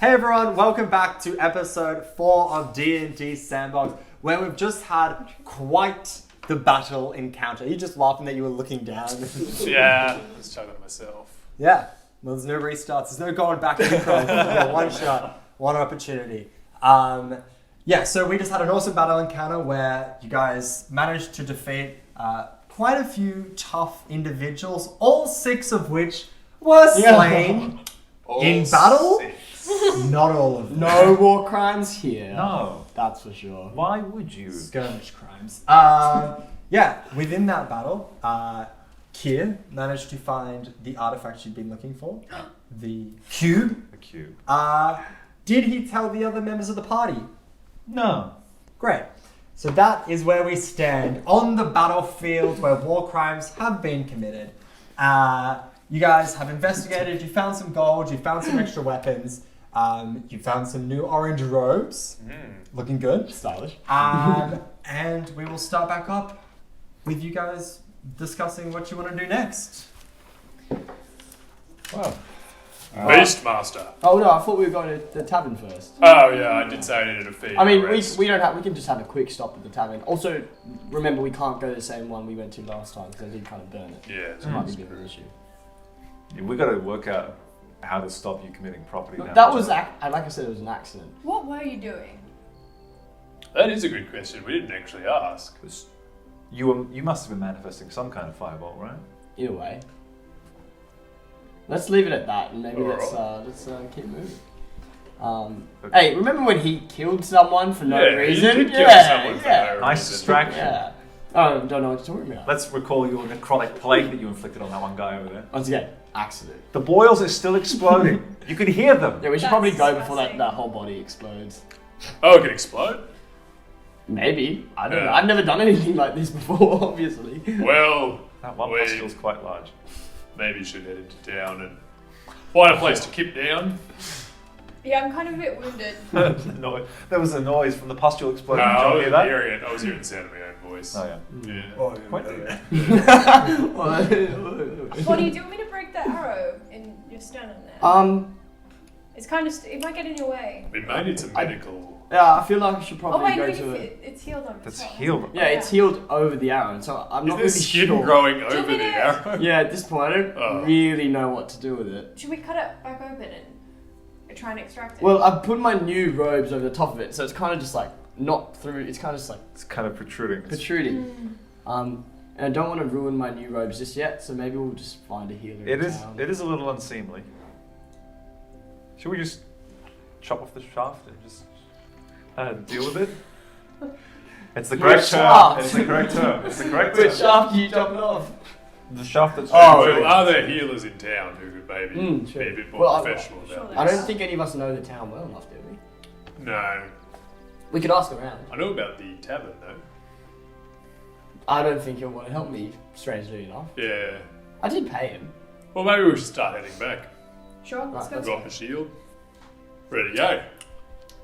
Hey everyone, welcome back to episode 4 of DnD Sandbox, where we've just had quite the battle encounter. Are you just laughing that you were looking down? Yeah, I was chugging myself. Yeah, well there's no restarts, there's no going back in the one shot, one opportunity. So we just had an awesome battle encounter where you guys managed to defeat quite a few tough individuals, all 6 of which were slain in battle. 6. Not all of them. No war crimes here. No. That's for sure. Why would you? Skirmish crimes. Within that battle, Kier managed to find the artifact she'd been looking for, the cube. The cube. Did he tell the other members of the party? No. Great. So that is where we stand on the battlefield where war crimes have been committed. You guys have investigated, you found some gold, you found some extra weapons, you found some new orange robes. Looking good. Stylish. And we will start back up with you guys discussing what you want to do next. Wow. Beastmaster. Oh no, I thought we were going to the tavern first. Oh yeah, I did say I needed a feed. I mean, the rest. we don't have. We can just have a quick stop at the tavern. Also, remember we can't go to the same one we went to last time because I did kind of burn it. Yeah. So it might be a bit of an issue. Yeah, we got to work out how to stop you committing property damage. That was, like I said, it was an accident. What were you doing? That is a good question. We didn't actually ask. You must have been manifesting some kind of fireball, right? In a way. Let's leave it at that, and maybe let's keep moving. Hey, remember when he killed someone for no reason? He did kill someone for no Nice reason. distraction. Yeah. Oh, don't know what you're talking about. Let's recall your necrotic plague that you inflicted on that one guy over there. Once again, accident. The boils are still exploding. You could hear them. Yeah, we should That's probably go before disgusting. that whole body explodes. Oh, it can explode? Maybe. I don't Yeah. know. I've never done anything like this before, obviously. Well, That one we pustule quite large. maybe should head into town and find a place to keep down. Yeah, I'm kind of a bit wounded. No, there was a noise from the pustule No, exploding. I Did you wasn't hear that? hearing it. I was hearing the sound of my own voice. Oh yeah. Yeah. Quite What do you want me to break the arrow in your sternum there? It's kind of, it might get in your way. We may need some medical. Yeah, I feel like I should Oh probably wait, go no, to it. it's healed on That's top. healed. Yeah, it's healed over the arrow, and so I'm Is not there really skin sure. growing over Jump in the it. arrow? Yeah, at this point, I don't Oh. really know what to do with it. Should we cut it back open and try and extract it? Well, I've put my new robes over the top of it, so it's kind of just like not through. It's kind of just like It's kind of protruding. protruding. And I don't want to ruin my new robes just yet, so maybe we'll just find a healer. It in is. town. It is a little unseemly. Should we just chop off the shaft and just deal with it? It's the Your correct term. shaft. It's the correct term. It's the correct Which term. shaft you chopping off? The shaft that's. Oh, Well, are there healers in town who could maybe Sure. be a bit more Well, professional sure about I this? don't think any of us know the town well enough, do we? No. We could ask around. I know about the tavern though. I don't think he'll want to help me, strangely enough. Yeah. I did pay him. Well, maybe we should start heading back. Sure, let's Right, go. Drop a shield. Ready to go.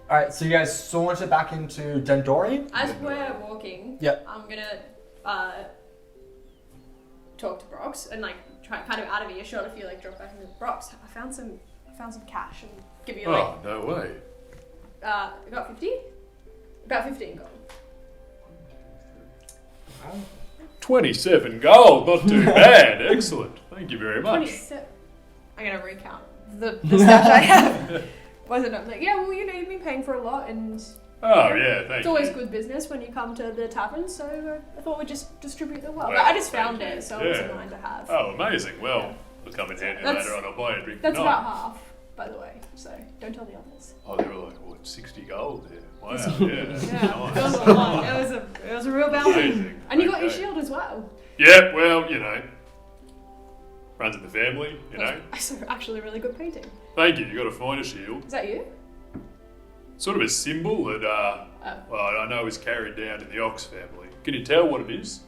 Alright, so you guys saunter back into Dendori. As we're walking, Yep. I'm gonna talk to Brox and like try kind of out of earshot if you like drop back into Brox. I found some cash and give you like Oh, no way. I got 50? About 15 gold. 27 gold, not too bad. Excellent. Thank you very much. 27. I'm gonna recount the stash I have. Wasn't it? Like, yeah, well, you know, you've been paying for a lot, and Oh, yeah, thank it's you. always good business when you come to the tavern. So I thought we'd just distribute the wealth. Well, I just thank found you. it, so it was Yeah. mine to have. Oh, amazing. Well, we'll come in handy That's- later on. I'll buy a drink That's tonight. about half, by the way. So don't tell the others. Oh, they were like, what, 60 gold there? Wow, yeah. Yeah, it was Nice. a lot. It was a real bounty. Amazing. And you got your Okay. shield as well. Yeah, well, you know, runs in the family, you know. It's actually a really good painting. Thank you. You got to find a shield. Is that you? Sort of a symbol that, well, I know is carried down in the Ox family. Can you tell what it is?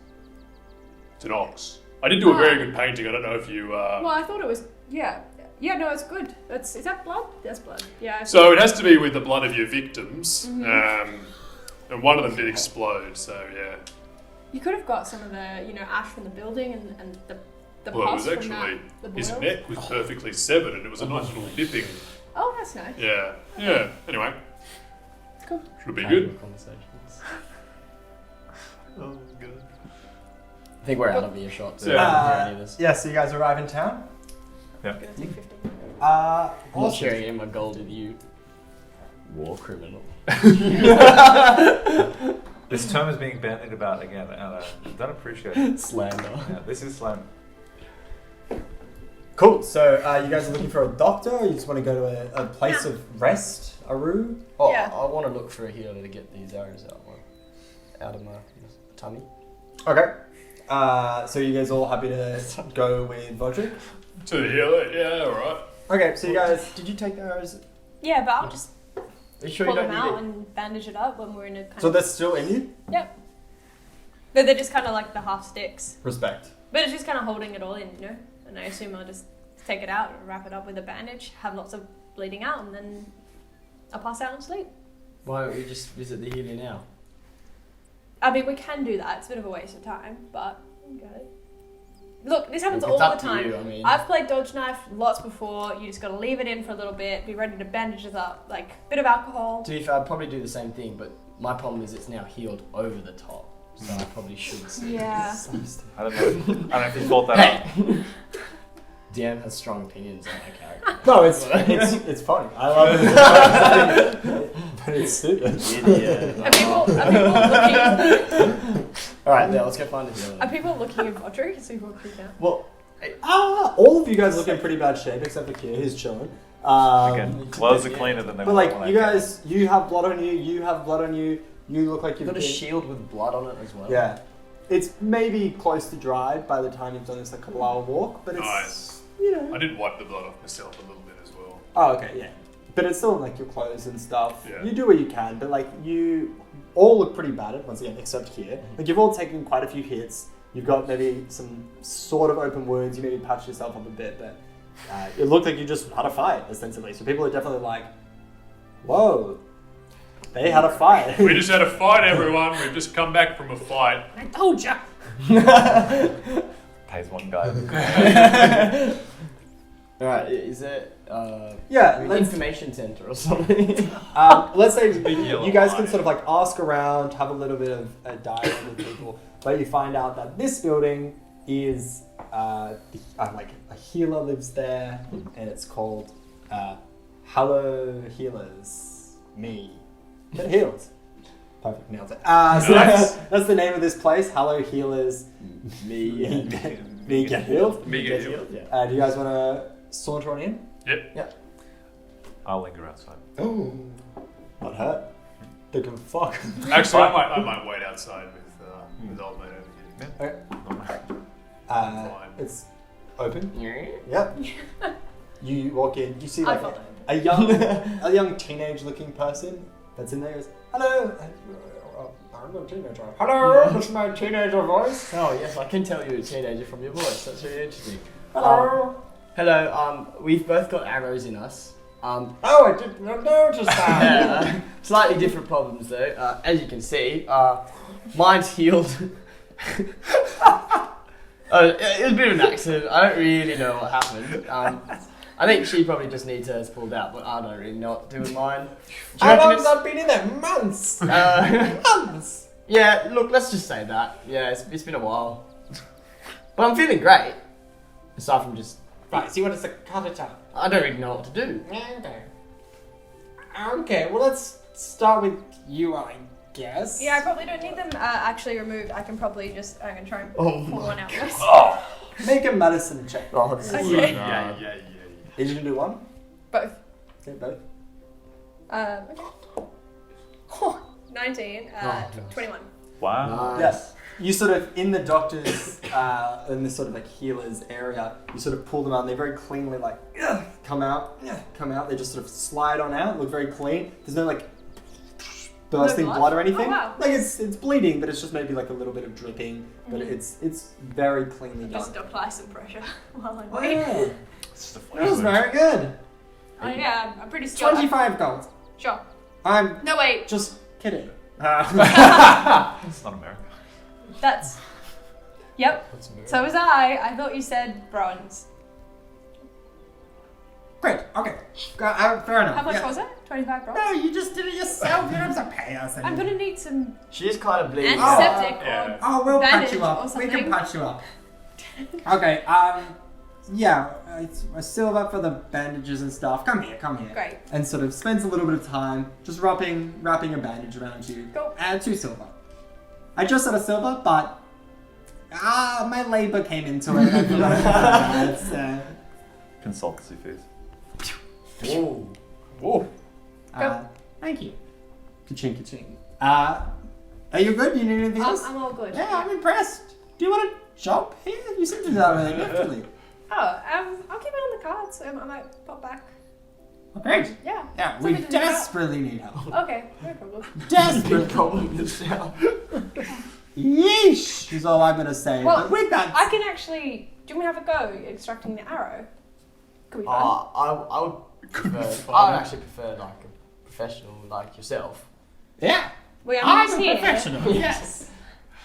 It's an ox. I did do a very good painting. I don't know if you. Well, I thought it was. Yeah. Yeah. No, it's good. Is that blood? That's blood. Yeah. So it has to be with the blood of your victims, Mm-hmm. and one of them did explode. So yeah. You could have got some of the, ash from the building and the Well, it pus was from actually the his boils. neck was perfectly severed, and it was a nice little dipping Oh, that's nice. Yeah. Yeah. Anyway. Cool. Should be good. Conversations. Oh, good. I think we're out of earshot. So Yeah. I don't hear any of this. Yeah, so you guys arrive in town. Yeah. Gonna take 15. I'm not Awesome. sharing any of my gold with you. War criminal. This term is being bandied about again, and I don't appreciate it. Slander. Yeah, this is slam. Cool. So you guys are looking for a doctor, or you just want to go to a place of rest, Aru? Oh, Yeah. I want to look for a healer to get these arrows out of my tummy. Okay. So you guys all happy to go with Vodrick? To the healer. Yeah. All right. Okay. So you guys, did you take the arrows? Yeah, but I'll just Are you sure pull you them don't out need it? and bandage it up when we're in a kind So of... they're still in you? Yep. But they're just kind of like the half sticks. Respect. But it's just kind of holding it all in, you know? And I assume I'll just take it out, wrap it up with a bandage, have lots of bleeding out, and then I'll pass out and sleep. Why don't we just visit the healer now? I mean, we can do that. It's a bit of a waste of time, but okay. Look, this happens Look, all it's up the to time. you, I mean. I've played dodge knife lots before. You just got to leave it in for a little bit, be ready to bandage it up, like bit of alcohol. To be fair, I'd probably do the same thing, but my problem is it's now healed over the top. So I probably should see. Yeah. I don't know if you thought that out. Hey! DM has strong opinions on my character. No, it's funny. I love it, but it's stupid. Idiot. Are people looking? Alright, now let's go find a healer. Are people looking at Vodrick and see who will creep out? Well, All of you guys look in pretty bad shape except for Kier, who's chilling. Again, clothes are cleaner than they But were when like I you came. guys, you have blood on you. You have blood on you. You look like you've you've got a been- shield with blood on it as well. Yeah, it's maybe close to dried by the time you've done this couple hour walk, but it's Nice. you know. I did wipe the blood off myself a little bit as well. Oh, okay, yeah. But it's still like your clothes and stuff. Yeah. You do what you can, but like you all look pretty battered once again, except here. Like you've all taken quite a few hits. You've got maybe some sort of open wounds. You maybe patched yourself up a bit, but it looked like you just had a fight ostensibly. So people are definitely like, "Whoa, they had a fight." We just had a fight, everyone. We've just come back from a fight. I told ya. Pays one guy. Alright, is it Yeah, an let's, information center or something? let's say Big yellow you guys can eye. sort of like ask around, have a little bit of a dialogue with people, but you find out that this building is like a healer lives there, and it's called Hello Healers. Me. It heals. Perfect, nailed it. So Nice. that's the name of this place, Hello Healers. Me. Me get healed. Me get healed. Yeah. Do you guys want to saunter on in? I'll linger outside. Oh, not hurt. They can fuck. Actually, I might wait outside with old mate over here. Okay. Fine. It's open. Yeah. Yep. You walk in. You see I like followed. a young teenage-looking person that's in there. Goes, hello. I'm a teenager. Hello, it's my teenager voice. Oh yes, I can tell you're a teenager from your voice. That's really interesting. Hello. Hello. We've both got arrows in us. Oh, I didn't notice that. Yeah, slightly different problems though. As you can see, mine's healed. It was a bit of an accident. I don't really know what happened. I think she probably just needs hers pulled out, but I don't really know what to do with mine. Do you How reckon long it's- has that been in there? Months. Months. Yeah, look, let's just say that. Yeah, it's been a while. But I'm feeling great. Aside from just, Right. So you want us to cut it out? I don't really know what to do. Okay. Okay. Well, let's start with you, I guess. Yeah, I probably don't need them actually removed. I can probably just, I can try and Oh pull my one out first. Make a medicine check. Oh, this is Okay. Yeah. Are you gonna do one? Both. Yeah, both. Okay. Oh, 19, Oh, 21. Wow. nice. Yes. You sort of, in the doctor's, in this sort of like healer's area, you sort of pull them out and they very cleanly like, come out. They just sort of slide on out, look very clean. There's no like bursting blood? blood or anything. Oh, wow. Like it's bleeding, but it's just maybe like a little bit of dripping. But it's very cleanly done. Just apply some pressure while I Oh wait. yeah. It's the That was flavor. very good. Oh yeah, I'm pretty skilled. 25 gold. Sure. I'm No wait, just kidding. It's not America. that's... Yep, so was I. I thought you said bronze. Great. Okay. Fair enough. How much Yeah. was it? 25 Brox? No, you just did it yourself. You don't have to pay us. I'm gonna need some She is kind of bleeding. antiseptic yeah. or Oh, we'll patch bandage you or up. We something. can patch you up. Okay. Yeah. It's a silver for the bandages and stuff. Come here. Great. And sort of spends a little bit of time just wrapping a bandage around you. Cool. And 2 silver. I just said a silver, but my labor came into it. I forgot about that. Consultancy fees. Whoa. Whoa. Thank you. Ka-ching, ka-ching. Are you good? Do you need anything else? I'm all good. Yeah, I'm impressed. Do you want a job here? You seem to do that really deftly. Oh, I'll keep it on the cards. I might pop back. Great. Yeah. Yeah, we Something to think about. desperately need help. Okay, no problem. Desperately. Problem is now. Yeesh is all I'm going to say. Well, but with that... I can actually. Do you want me to have a go extracting the arrow? Could be fun. I would prefer. I would actually prefer like a professional like yourself. Yeah. I'm I'm a here. professional. Yes.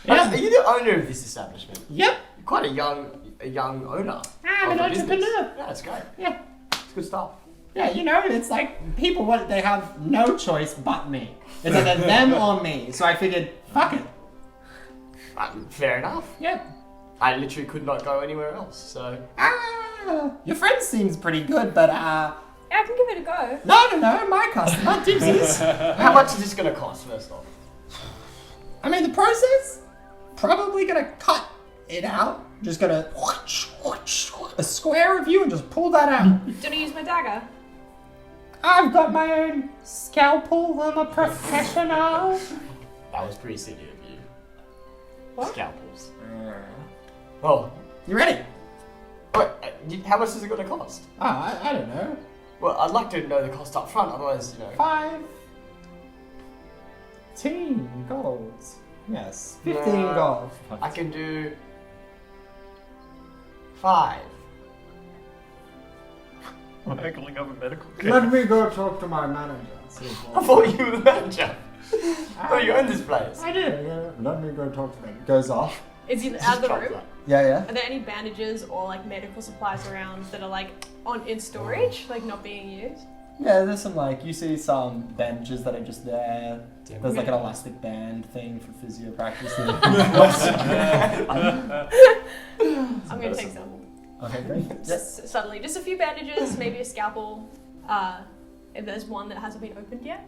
Are you the owner of this establishment? Yep. You're quite a young owner. I'm an of the business. entrepreneur. Yeah, it's great. Yeah. It's good stuff. Yeah, you know, it's like people they have no choice but me. It's either them or me. So I figured, fuck it. Fair enough. Yeah. I literally could not go anywhere else. So Your friend seems pretty good, but Yeah, I can give it a go. no, my customer, Dipsy's. how much is this gonna cost first off? I mean, the process, probably gonna cut it out. Just gonna a square of you and just pull that out. Do I use my dagger? I've got my own scalpel. I'm a professional. That was pretty silly of you. What? Scalpels. Oh, You ready? wait. How much is it gonna cost? I don't know. Well, I'd like to know the cost up front. Otherwise, 15 golds. Yes, 15 No. gold. I can do 5. I'm haggling over medical care. Let me go talk to my manager. I thought you were the manager. I thought you owned this place. I do. Yeah. Let me go talk to him. Goes off. Is he out of the room? Yeah. Are there any bandages or like medical supplies around that are like in storage, like not being used? Yeah, there's some you see some bandages that are just there. There's like an elastic band thing for physio practice. I'm gonna take some. Okay, great. Just suddenly, just a few bandages, maybe a scalpel. If there's one that hasn't been opened yet.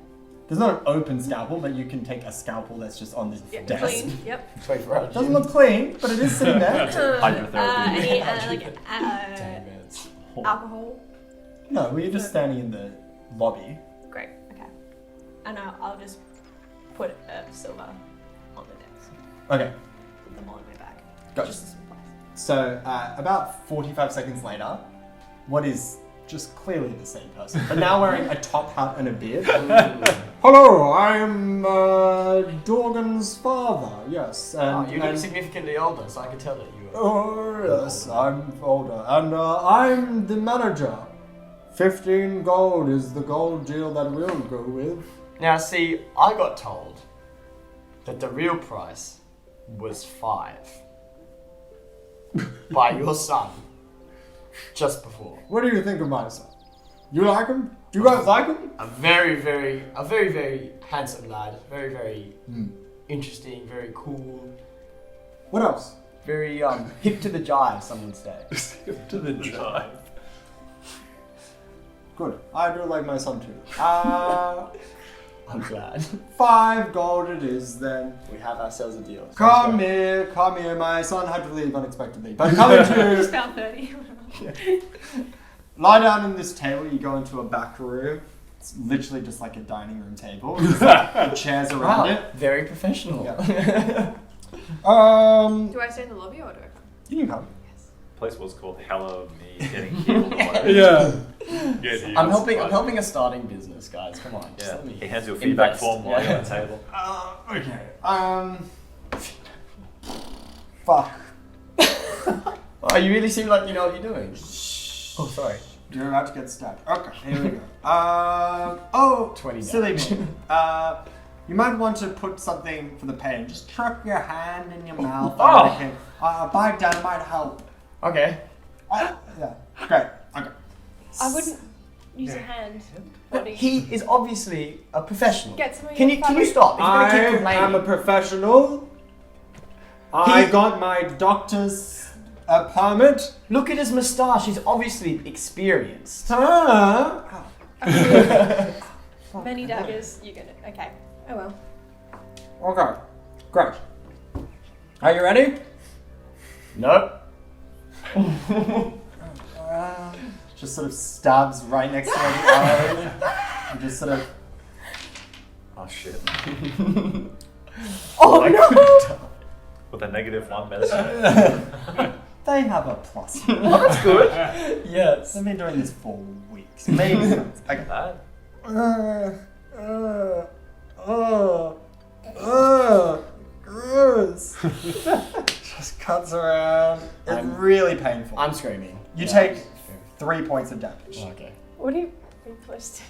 There's not an open scalpel, but you can take a scalpel that's just on this Yeah, desk. clean. Yep. 24 hours. Doesn't look clean, but it is sitting there. Hydrotherapy. Any 10 minutes. alcohol? No, we're just standing in the lobby. Great. Okay. And I'll just put a silver on the desk. Okay, Put them all in my bag. gotcha. Just a surprise. So, about 45 seconds later, what is just clearly the same person, but now wearing a top hat and a beard. Hello, I'm Dorgan's father, yes. And, You look significantly older, so I can tell that you are. Oh, yes, I'm older. And I'm the manager. 15 gold is the gold deal that we'll go with. Now, see, I got told that the real price was 5 by your son just before. What do you think of my son? You like him? Do you guys like him? A very, very handsome lad. Very, very interesting. Very cool. What else? Very hip to the jive, some would say. To the jive. Good. I do like my son too. I'm glad. 5 gold it is then. We have ourselves a deal. Come here. My son had to leave unexpectedly. But come into... Just found 30. Lie down in this table, you go into a back room. It's literally just like a dining room table. There's like chairs around it. Very professional. Yeah. Do I stay in the lobby or do I come? You can come. Place was called Hello Me Getting Healed. Or whatever. Yeah. I'm helping a starting business, guys. Come on. Just Yeah. let me He hands you a feedback invest. form while Yeah. you're on the table. Okay. Fuck. Oh, you really seem like you know what you're doing. Oh, sorry. You're about to get stabbed. Okay, here we go. 20 silly damage. me. You might want to put something for the pain. Just chuck your hand in your mouth. Bite down might help. Okay. Yeah, great. Okay. I wouldn't. Use your hand. Body. He is obviously a professional. Get some of Can your you stop? If I you're gonna keep complaining. am a professional. I got my doctor's permit. Look at his moustache. He's obviously experienced. Huh? Many daggers. You get it. Okay. Oh well. Okay, great. Are you ready? Nope. Just sort of stabs right next to where the arrow is. And just sort of. Oh shit. Oh no! With a -1 medicine. They have a plus. Oh, that's good. Yes. I've been doing this for weeks, maybe months. Okay. That? Gross. Just cuts around. It's really painful. I'm screaming. You Yeah, take I'm screaming. 3 points of damage. Okay. What do you be pushed?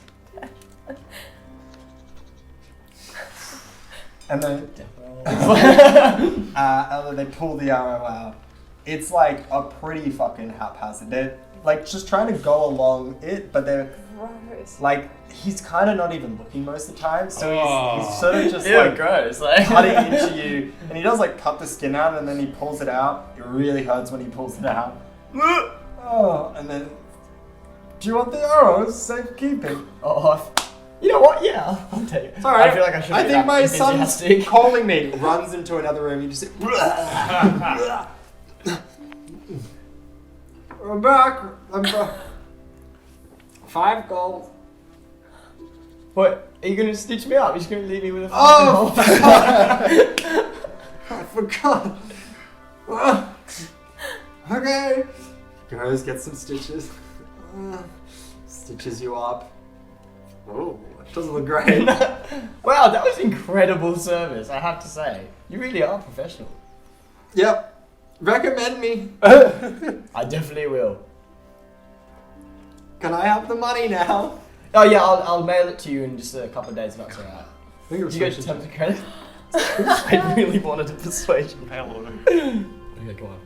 And then and then they pull the arrow out. It's like a pretty fucking haphazard. They're like just trying to go along it, but they're Gross. like he's kind of not even looking most of the time, so Oh. he's sort of just Ew, like gross. Like cutting into you, and he does like cut the skin out, and then he pulls it out. It really hurts when he pulls it out. Oh, and then do you want the arrows? Safekeeping. Oh, you know what? Yeah, I'll take it. Sorry, I feel like I should. I be think that my son's enthusiastic. calling me. Runs into another room. You just say, I'm back. I'm back. 5 gold. What? Are you gonna stitch me up? You're just gonna leave me with a Oh, fucking hole? I forgot. Okay. Goes, get some stitches. Stitches you up. Oh, it doesn't look great. Wow, that was incredible service. I have to say, you really are professional. Yep. Recommend me. I definitely will. Can I have the money now? Oh yeah, I'll mail it to you in just a couple of days if that's alright. Did you get terms of credit? I really wanted to persuade you. Mail order. Okay, go on.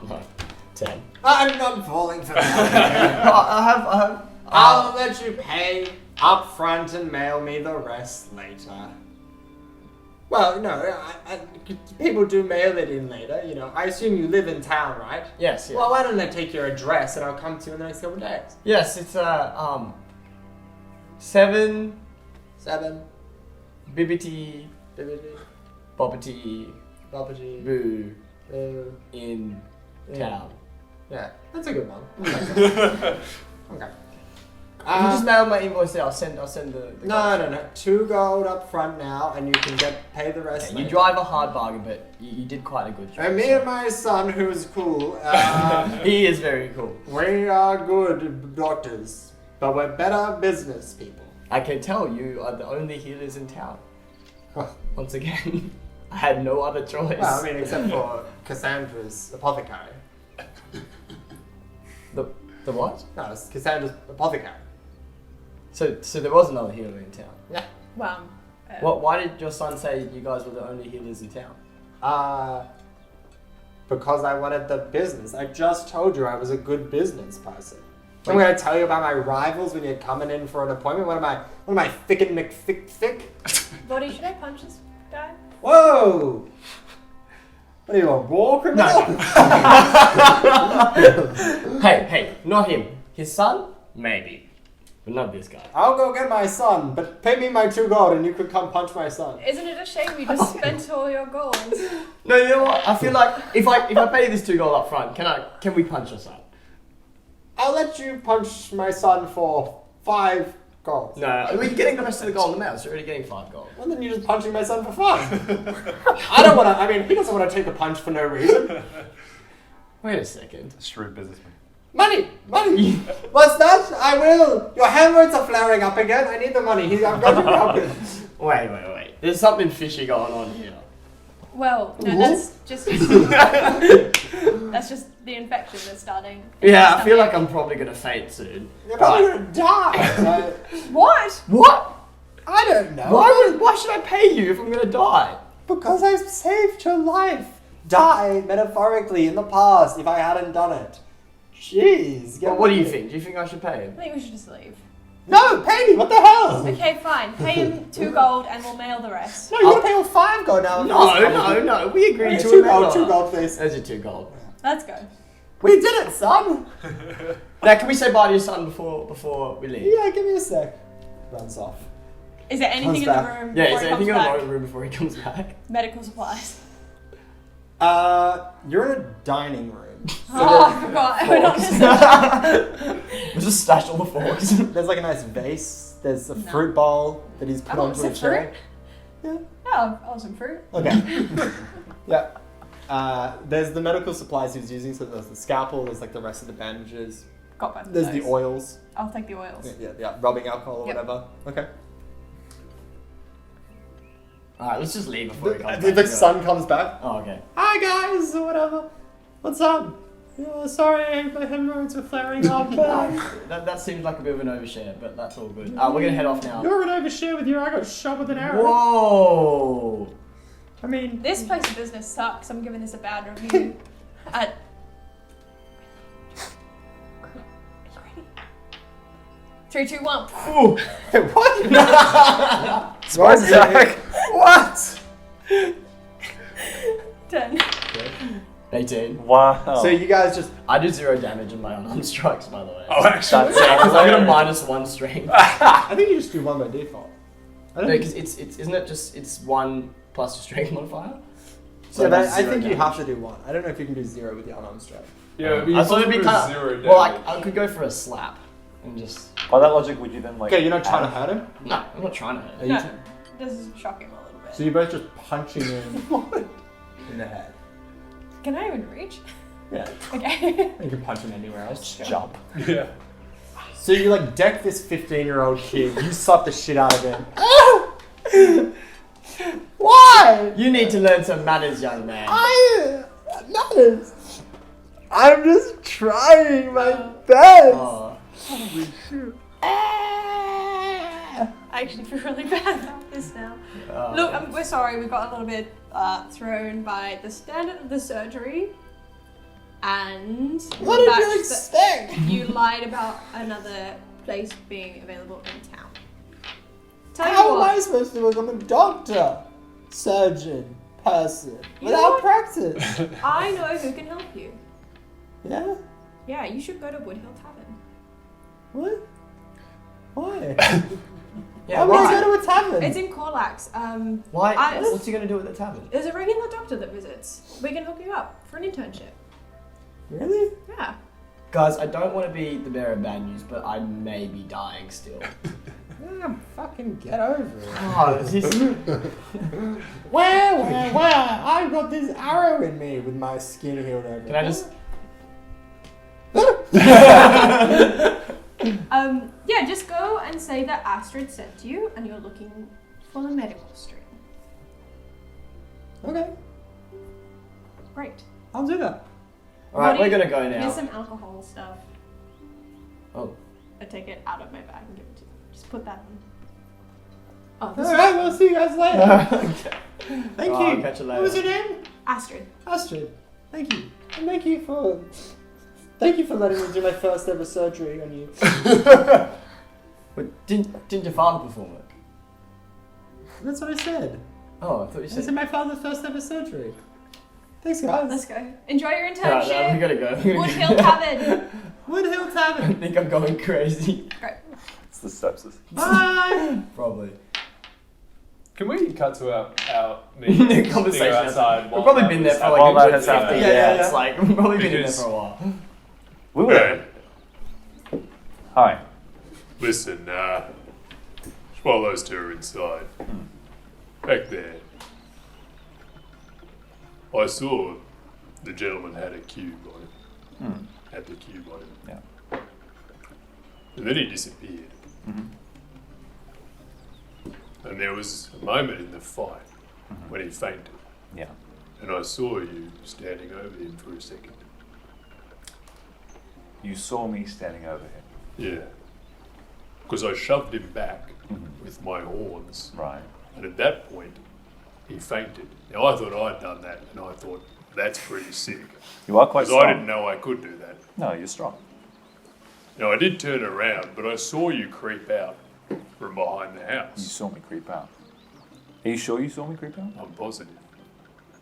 No, 10. I'm not falling for that. I have. I'll let you pay up front and mail me the rest later. Well, no, people do mail it in later, you know. I assume you live in town, right? Yes. Well, why don't I take your address and I'll come to you in the next couple of days? Yes, it's 7 7. Bibbity Bibbidi, Bobbity bobbidi, Boo in town. Yeah, that's a good one. Okay. If you just mail my invoice there, I'll send the No. 2 gold up front now, and you can pay the rest. Okay, later. you drive a hard bargain, but you did quite a good job. And me and my son, who's cool, He is very cool. we are good doctors, but we're better business people. I can tell you are the only healers in town. Once again, I had no other choice. Well, I mean, except for Cassandra's apothecary. The what? No, it's Cassandra's apothecary. So there was another healer in town. Yeah. Well. What? Why did your son say you guys were the only healers in town? Because I wanted the business. I just told you I was a good business person. I'm going to tell you about my rivals when you're coming in for an appointment. What am I thick and thick? Body, should I punch this guy? Whoa! What are you, a war criminal? Hey, not him. His son? Maybe. But not this guy. I'll go get my son, but pay me my 2 gold and you could come punch my son. Isn't it a shame you just spent all your gold? No, you know what? I feel like if I pay this 2 gold up front, can we punch your son? I'll let you punch my son for 5 gold. No, we're getting the rest of the gold in the mail, so you're already getting 5 gold. Well, then you're just punching my son for fun. I don't want to, he doesn't want to take a punch for no reason. Wait a second. Shrewd businessman. Money! What's that? I will! Your hemorrhoids are flaring up again. I need the money. I'm going to help him. Wait. There's something fishy going on here. Well, no, that's just the infection that's starting. Yeah, I feel like I'm probably gonna faint soon. You're probably going to die. What? What? I don't know. Why should I pay you if I'm gonna die? Because I saved your life. die metaphorically in the past if I hadn't done it. Jeez. Well, what do you think? Do you think I should pay him? I think we should just leave. No, pay me. What the hell? Okay, fine. Pay him 2 gold and we'll mail the rest. No, you gotta pay all 5 gold now. No. We agreed Yeah, to 2 a gold, mail. 2 gold, please. There's your 2 gold. Let's go. We did it, son. Now, can we say bye to your son before we leave? Yeah, give me a sec. Runs off. Is there anything in Comes the back. room Yeah, before is there he anything in comes the back? loading room before he comes back? Medical supplies. You're in a dining room. Oh, I forgot. We're not just We just stashed all the forks. There's like a nice vase. There's a No. fruit bowl that he's put I onto a want some chair. fruit. Oh, I want some fruit. Okay. Yeah. There's the medical supplies he's using. So there's the scalpel. There's like the rest of the bandages. Got both of There's those. the oils. I'll take the oils. Yeah. Rubbing alcohol or Yep. whatever. Okay. Alright, let's just leave before he comes The back. sun comes back. Oh, okay. Hi guys, or whatever. What's up? Sorry, my hemorrhoids are flaring up. That seems like a bit of an overshare, but that's all good. We're gonna head off now. You're an overshare with your. I got shot with an arrow. Whoa! I mean, This place of business sucks. I'm giving this a bad review. 3, 2, 1. Ooh! what? Surprise attack. What? 10. 18. Wow. So you guys just. I did 0 damage in my unarmed strikes, by the way. Oh, actually. Because I got a -1 strength. I think you just do 1 by default. I No, don't because isn't it just it's 1 plus your strength modifier? Yeah, but that's I 0 think you damage. have to do 1. I don't know if you can do 0 with the unarmed strike. Yeah, but I thought it'd be kind zero of well, damage. I could go for a slap and just. By that logic, would you then like? Okay, you're not trying to add- hurt him. No, I'm not trying to hurt. Are him. you No, this is shocking a little bit. So you're both just punching him in the head. Can I even reach? Yeah. Okay. You can punch him anywhere else. Jump. Yeah. So you like deck this 15-year-old kid. You slap the shit out of him. Why? You need to learn some manners, young man. Manners. I'm just trying my best. Oh. I actually feel really bad about this now. Look, we're sorry. We got a little bit thrown by the standard of the surgery. And What the did fact you that expect? you lied about another place being available in town. Tell you How am what, I supposed to look? I'm a doctor, surgeon, person You know without what? practice. I know who can help you. Yeah. Yeah, you should go to Woodhill Tavern. What? Why? Yeah, Why would I why? go to a tavern? It's in Corlax. Why? What's he gonna do at the tavern? There's a regular doctor that visits. We can hook you up for an internship. Really? Yeah. Guys, I don't want to be the bearer of bad news, but I may be dying still. Yeah, fucking get over it. Oh, this is... Where? I've got this arrow in me with my skin healed over. Can I just... Yeah, just go and say that Astrid sent you and you're looking for the medical stream. Okay, Great. I'll do that. Alright, What we're do you- gonna go now. Here's some alcohol stuff. Oh. I take it out of my bag and give it to you. Just put that in. Oh, this Alright, we'll see you guys later. Okay. Thank Oh, you. I'll catch you What was later. your name? Astrid. Astrid. Thank you. And thank you for letting me do my first ever surgery on you. But didn't your father perform it? That's what I said. Oh, I thought you I said... said my father's first ever surgery. Thanks, guys. Let's go. Enjoy your Alright, internship. we gotta go. Woodhill Tavern. Woodhill I Tavern. think I'm going crazy. Great. It's the sepsis. Bye. Probably. Can we cut to our meeting Conversation outside? We've probably been there for like While a that good has 15 happened, minutes. yeah. Like, we've probably been in there Because- for a while. We were there. Hi. Listen, while those two are inside, back there, I saw the gentleman had a cube on him. Hmm. Had the cube on him. Yeah. And then he disappeared. Mhm. And there was a moment in the fight when he fainted. Yeah. And I saw you standing over him for a second. You saw me standing over him. Yeah. Because I shoved him back Mhm. with my horns. Right. And at that point, he fainted. Now, I thought I'd done that, and I thought That's pretty sick. You are quite Because I strong. didn't know I could do that. No, you're strong. Now, I did turn around, but I saw you creep out from behind the You house. saw me creep out. Are you sure you saw me creep out? I'm positive.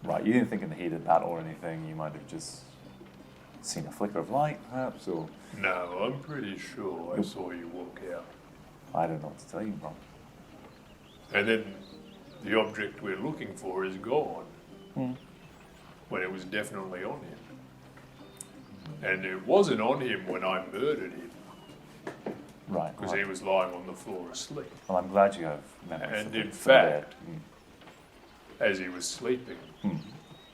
Right, you didn't think in the heat of battle or anything. You might have just seen a flicker of light, perhaps, or No, I'm pretty sure I saw you walk out. I don't know what to tell you, bro. And then the object we're looking for is gone. When it was definitely on him. And it wasn't on him when I murdered him, Right. because Right. he was lying on the floor asleep. Well, I'm glad you have memory. And for the- in for the dead. fact, as he was sleeping,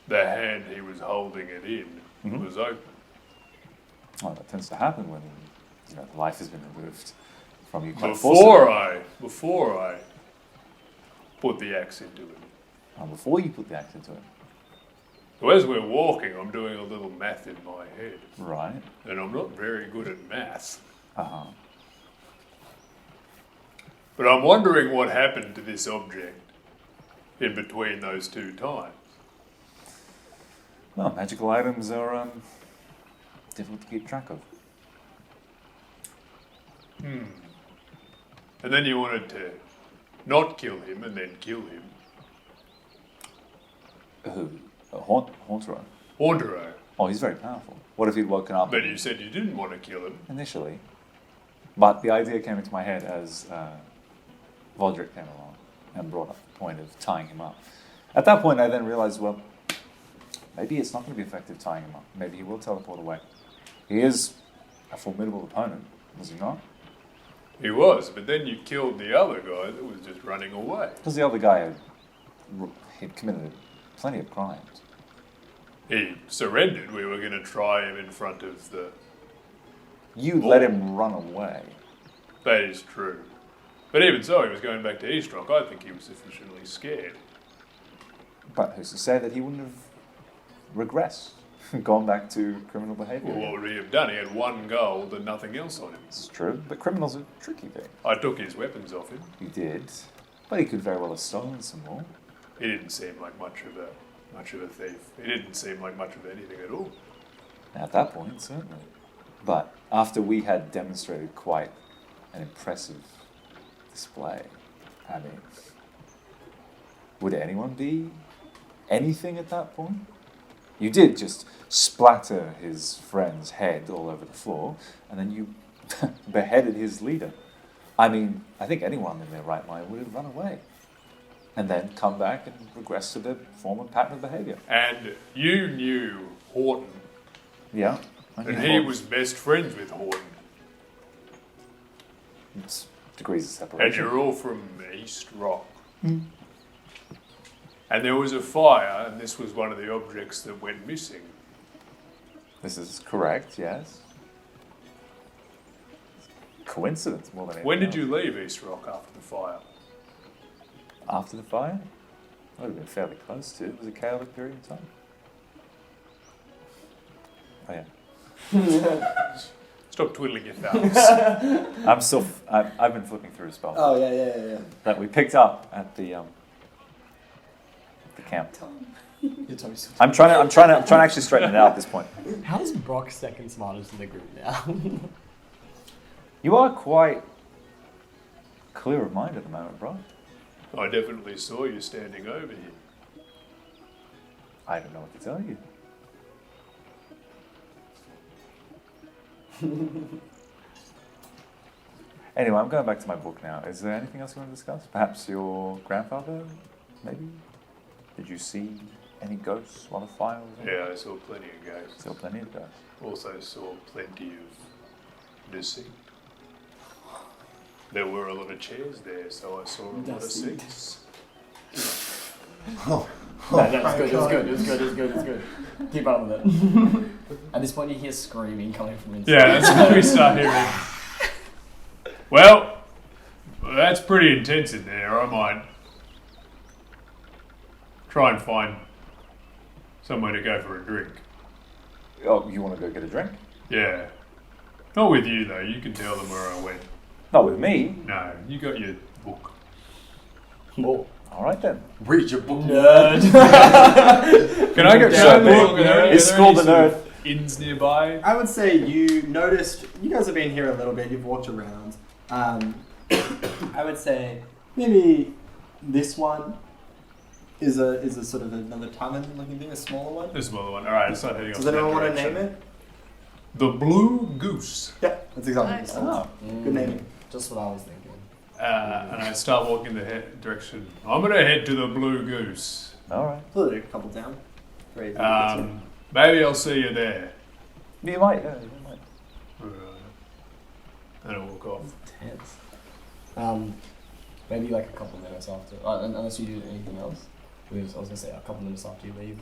the hand he was holding it in was open. Well, that tends to happen when life has been removed from you quite Before I put the axe into him. before you put the axe into it. So as we're walking, I'm doing a little math in my head, Right. and I'm not very good at math. Uh-huh. But I'm wondering what happened to this object in between those two times. Well, magical items are difficult to keep track of. And then you wanted to not kill him and then kill him. Who? Hauntero. Haunterer. Oh, he's very powerful. What if he'd woken up But you said you didn't want to kill him. initially? But the idea came into my head as Voldrick came along and brought up the point of tying him up. At that point, I then realized, well, maybe it's not going to be effective tying him up. Maybe he will teleport away. He is a formidable opponent, was he not? He was, but then you killed the other guy that was just running away. Because the other guy had committed plenty of crimes. He surrendered. We were going to try him in front of the... You let him run away. That is true. But even so, he was going back to East Rock. I think he was sufficiently scared. But who's to say that he wouldn't have regressed, gone back to criminal behaviour? Well, what would he have done? He had one gold and nothing else on him. This is true, but criminals are tricky things. I took his weapons off him. You did, but he could very well have stolen some more. He didn't seem like much of a thief. He didn't seem like much of anything at all. At that point, certainly. But after we had demonstrated quite an impressive display, I mean, would anyone be anything at that point? You did just splatter his friend's head all over the floor, and then you beheaded his leader. I mean, I think anyone in their right mind would have run away, and then come back and regress to their former pattern of behaviour. And you knew Horton, Yeah. and he was best friends with Horton. It's degrees of And separation. you're all from East Rock. And there was a fire, and this was one of the objects that went missing. This is correct, yes. Coincidence more than anything. When did else. you leave East Rock after the fire? After the fire? I would have been fairly close to. It was a chaotic period of time. Oh yeah. Stop twiddling your thumbs. I've been flipping through spells Oh yeah. that we picked up at the camp. Your Tommy's still I'm trying to actually straighten it out at this point. How is Brock second smartest in the group now? You are quite clear of mind at the moment, bro. I definitely saw you standing over him. I don't know what to tell you. Anyway, I'm going back to my book now. Is there anything else you want to discuss? Perhaps your grandfather, maybe? Did you see any ghosts while the fire was on? Yeah, I saw plenty of ghosts. Still plenty of ghosts. Also saw plenty of deceit. There were a lot of chairs there, so I saw a lot of Deceit. seats. No, it's good. Keep on with it. At this point, you hear screaming coming from inside. Yeah, that's when we start hearing. Well, that's pretty intense in there. I might try and find somewhere to go for a drink. Oh, you want to go get a drink? Yeah. Not with you, though. You can tell them where I went. Not with me. No, you got your book. More. All right then. Read your book, Nerd. Can I go Yeah, book? it's called the nerd. Inns nearby. I would say you noticed. You guys have been here a little bit. You've walked around. I would say maybe this one is a sort of another tavern-looking thing, a smaller one. The smaller one. All right, let's start heading off. Does in that anyone want to direction. name it? The Blue Goose. Yeah, that's exactly Nice. what it sounds. Good naming. Just what I was thinking. And I start walking the direction. I'm gonna head to the Blue Goose. All right. Put a couple down. Great. Maybe I'll see you there. You might. Yeah, you might. And I walk off. Tense. Maybe like a couple minutes after, unless you do anything else. I was gonna say a couple minutes after you leave.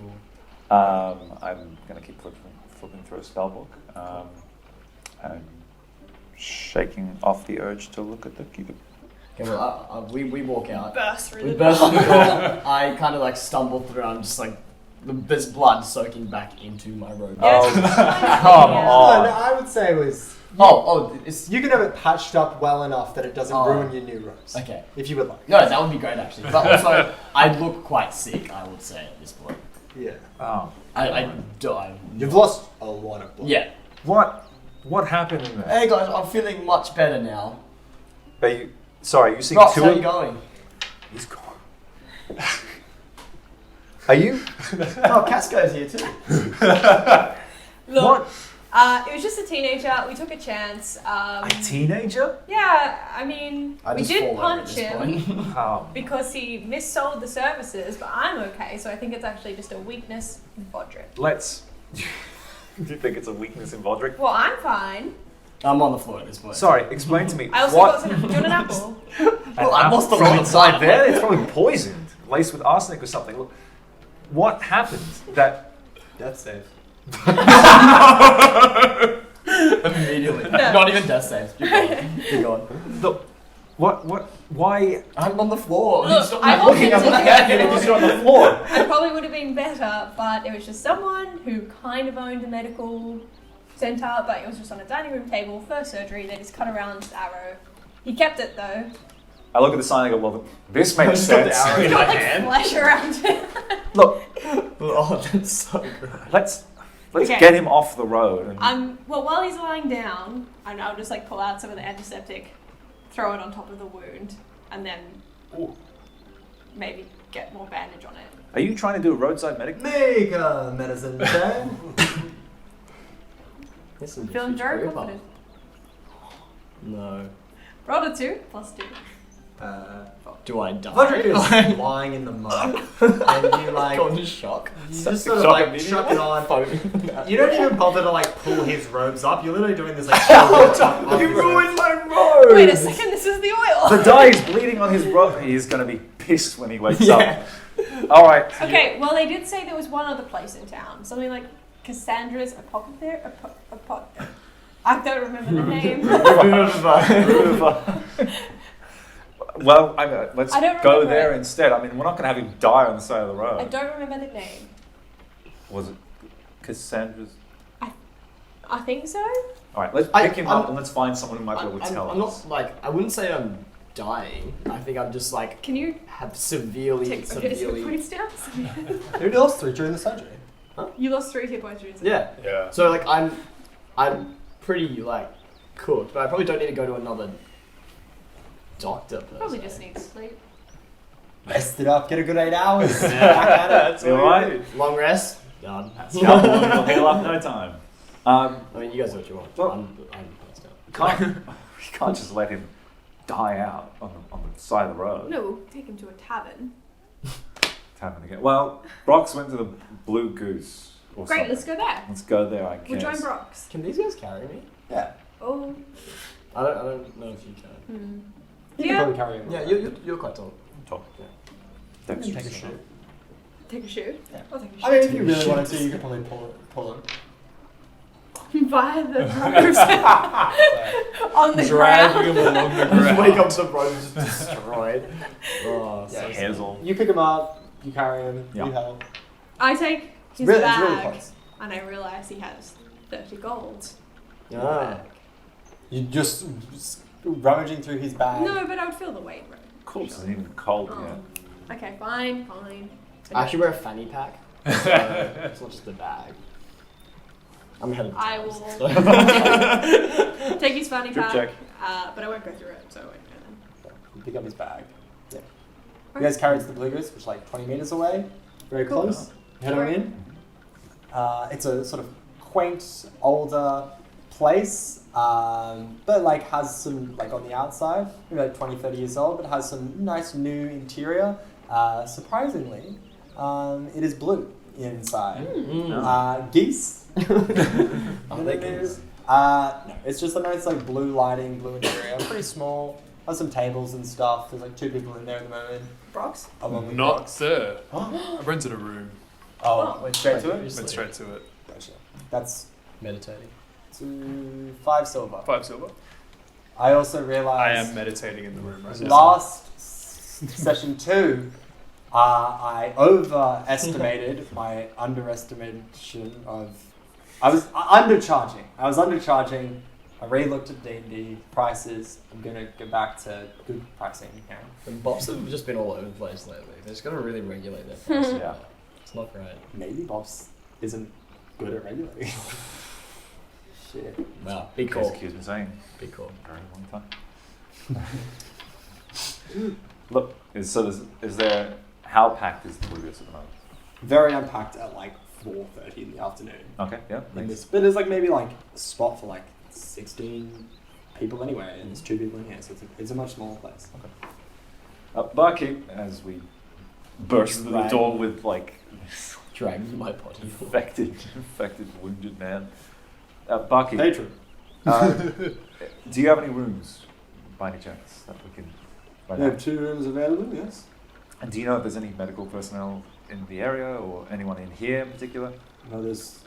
Or... I'm gonna keep flipping through a spell book. And shaking off the urge to look at the cube. Okay, well, we walk out. Burst through We the burst door. through the door. I kind of like stumble through. I'm just like, there's blood soaking back into my robe. Yeah, Oh, it's fine. come Yeah. on. No, I would say it was. It's You can have it patched up well enough that it doesn't Oh. ruin your new robes. okay. If you would like. No, that would be great actually. But also, I look quite sick. I would say at this point. Yeah. Oh. I die. You've lost a lot of blood. Yeah. What happened in there? Hey guys, I'm feeling much better now. Are you? Sorry, you seeing Ross, two how of you going? He's gone. Are you? Oh, Casco's here too. Look, it was just a teenager. We took a chance. A teenager? Yeah, I mean, I we just did fall over at punch this him point. Oh. because he missold the services, but I'm okay, so I think it's actually just a weakness in Vodric. Let's. Do you think it's a weakness in Vodric? Well, I'm fine. I'm on the floor at this point. Sorry, explain to me. I also what? got some. Do you want an apple? Well, I lost a from lot of inside blood. there. It's probably poisoned, laced with arsenic or something. Look, what happened? That Death save. Immediately. No. Not even death saves. You're gone. You're gone. look. What? Why? I'm on the floor. Look, Stop I'm looking also at you because you're on the floor. I probably would have been better, but it was just someone who kind of owned a medical center, but it was just on a dining room table for surgery. They just cut around the arrow. He kept it though. I look at the sign and I go, well, this makes Just got the sense. arrow in Got my like hand. flesh around it. Look, Oh, that's so good. let's Okay. get him off the road. And Well, while he's lying down, and I'll just like pull out some of the antiseptic, throw it on top of the wound, and then maybe get more bandage on it. are you trying to do a roadside medic? Make a medicine check. This I'm feeling very confident. No. Rolled a 2 plus 2. Do I die? Vodric is lying in the mud, and you like Gone to shock. you just sort of like chuck it on. You don't even bother to like pull his robes up. You're literally doing this like. You ruined my road! Wait a second, this is the oil! The dye is bleeding on his robe. He is going to be pissed when he wakes Yeah. up. All right. Okay, well, they did say there was one other place in town. Something like Cassandra's Apothecary? I don't remember the name. Well, let's I don't go remember there it. instead. I mean, we're not going to have him die on the side of the road. I don't remember the name. Was it Cassandra's? I think so. All right, let's I- pick him I'm- up and let's find someone who might be able to tell I'm us. not like, I wouldn't say I'm dying. I think I'm just like, Can you have severely, take a bit of hit severely. points down? Who lost 3 during the surgery? You lost 3 hit points. Yeah. Yeah. So like, I'm pretty like cooked, but I probably don't need to go to another doctor. Per Probably se. just need sleep. Rest it up. Get a good 8 hours. Yeah. Back at it. You all right? Long rest. Done. Scalpel will heal up no time. I mean, you guys do what you want. Well- I'm passed out. We can't just let him die out on the side of the road. No, we'll take him to a tavern. Tavern again. Well, Brox went to the Blue Goose. Or Great, something. let's go there. Let's go there, I guess. We'll join Brox. Can these guys carry me? Yeah. Oh. I don't know if you can. You Yeah. can probably carry him. Yeah, you're quite tall. Top. Yeah. Dexterous. Take a shoot. Take a shoot? Yeah. I'll take a shoot. I mean, if you really wanted to, you could probably pull him. Via the ropes on the Dragging ground. him along the Just ground. wake up to the road just destroyed. Oh, Yeah, so Hazel. You pick him up. You carry him. Yeah. You help. I take It's his really bag close. and I realise he has 30 gold. in the Ah. bag. You just rummaging through his bag. No, but I would feel the weight, right? Corpse isn't even cold Oh. yet. Okay, fine. I actually wear a fanny pack. So it's not just a bag. I'm headed to I town, will so- take his fanny Drip pack, check. but I won't go through it, so I won't go then. You pick up his bag. Yeah. You guys carry it to the Blue Goose, which is like 20 meters away. Very Cool. close. Head on in. It's a sort of quaint, older place, but like has some, like on the outside, maybe like 20, 30 years old, but has some nice new interior. Surprisingly, it is blue inside. Geese. Are they geese? No, it's just a nice like blue lighting, blue interior. Pretty small. Has some tables and stuff. There's like 2 people in there at the moment. Brox? Along with Not Brox. there. I rented a room. Oh, went straight to it? Went straight to it. Gotcha. That's Meditating. 5 silver. 5 silver. I also I realized am meditating in the room right now. last session 2, I overestimated my underestimation of. I was undercharging. I re-looked at D&D prices. I'm gonna go back to good pricing now. And Bobs have just been all over the place lately. They just got to really regulate their pricing. Yeah. It's not great. Maybe Bob's isn't good at regulating. Shit. Wow. Big Because call. Q's been saying Big call. for a very long time. Look, is there, how packed is the Blue Goose at the moment? Very unpacked at like 4:30 in the afternoon. Okay, yeah. But there's like maybe like a spot for like 16 people anyway, and there's 2 people in here, so it's a much smaller place. Barkeep, as we burst through the Right. door with like this Dragging my body. infected, wounded man. Barkeep, Patron. do you have any rooms, by any chance, that we can? We Right have now? 2 rooms available, yes. And do you know if there's any medical personnel in the area or anyone in here in particular? No, there's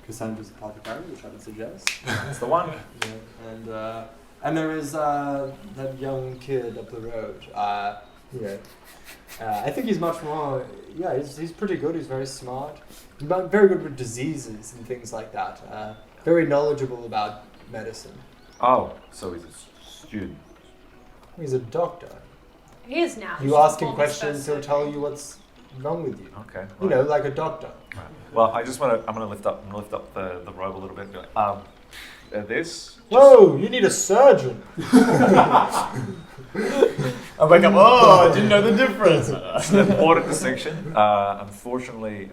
Cassandra's apothecary, which I would suggest. That's the one. Yeah, and there is that young kid up the road. I think he's much more. Yeah, he's pretty good. He's very smart. But very good with diseases and things like that. Very knowledgeable about medicine. Oh, so he's a student. He's a doctor. He is now. You ask him questions, he'll tell you what's wrong with you. Okay. You know, like a doctor. Right. Well, I'm gonna lift up the robe a little bit. And be like, this. Whoa, you need a surgeon. I wake up, oh, I didn't know the difference. It's an important distinction. Unfortunately,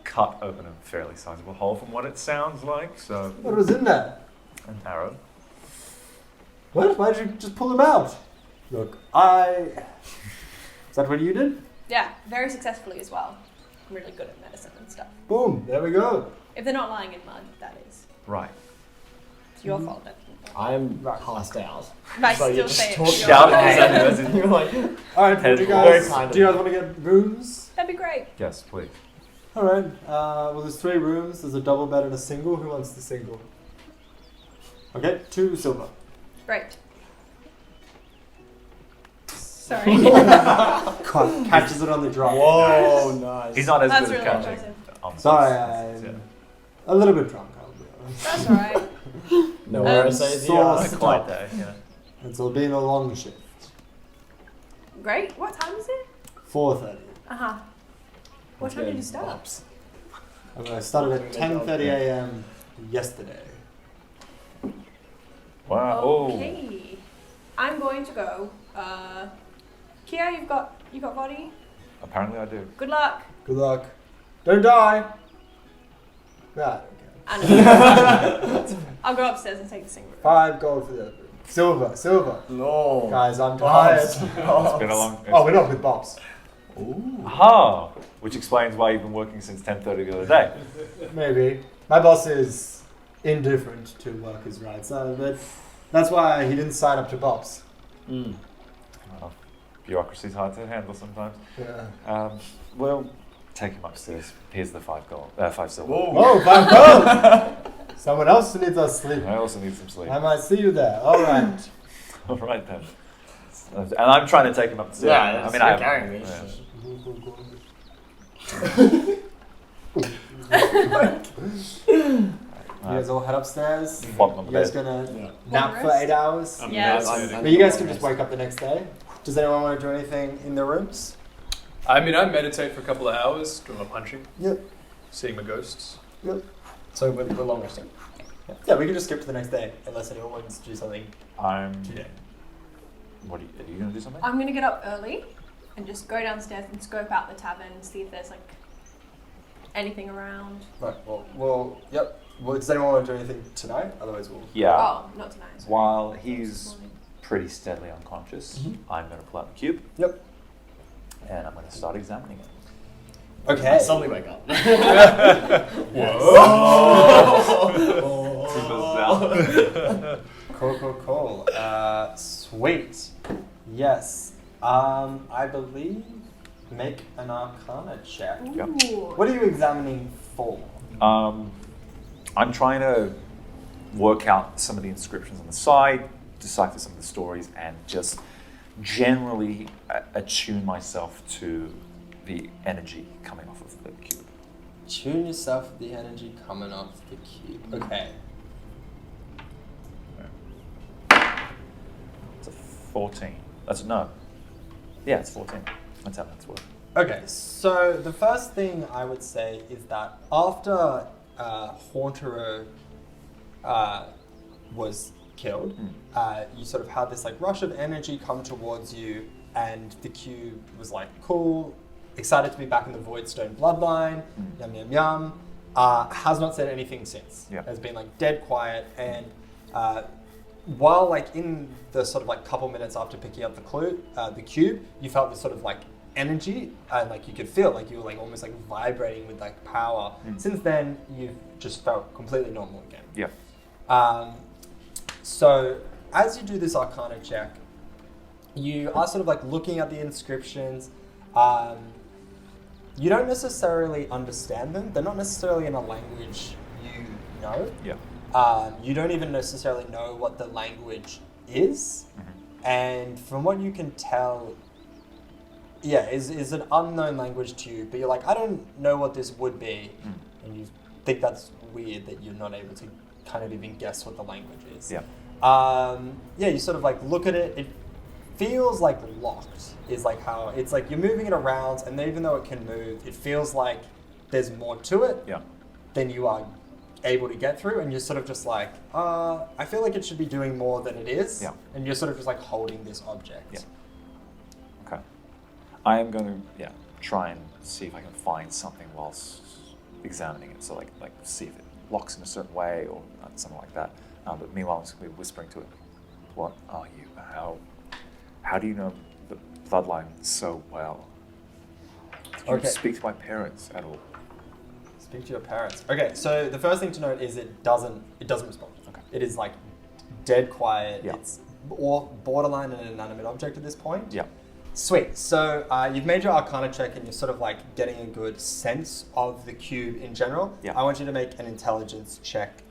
cut open a fairly sizable hole from what it sounds like. So What was in there? an arrow. What? Why did you just pull him out? Look, Is that what you did? Yeah, very successfully as well. I'm really good at medicine and stuff. Boom, there we go. If they're not lying in mud, that is. Right. It's your fault. I'm passed out. But I So you still just say talk it's your Shout fault. at him. You're like, Alright, Head do you very guys, kind do you of guys want to get rooms? That'd be great. Yes, please. Alright, well there's 3 rooms. There's a double bed and a single. Who wants the single? Okay, 2 silver. Great. Sorry. Catches it on the drop. whoa, nice. He's not as That's good at really catching. impressive. Sorry, Yeah. I'm a little bit drunk, I'll be honest. That's alright. No worries, say the Sauce. Not quite there. Yeah. It's all been a long shift. Great. What time is it? 4:30. Uh-huh. What time did you start? I started at 10:30 a.m. yesterday. Wow. Okay. I'm going to go. Kia, you got body? Oh, apparently I do. Good luck. Good luck. Don't die. Right. Okay. And I'll go upstairs and take the single room. 5 gold for the other room. Silver. No. Guys, I'm tired. It's been a long. Oh, we're not with Bobs. Aha! Which explains why you've been working since 10:30 the other day. Maybe. My boss is indifferent to workers' rights, but that's why he didn't sign up to Bobs. Well, bureaucracy's hard to handle sometimes. Yeah. We'll take him upstairs. Here's the 5 silver. Oh, 5 gold! Someone else needs a sleep. I also need some sleep. I might see you there. All right. All right then. And I'm trying to take him upstairs. Yeah, I mean, you're I carrying me. yeah. You guys all head upstairs. Flop on the You guys bed. gonna nap for rest? 8 hours? I'm Yeah. meditating. But you guys can just wake up the next day. Does anyone want to do anything in their rooms? I mean, I meditate for a couple of hours, doing my punching, Yep. seeing my ghosts. Yep. So we're long resting. Yeah, we can just skip to the next day unless anyone wants to do something today. Are you gonna do something? I'm gonna get up early and just go downstairs and scope out the tavern and see if there's like anything around. Right. Well. Yep. Well, does anyone want to do anything tonight? Otherwise, we'll. Yeah. Oh, not tonight. Sorry. While This he's morning. pretty steadily unconscious, Mhm. I'm gonna pull out the cube. Yep. And I'm gonna start examining it. Okay. I suddenly wake up. Cool. Sweet. Yes. I believe make an Arcana check. Yep. Ooh. What are you examining for? I'm trying to work out some of the inscriptions on the side, decipher some of the stories, and just generally attune myself to the energy coming off of the cube. Tune yourself with the energy coming off the cube. Okay. It's a 14. It's 14. That's how that's worth. Okay, so the first thing I would say is that after Haunterer was killed, you sort of had this like rush of energy come towards you, and the cube was like, cool, excited to be back in the Voidstone bloodline, yum yum yum. Has not said anything since. Yeah. Has been like dead quiet, and while like in the sort of like couple minutes after picking up the cube, you felt this sort of like energy, and like you could feel like you were like almost like vibrating with like power. Since then, you've just felt completely normal again. Yeah. So as you do this Arcana check, you are sort of like looking at the inscriptions. You don't necessarily understand them. They're not necessarily in a language you know. Yeah. You don't even necessarily know what the language is. And from what you can tell, is an unknown language to you, but you're like, I don't know what this would be. And you think that's weird that you're not able to kind of even guess what the language is. Yeah. You sort of like look at it. It feels like locked, is like how it's like you're moving it around, and even though it can move, it feels like there's more to it Yeah. than you are able to get through, and you're sort of just like, I feel like it should be doing more than it is. Yeah. And you're sort of just like holding this object. Yeah. Okay. I am going to try and see if I can find something whilst examining it. So like see if it locks in a certain way or something like that. But meanwhile, I'm just going to be whispering to it. What are you? How do you know the bloodline so well? Did you Okay. speak to my parents at all? Speak to your parents. Okay, so the first thing to note is it doesn't respond. Okay. It is like dead quiet. Yeah. It's borderline an inanimate object at this point. Yeah. Sweet. So you've made your Arcana check, and you're sort of like getting a good sense of the cube in general. Yeah. I want you to make an intelligence check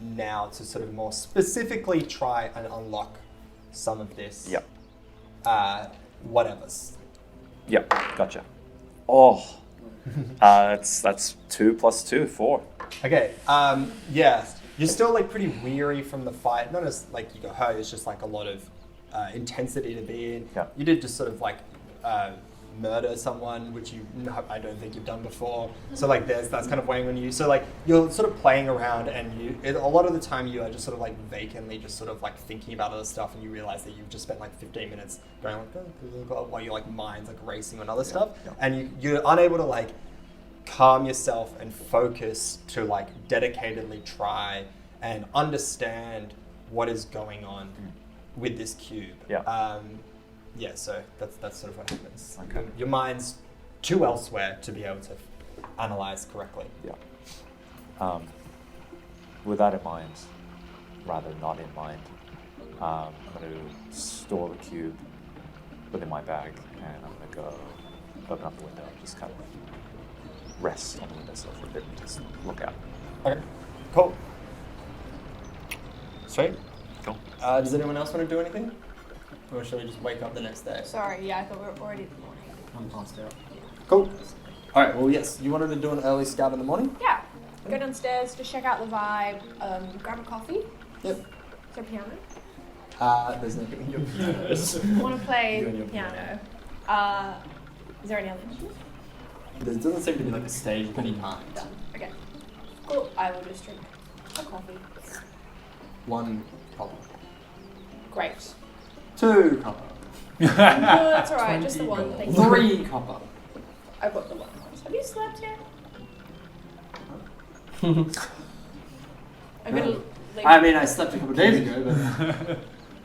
now to sort of more specifically try and unlock some of this. Yeah. Whatever's. Yeah. Gotcha. Oh. That's 2 + 2, 4. Okay. Yeah. You're still like pretty weary from the fight. Not as like you got hurt. It's just like a lot of intensity to be in. Yeah. You did just sort of like murder someone, which I don't think you've done before. So like that's kind of weighing on you. So like you're sort of playing around, and a lot of the time you are just sort of like vacantly just sort of like thinking about other stuff, and you realize that you've just spent like 15 minutes going like while your like mind's like racing on other stuff, yeah. and you're unable to like calm yourself and focus to like dedicatedly try and understand what is going on with this cube. Yeah. So that's sort of what happens. Okay. Your mind's too elsewhere to be able to analyze correctly. Yeah. With that in mind, rather not in mind, I'm going to store the cube within my bag, and I'm going to go open up the window and just kind of rest on the windowsill for a bit and just look out. Okay, cool. Sweet. Cool. Does anyone else want to do anything? Or should we just wake up the next day? Sorry, yeah, I thought we were already in the morning. I'm passed out. Cool. All right, well, yes, you wanted to do an early scout in the morning? Yeah. Go downstairs, just check out the vibe, grab a coffee. Yep. Is there a piano? There's nothing in your pianos. I want to play You and your piano. Is there any other issues? There doesn't seem to be like a stage of any kind. Done. Okay. Cool. I will just drink a coffee. 1 copper. Great. 2 copper. No, that's alright. Just the one. Thank you. 3 copper. I got the one. Have you slept yet? I'm gonna leave. I mean, I slept a couple of days ago, but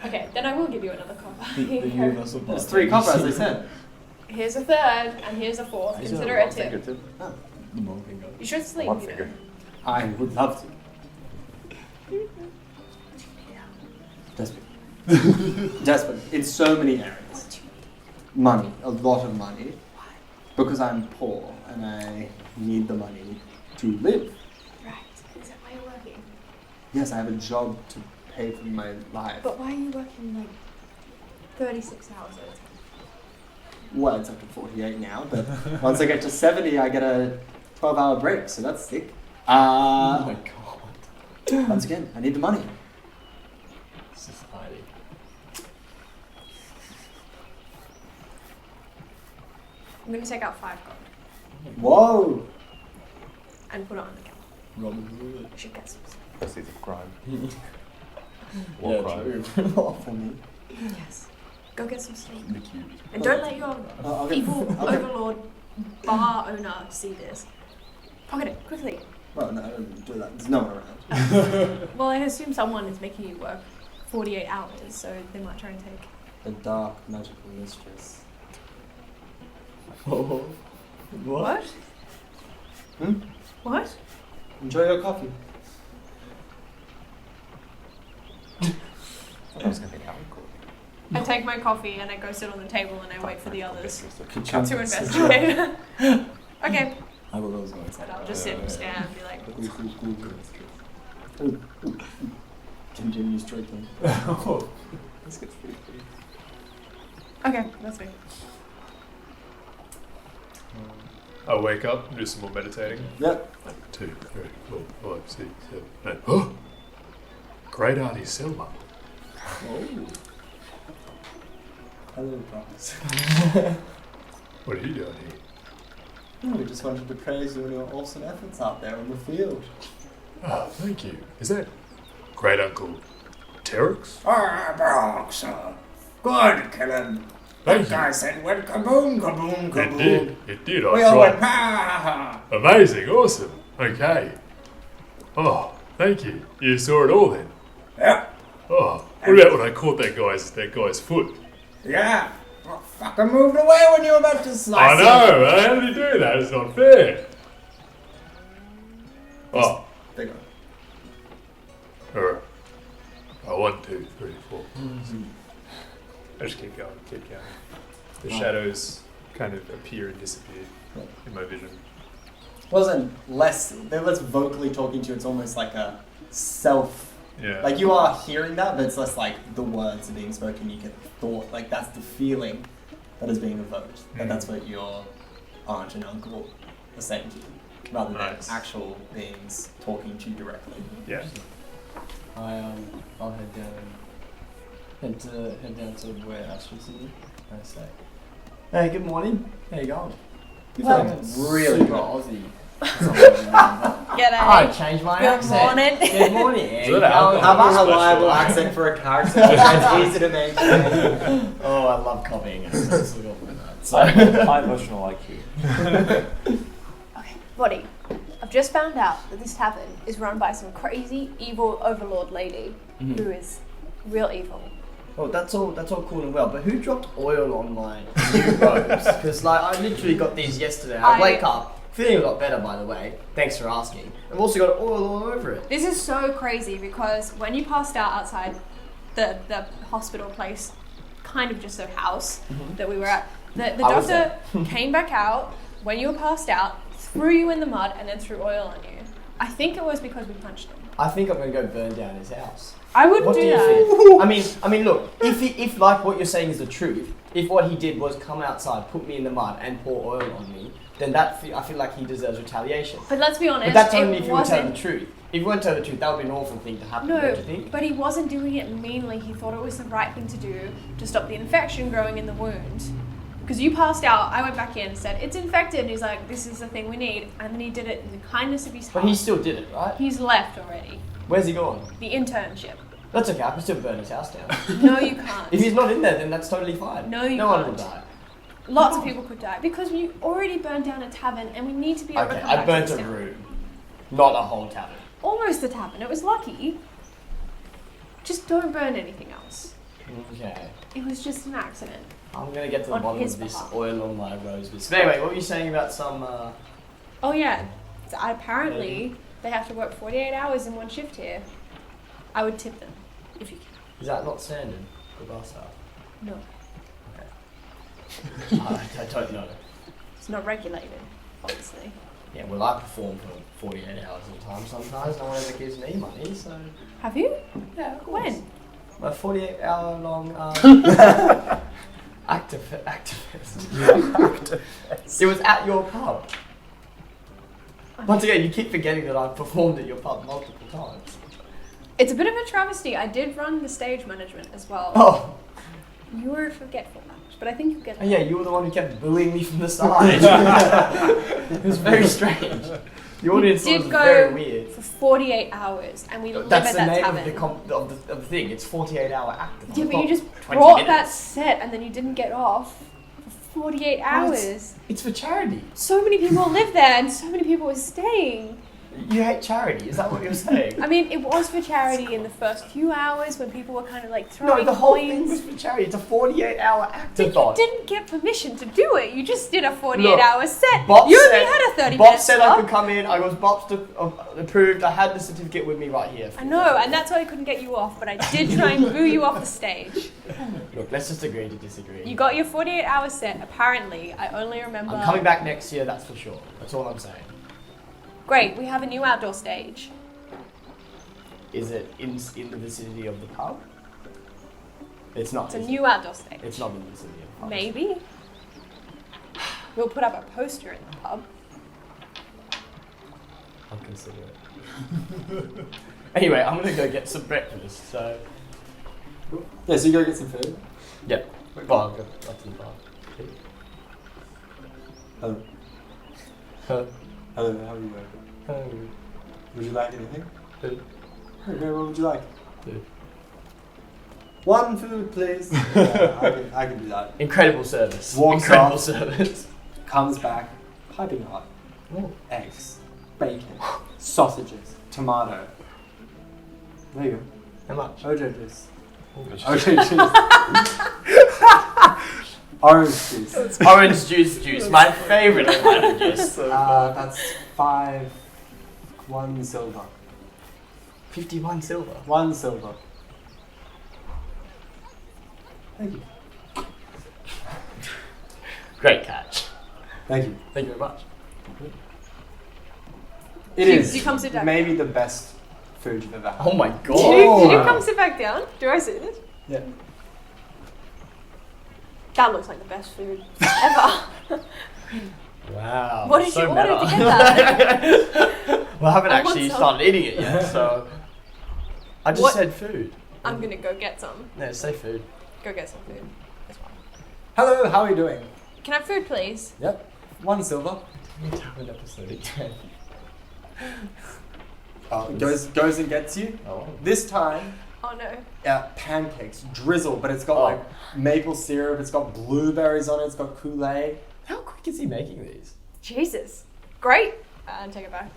Okay, then I will give you another copper. The universal there's 3 copper, as I said. Here's a third, and here's a fourth. Consider it a tip. tip. The long finger. You should sleep, One you know. finger. I would love to. Desperate. Desperate. In so many areas. Money. A lot of money. Because I'm poor and I need the money to live. Right. Is that why you're working? Yes, I have a job to pay for my life. But why are you working like 36 hours at a time? Well, it's up to 48 now, but once I get to 70, I get a 12-hour break, so that's sick. Oh my god. Once again, I need the money. Society. I'm gonna take out 5 gold Whoa! and put it on the counter. Robin Hood. I should get some. Proceeds of crime. Yeah, crime. true. For me. Yes. Go get some sleep. The cube. And don't let your I'll get- evil I'll get- overlord bar owner see this. Pocket it, quickly. Well, no, I don't do that. There's no one around. Well, I assume someone is making you work 48 hours, so they might try and take. The dark magical mistress. Oh. What? Hmm? What? Enjoy your coffee. I was going to think alcohol. I take my coffee and I go sit on the table and I wait for the others to Chance. investigate. Okay. I will always go And inside. I'll just sit and stare and be like, Continue striking. This gets pretty pretty. okay, that's me. I wake up and do some more meditating. Yep. 1, 2, 3, 4, 5, 6, 7, 8. Oh! Great Auntie Selma. Oh. Hello, promise. What are you doing here? We just wanted to praise you on your awesome efforts out there in the field. Oh, thank you. Is that Great Uncle Terex? Brox, good killing. Thank That guy you. said went kaboom, kaboom, kaboom. It did. It did. We I all went tried. ha. Amazing. Awesome. Okay. Oh, thank you. You saw it all then. Yep, Oh, what about when I caught that guy's foot? yeah. Well, fucking moved away when you were about to slice I it. know, man. How did he do that? It's not fair. Oh, There you go. alright. Oh, 1, 2, 3, 4. I just keep going. The shadows kind of appear and disappear in my vision. Wasn't less. They're less vocally talking to you. It's almost like a self. Yeah. Like you are hearing that, but it's less like the words are being spoken. You get the thought. Like that's the feeling that is being evoked. And that's what your aunt and uncle are saying to you, rather than Nice. actual beings talking to you directly. Yeah. I'll head down to where Astra's sitting. And I say, hey, good morning. How you going? Well, really super good. Aussie. I G'day. changed my Good accent. morning. Good morning. How Is you that alcohol? going? Have a Special. reliable accent for a character. It's easy to maintain. Oh, I love copying accents. So, High emotional IQ. Okay, buddy. I've just found out that this tavern is run by some crazy, evil overlord lady who is real evil. well, that's all cool and well, but who dropped oil on my new robes? Because like I literally got these yesterday. I wake up feeling a lot better, by the way. Thanks for asking. I've also got oil all over it. This is so crazy because when you passed out outside the hospital place, kind of just a house that we were at, the I was doctor came back out when you were passed out, threw you in the mud, and then threw oil on you. I think it was because we punched him. I think I'm gonna go burn down his house. I wouldn't What do do you that. think? I mean, look. If like what you're saying is the truth, if what he did was come outside, put me in the mud, and pour oil on me, then I feel like he deserves retaliation. But let's be honest, But that's only it if you were telling the wasn't. truth. If you weren't telling the truth, that would be an awful thing to happen. Don't No, you think? but he wasn't doing it meanly. He thought it was the right thing to do to stop the infection growing in the wound. Because you passed out, I went back in and said, it's infected. And he's like, this is the thing we need. And then he did it in the kindness of his heart. But he still did it, right? He's left already. Where's he gone? The internship. That's okay, I can still burn his house down. No, you can't. If he's not in there, then that's totally fine. No, you No one can't. will die. Lots of people could die. Because we already burned down a tavern and we need to be able to Okay, come I back burnt to a this town. room, not a whole tavern. Almost the tavern. It was lucky. Just don't burn anything else. Okay. It was just an accident. I'm gonna get to the On bottom his of this behalf. oil on my rose bits. But anyway, what were you saying about some, Oh yeah. So apparently they have to work 48 hours in one shift here. I would tip them if you can. is that not standard for bar staff? No, I don't know. it's not regulated, obviously. Yeah, well, I perform for 48 hours at a time sometimes. No one ever gives me money, so... Have you? Yeah, of course. When? My 48-hour long activist. It was at your pub. Once again, you keep forgetting that I've performed at your pub multiple times. It's a bit of a travesty. I did run the stage management as well. Oh, You were forgetful, Max, but I think you get and yeah, you were the one who kept bullying me from the side. It was very strange. The audience did was go very weird. for 48 hours, and we live That's at the that name tavern. of the thing. It's 48-hour act. Yeah, but you just 20 brought that minutes. set, and then you didn't get off for 48 What? hours. It's for charity. So many people live there, and so many people were staying. You hate charity, is that what you're saying? I mean, it was for charity in the first few hours when people were kind of like throwing No, the whole thing coins. was for charity. It's a 48-hour But you actathon. didn't get permission to do it. You just did a 48-hour set. Bob You said- only had a 30 Bob minute said slot. I could come in. I was Bob's approved. I had the certificate with me right here. I know, and that's why I couldn't get you off, but I did try and boo you off the stage. Look, let's just agree to disagree. You got your 48-hour set, apparently. I only remember... I'm coming back next year, that's for sure. That's all I'm saying. Great, we have a new outdoor stage. Is it in the vicinity of the pub? It's not. It's a is it? new outdoor stage. It's not in the vicinity of the pub. Maybe. We'll put up a poster in the pub. I'll consider it. Anyway, I'm gonna go get some breakfast. So. Yeah, so you go get some food. Yeah. Well, I'll go up to the bar. Hello. Huh? Hello, how are you doing? Would you like anything? Food. Okay, what would you like? Food. One food, please. Yeah, I can do that. Incredible service. Walks Incredible off. service. Comes back, piping hot. Oh. Eggs, bacon, sausages, tomato. There you go. How much? OJ juice. Which- OJ juice. Orange juice. Orange juice. My favourite kind of juice. That's 1 silver. 51 silver. 1 silver. Thank you. Great catch. Thank you. Thank you very much. It Did is you come sit down? maybe the best food you've ever had. Oh my Did god. you come sit back down? Do I sit it? Yeah. That looks like the best food ever. Wow. What did so you order meta. to get that? Well, I haven't I want actually some. started eating it yet, so. I just What- said food. I'm gonna go get some. No, say food. Go get some food. That's fine. Hello, how are you doing? Can I have food, please? Yep. 1 silver. An episode again. Goes and gets you. Oh. This time, Oh no. pancakes, drizzle, but it's got Oh. like maple syrup, it's got blueberries on it, it's got Kool-Aid. How quick is he making these? Jesus. Great. Take it back.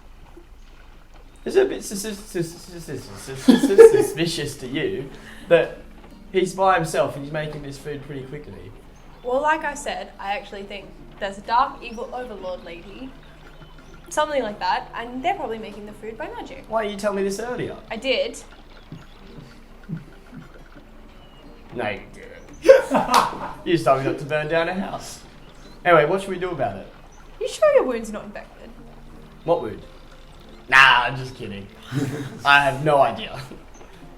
Is it a bit suspicious to you that he's by himself and he's making this food pretty quickly? Well, like I said, I actually think there's a dark, evil overlord lady. Something like that, and they're probably making the food by magic. Why didn't you tell me this earlier? I did. No, you didn't. You just told me not to burn down a house. Anyway, what should we do about it? You sure your wound's not infected? What wound? Nah, I'm just kidding. I have no idea.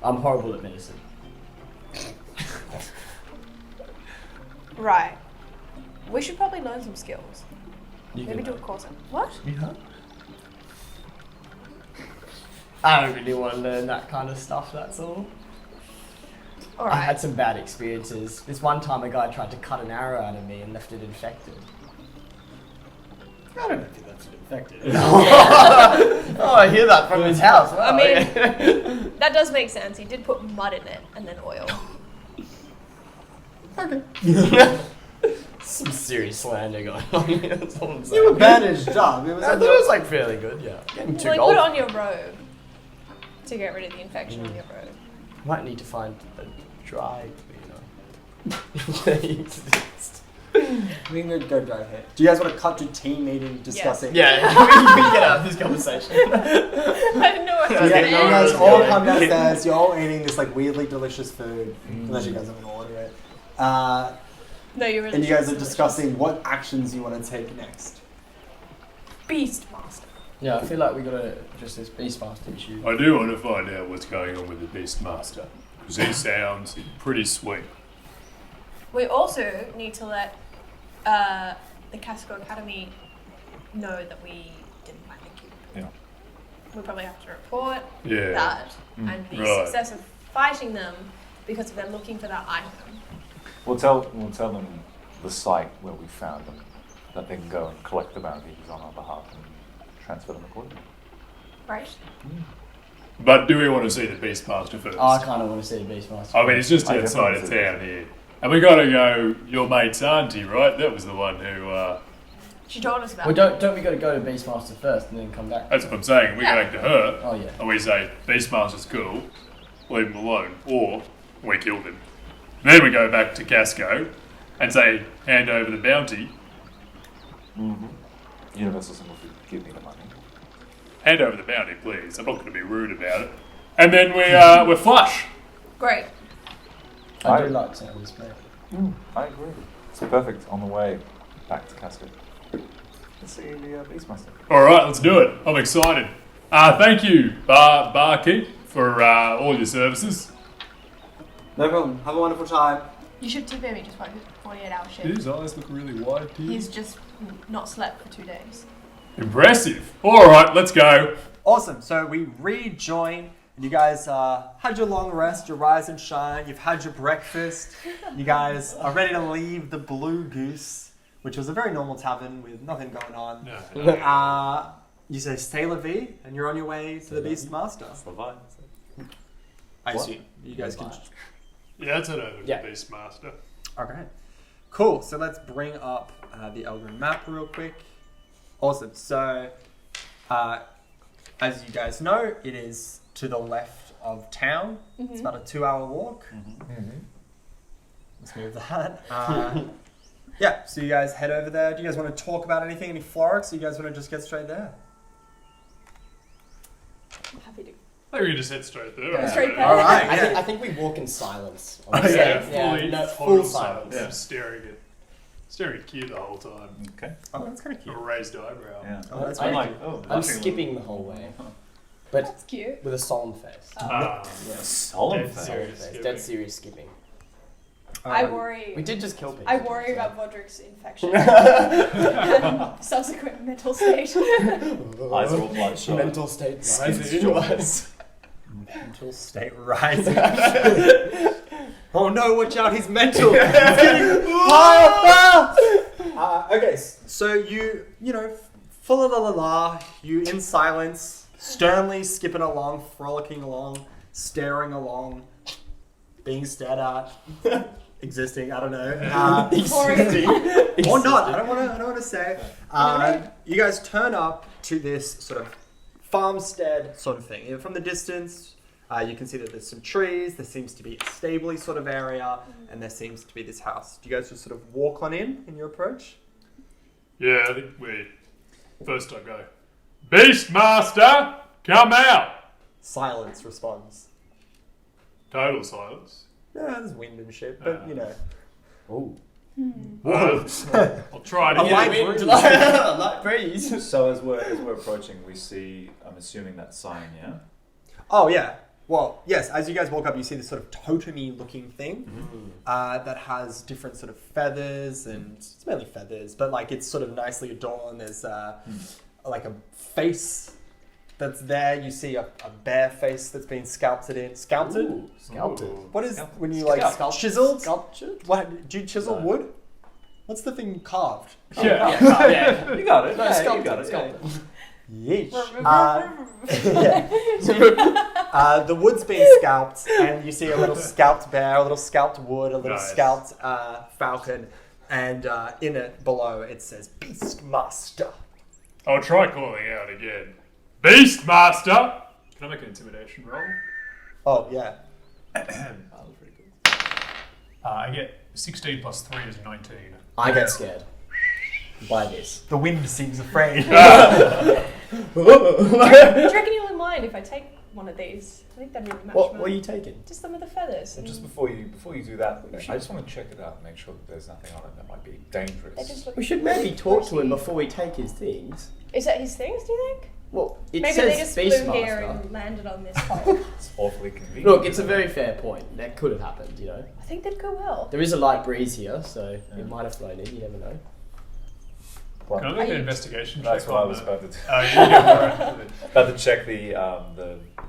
I'm horrible at medicine. Right. We should probably learn some skills. You Maybe do a course. What? Yeah. I don't really want to learn that kind of stuff, that's all. All I right. had some bad experiences. This one time a guy tried to cut an arrow out of me and left it infected. I don't think that's infected. Oh, I hear that from his house. Wow. I mean, that does make sense. He did put mud in it and then oil. Some serious slander going on here. That's all I'm saying. You were bandaged up. It was I thought it was like fairly good, yeah. Getting too Well, you gold. put it on your robe to get rid of the infection on your robe. Might need to find a dry cleaner. We can go dry hair. Do you guys want to cut to team meeting discussing? Yeah, we can get out of this conversation. I didn't know what So was yeah, you there. guys all come downstairs. You're all eating this like weirdly delicious food, unless you guys are going to order it. No, you really And you guys are should. discussing what actions you want to take next. Beastmaster. Yeah, I feel like we gotta address this Beastmaster issue. I do want to find out what's going on with the Beastmaster, because he sounds pretty sweet. We also need to let the Casco Academy know that we didn't find the cube. Yeah. We probably have to report Yeah. that and the Right. success of fighting them because they're looking for that item. We'll tell them the site where we found them, that they can go and collect the bounties on our behalf and transfer them accordingly. Right? But do we want to see the Beastmaster first? Oh, I kind of want to see the Beastmaster. I mean, it's just I outside of definitely town here. And we got to go, your mate's auntie, right? That was the one who, She told us about Well, it. don't we gotta go to Beastmaster first and then come back? that's what I'm saying. We go back to her, Oh yeah. and we say, Beastmaster's cool, leave him alone. Or, we killed him. Then we go back to Casco and say, hand over the bounty. Universal symbol for give me the money. Hand over the bounty, please. I'm not going to be rude about it. And then we're flush. Great. I do like sound of this play. I agree. It's perfect on the way back to Casco. Let's see the Beastmaster. All right, let's do it. I'm excited. Thank you, Barkeep, for all your services. No problem. Have a wonderful time. You should tip him. He just worked a 48-hour shift. His eyes look really wide to you. He's just not slept for 2 days. Impressive. All right, let's go. Awesome. So we rejoin. You guys had your long rest, your rise and shine. You've had your breakfast. You guys are ready to leave the Blue Goose, which was a very normal tavern with nothing going on. No. You say stay la vie, and you're on your way to the Beastmaster. I What? assume you guys can. Yeah, that's it over Yeah. to Beastmaster. Okay. Cool. So let's bring up the Elgrin map real quick. Awesome. So, as you guys know, it is to the left of town. It's about a 2-hour walk. Let's move that. Yeah, so you guys head over there. Do you guys want to talk about anything? Any florix? Or you guys want to just get straight there? I'm happy to. I think we can just head straight there. Go straight there. All right. I think we walk in silence. Oh, Yeah, yeah. fully, no, total full silence. silence. I'm staring at Q the whole time. Okay. Oh, that's kind of A cute. raised eyebrow. Yeah. Oh, that's I very like- cute. Oh, I'm skipping the whole way, but That's cute. with a solemn face. Ah, Solemn Dead face. serious. Face. skipping. Dead serious skipping. I worry. We did just kill people. I worry about Vodric's infection. Subsequent mental state. Eyes are all bloodshot. mental state Rising. rising. Mental state rising. Oh no, watch out, he's mental. He's getting higher. Okay, so you know, full of la la la, you in silence, sternly skipping along, frolicking along, staring along, being stared at, existing, I don't know. Or not, I don't want to say. You guys turn up to this sort of farmstead sort of thing. From the distance, you can see that there's some trees, there seems to be a stably sort of area, and there seems to be this house. Do you guys just sort of walk on in your approach? Yeah, I think we first I go, Beastmaster, come out. Silence responds. Total silence. Yeah, there's wind and shit, but you know. Oh. I'll try A to light get breeze. Light breeze. So as we're approaching, we see. I'm assuming that sign. Yeah. Oh yeah. Well, yes. As you guys walk up, you see this sort of totemy looking thing that has different sort of feathers, and it's mainly feathers, but like it's sort of nicely adorned. There's like a face that's there. You see a bear face that's been sculpted in. Sculpted? Ooh, sculpted. What is Sculpted. when you like Sculpt- chiseled? Sculptured? What? Do you chisel No. wood? What's the thing carved? Yeah. You got it. No, Yeah, sculpted. you got it. Sculpted. Yeesh. Yeah. The wood's been scalped, and you see a little scalped bear, a little scalped wood, a little Nice. scalped falcon, and in it below it says Beastmaster. I'll try calling out again. Beastmaster! Can I make an intimidation roll? Oh yeah. That was pretty good. I get 16 plus 3 is 19. I get scared by this. The wind seems afraid. Do you reckon you'll mind if I take one of these? I think that'd really match What mine. are you taking? Just some of the feathers. And just before you do that, I just want to check it out and make sure that there's nothing on it that might be dangerous. They just look We should maybe talk to him pretty. before we take his things. Is that his things, do you think? Well, it Maybe they says just flew here Beastmaster. and landed on this pole. It's awfully convenient. Look, it's a very fair point. That could have happened, you know. I think they'd go well. There is a light breeze here, so Yeah. it might have flown in. You never know. Well, Can I make an investigation that's check what I on was the... about to do. Oh, yeah, right. About to check the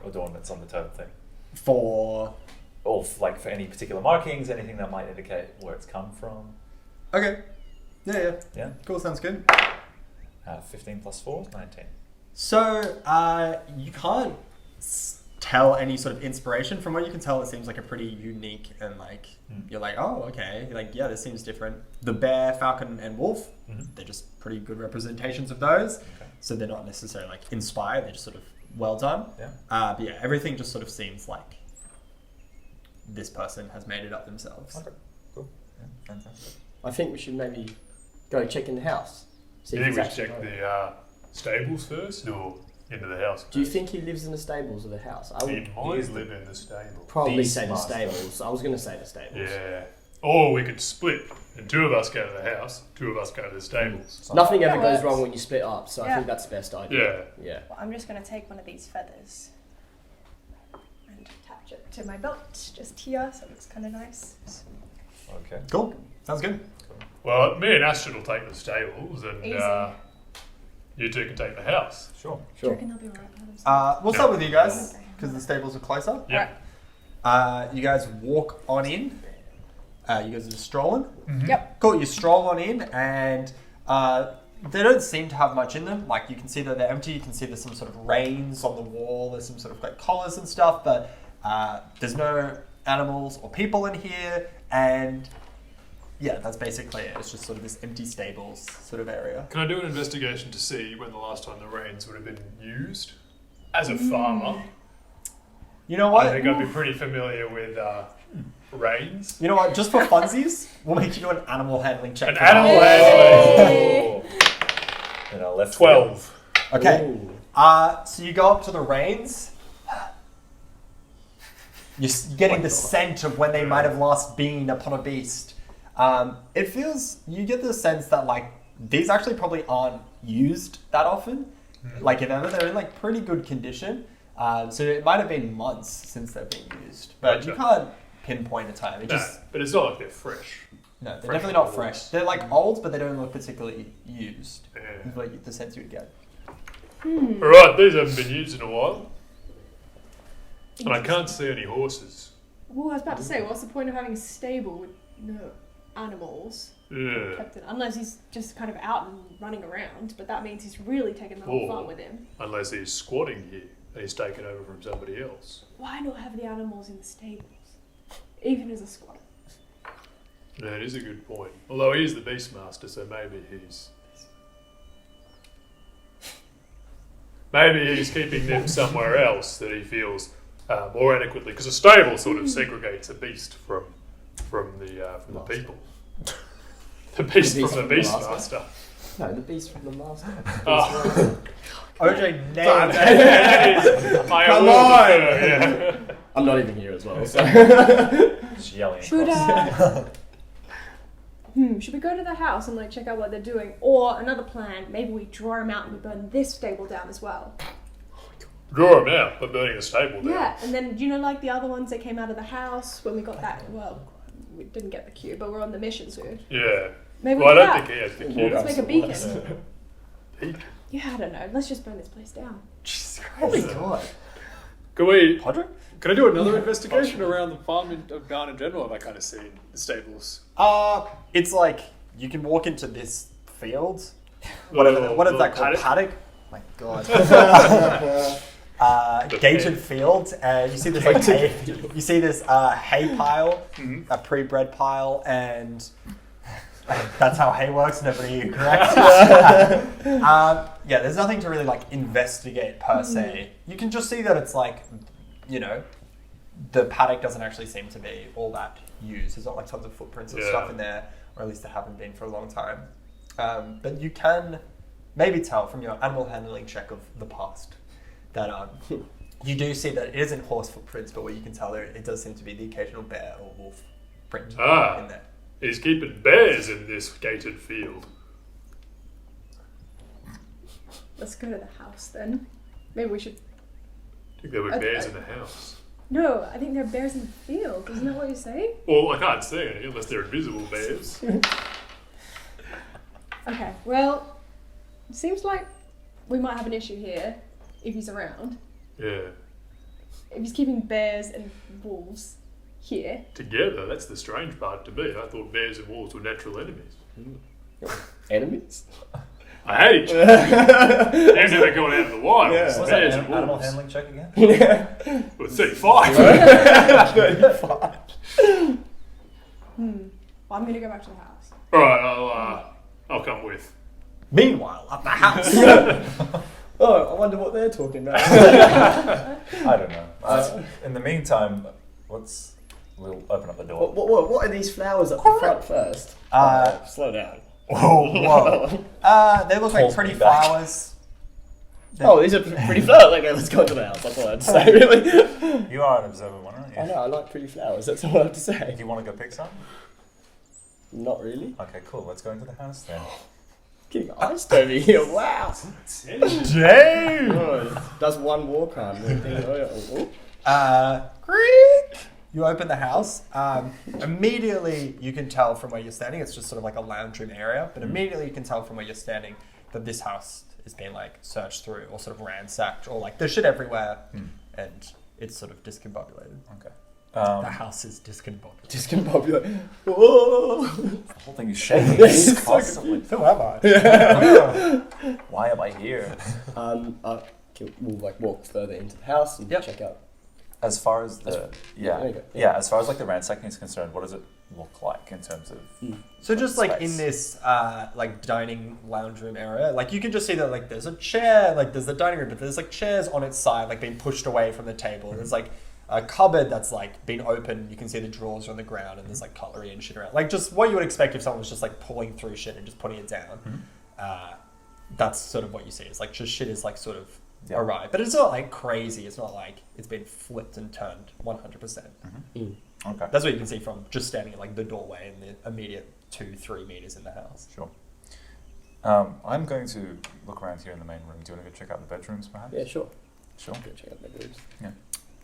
adornments on the totem thing. For Or like for any particular markings, anything that might indicate where it's come from. okay. Yeah. Yeah. Cool. Sounds good. 15 plus 4, 19. So you can't tell any sort of inspiration. From what you can tell, it seems like a pretty unique and like you're like, oh, okay, like yeah, this seems different. The bear, falcon, and wolf, they're just pretty good representations of those. Okay. So they're not necessarily like inspired; they're just sort of well done. Yeah. But yeah, everything just sort of seems like this person has made it up themselves. Okay. Cool. Yeah, fantastic. I think we should maybe go check in the house. See Do if you think he's we actually check home. the stables first or into the house first? Do you think he lives in the stables or the house? I He would might is the- live in the stable. probably say the Beastmaster. stables. I was going to say the stables. Yeah. Or we could split and 2 of us go to the house, 2 of us go to the stables. Nothing ever That goes works. wrong when you split up, so I Yeah. think that's the best idea. Yeah. Yeah. Well, I'm just going to take one of these feathers and attach it to my belt just here, so it's kind of nice. Okay. Cool. Sounds good. Well, me and Astrid will take the stables and Easy. you 2 can take the house. Sure. Do you Sure. reckon they'll be alright by themselves? We'll start with you guys because the stables are closer. Yeah. You guys walk on in. You guys are just strolling. Yep. Cool. You stroll on in, and they don't seem to have much in them. Like you can see that they're empty. You can see there's some sort of reins on the wall. There's some sort of like collars and stuff, but there's no animals or people in here. And yeah, that's basically it. It's just sort of this empty stables sort of area. Can I do an investigation to see when the last time the reins would have been used? As a farmer, You know what? I think I'd be pretty familiar with reins. You know what? Just for funsies, we'll make you do an animal handling check. An for animal that. handling. And our left 12. Okay. Ooh. So you go up to the reins. You're getting the scent of when they might have last been upon a beast. It feels, you get the sense that like these actually probably aren't used that often. Like if ever, they're in like pretty good condition. So it might have been months since they've been used, but you Gotcha. can't pinpoint a time. It No, just but it's not like they're fresh. no, they're fresh definitely not old. fresh. They're like old, but they don't look particularly used. Yeah. Is like the sense you would get. Alright, these haven't been used in a while. And I can't see any horses. Well, I was about to say, what's the point of having a stable with no animals? Yeah. Kept it, unless he's just kind of out and running around, but that means he's really taking the whole Or- fun with him. Unless he's squatting here and he's taken over from somebody else. Why not have the animals in the stables? Even as a squatter. That is a good point. Although he is the Beastmaster, so maybe he's keeping them somewhere else that he feels more adequately. Because a stable sort of segregates a beast from the people. The beast beast from the from the master. Beastmaster. No, the beast from the master. Oh. OJ nailed it. That is my Come award on! for her, yeah. I'm not even here as well. So. Just yelling Should across. should we go to the house and like check out what they're doing? Or another plan, maybe we draw them out and we burn this stable down as well. Draw him out by burning the stable down. Yeah, and then you know like the other ones that came out of the house when we got that, well, we didn't get the cube, but we're on the mission soon. Yeah. Maybe Well, we I do don't that. think he has the cube. Let's make a beacon. Beacon. Yeah, I don't know. Let's just burn this place down. Jesus Oh my Christ. god. Can we? Podrick? Can I do another investigation around the farm of Barn in general? Have I kind of seen the stables? It's like you can walk into this field. What is that called? Paddock? My God. Gated field. You see this like hay, you see this hay pile, a pre-bred pile, and that's how hay works. Nobody correct. Yeah, there's nothing to really like investigate per se. You can just see that it's like, you know, the paddock doesn't actually seem to be all that used. There's not like tons of footprints and stuff in there, or at least there haven't been for a long time. But you can maybe tell from your animal handling check of the past that you do see that it isn't horse footprints, but what you can tell there, it does seem to be the occasional bear or wolf print in there. He's keeping bears in this gated field. Let's go to the house then. Maybe we should. I think there were bears in the house. No, I think there are bears in the field. Isn't that what you're saying? Well, I can't see any unless they're invisible bears. Okay, well, it seems like we might have an issue here if he's around. Yeah. If he's keeping bears and wolves here. Together, that's the strange part to me. I thought bears and wolves were natural enemies. Enemies? I hate each other. As if they're going out in the wild. Yeah. It's What's bears that and animal wolves. handling check again? Well, 35. Well, I'm gonna go back to the house. Alright, I'll come with. Meanwhile, at the house. Oh, I wonder what they're talking about. I don't know. In the meantime, we'll open up the door. What are these flowers up the front first? Slow down. Whoa. They look like Hold pretty me back. flowers. Oh, these are pretty flowers. Okay, let's go to the house. That's all I have to say, really. You are an observant one, aren't you? I know, I like pretty flowers. That's all I have to say. Do you want to go pick some? Not really. Okay, cool. Let's go into the house then. Getting iced over here. Wow. Damn! Oh, does one war card. You open the house. Immediately, you can tell from where you're standing. It's just sort of like a lounge room area, but immediately you can tell from where you're standing that this house is being like searched through or sort of ransacked, or like there's shit everywhere, and it's sort of discombobulated. Okay. The house is discombobulated. Discombobulated. Whoa. The whole thing is shaking constantly. Who am I? Why am I here? We'll like walk further into the house and check out. As far as the there you go. as far as like the ransacking is concerned, what does it look like in terms of? So just like space? in this like dining lounge room area, like you can just see that like there's a chair, like there's the dining room, but there's like chairs on its side, like being pushed away from the table. There's like a cupboard that's like been open. You can see the drawers are on the ground, and there's like cutlery and shit around. Like just what you would expect if someone was just like pulling through shit and just putting it down. That's sort of what you see. It's like just shit is like sort of awry, but it's not like crazy. It's not like it's been flipped and turned 100%. Okay. That's what you can see from just standing at like the doorway and the immediate 2-3 meters in the house. Sure. I'm going to look around here in the main room. Do you want to go check out the bedrooms, perhaps? Yeah, sure. Sure. Go check out the bedrooms. Yeah.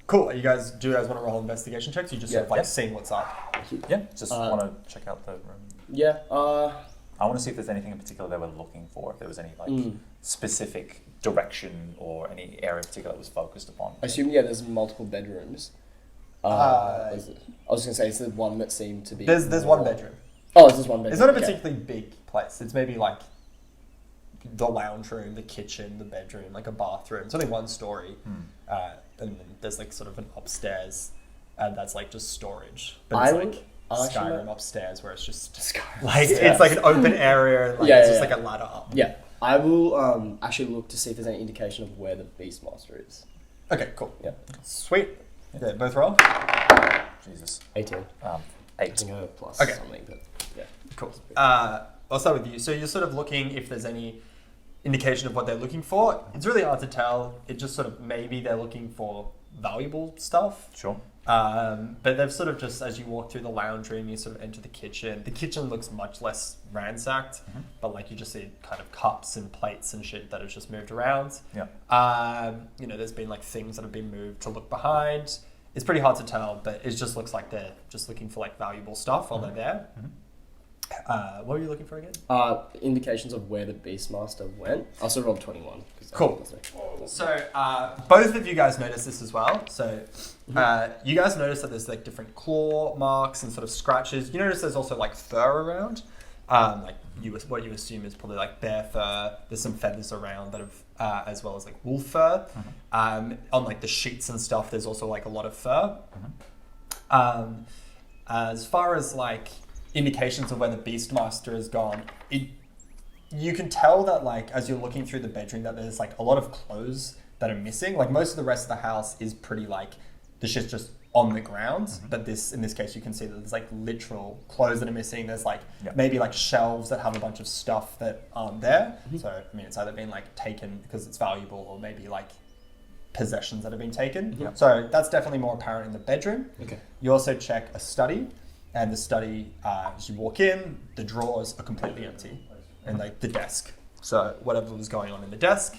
Cool. Do you guys want to roll investigation checks? You just sort of like seeing what's up. Yeah. Just want to check out the room. Yeah. I want to see if there's anything in particular they were looking for. If there was any like specific direction or any area in particular that was focused upon. I assume there's multiple bedrooms. I was gonna say it's the one that seemed to be. There's one bedroom. Oh, it's just one bedroom. It's not a okay. particularly big place. It's maybe like the lounge room, the kitchen, the bedroom, like a bathroom. It's only one story, and then there's like sort of an upstairs, and that's like just storage. But it's like Skyrim upstairs, where it's just like it's like an open area, and like it's just like a ladder up. Yeah, I will actually look to see if there's any indication of where the Beastmaster is. Okay, cool. Yeah, sweet. Yeah, both roll. Jesus. 18. 8. Plus Okay. something, but yeah. Cool. I'll start with you. So you're sort of looking if there's any indication of what they're looking for. It's really hard to tell. It just sort of maybe they're looking for valuable stuff. Sure. But they've sort of just, as you walk through the lounge room, you sort of enter the kitchen. The kitchen looks much less ransacked, but like you just see kind of cups and plates and shit that have just moved around. Yeah. There's been like things that have been moved to look behind. It's pretty hard to tell, but it just looks like they're just looking for like valuable stuff while they're there. What were you looking for again? Indications of where the Beastmaster went. I also rolled 21. Cool. So both of you guys notice this as well. So you guys notice that there's like different claw marks and sort of scratches. You notice there's also like fur around. What you assume is probably like bear fur. There's some feathers around that have, as well as like wolf fur. On like the sheets and stuff, there's also like a lot of fur. As far as like indications of where the Beastmaster has gone, you can tell that like as you're looking through the bedroom that there's like a lot of clothes that are missing. Like most of the rest of the house is pretty like the shit's just on the ground, but in this case you can see that there's like literal clothes that are missing. There's like maybe like shelves that have a bunch of stuff that aren't there. So I mean it's either been like taken because it's valuable or maybe like possessions that have been taken. So that's definitely more apparent in the bedroom. You also check a study, and the study as you walk in, the drawers are completely empty, and like the desk. So whatever was going on in the desk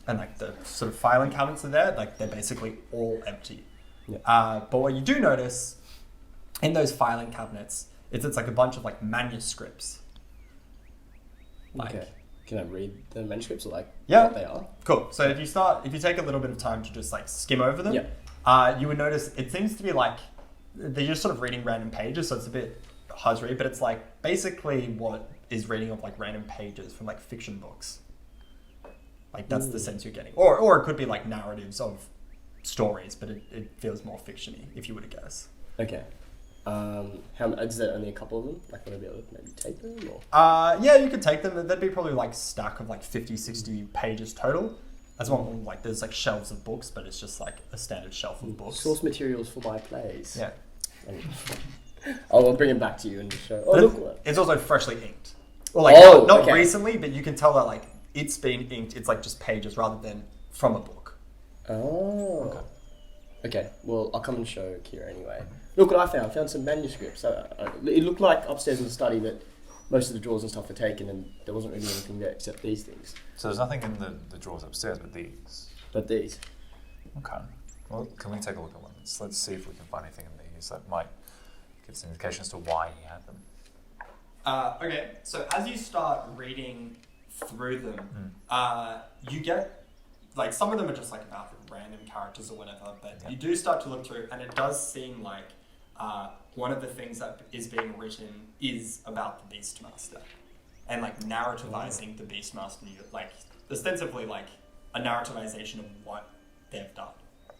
and like the sort of filing cabinets are there, like they're basically all empty. But what you do notice in those filing cabinets, it's like a bunch of like manuscripts. Okay. Can I read the manuscripts or like Yeah. what they are? Cool. So if you take a little bit of time to just like skim over them, you would notice it seems to be like they're just sort of reading random pages, so it's a bit hard to read, but it's like basically what is reading of like random pages from like fiction books. Like that's the sense you're getting. Or it could be like narratives of stories, but it feels more fictiony if you were to guess. Okay. Is there only a couple of them? Like, would I be able to maybe take them? Or? Yeah, you could take them. There'd be probably like a stack of like 50, 60 pages total. As well, like there's like shelves of books, but it's just like a standard shelf of books. Source materials for my plays. Yeah. I'll bring them back to you and show. Oh, look. It's also freshly inked. Or like not recently, but you can tell that like it's been inked. It's like just pages rather than from a book. Oh. Okay. Well, I'll come and show Kira anyway. Look what I found. I found some manuscripts. It looked like upstairs in the study that most of the drawers and stuff were taken, and there wasn't really anything there except these things. So there's nothing in the drawers upstairs but these? But these. Okay. Well, can we take a look at one? Let's see if we can find anything in these that might give us an indication as to why he had them. Okay, so as you start reading through them, you get, like, some of them are just like about random characters or whatever, but you do start to look through, and it does seem like one of the things that is being written is about the Beastmaster, and like narrativizing the Beastmaster, like ostensibly like a narrativization of what they've done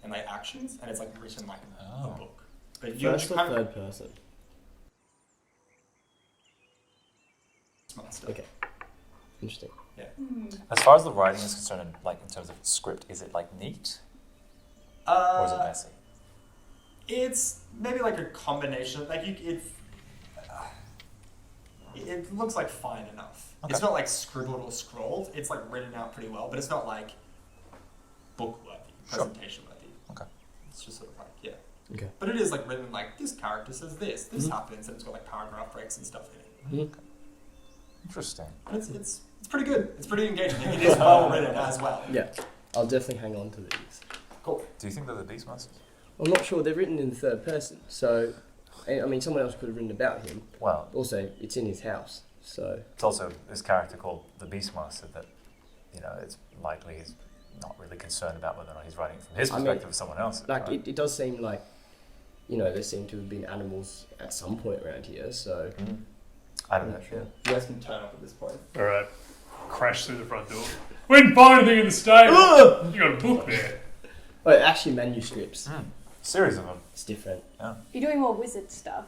and like actions, and it's like written like a book. But First or third person? Beastmaster. Okay. Interesting. Yeah. As far as the writing is concerned, like in terms of script, is it like neat or is it messy? It's maybe like a combination. Like it looks like fine enough. Okay. It's not like scribbled or scrolled. It's like written out pretty well, but it's not like book worthy, presentation worthy. Okay. It's just sort of like Okay. But it is like written like this character says this happens, and it's got like paragraph breaks and stuff in it. Interesting. But it's pretty good. It's pretty engaging. It is well written as well. Yeah. I'll definitely hang on to these. Cool. Do you think they're the Beastmasters? I'm not sure. They're written in the third person, so I mean, someone else could have written about him. Well, Also, it's in his house, so it's also this character called the Beastmaster that, you know, it's likely he's not really concerned about whether or not he's writing from his perspective or someone else's. like right? it does seem like, you know, there seem to have been animals at some point around here. So I don't know. Yeah. You guys can turn up at this point. All right. Crash through the front door. We didn't find anything in the stable. You got a book there. well, actually, manuscripts. Series of them. It's different. You're doing more wizard stuff.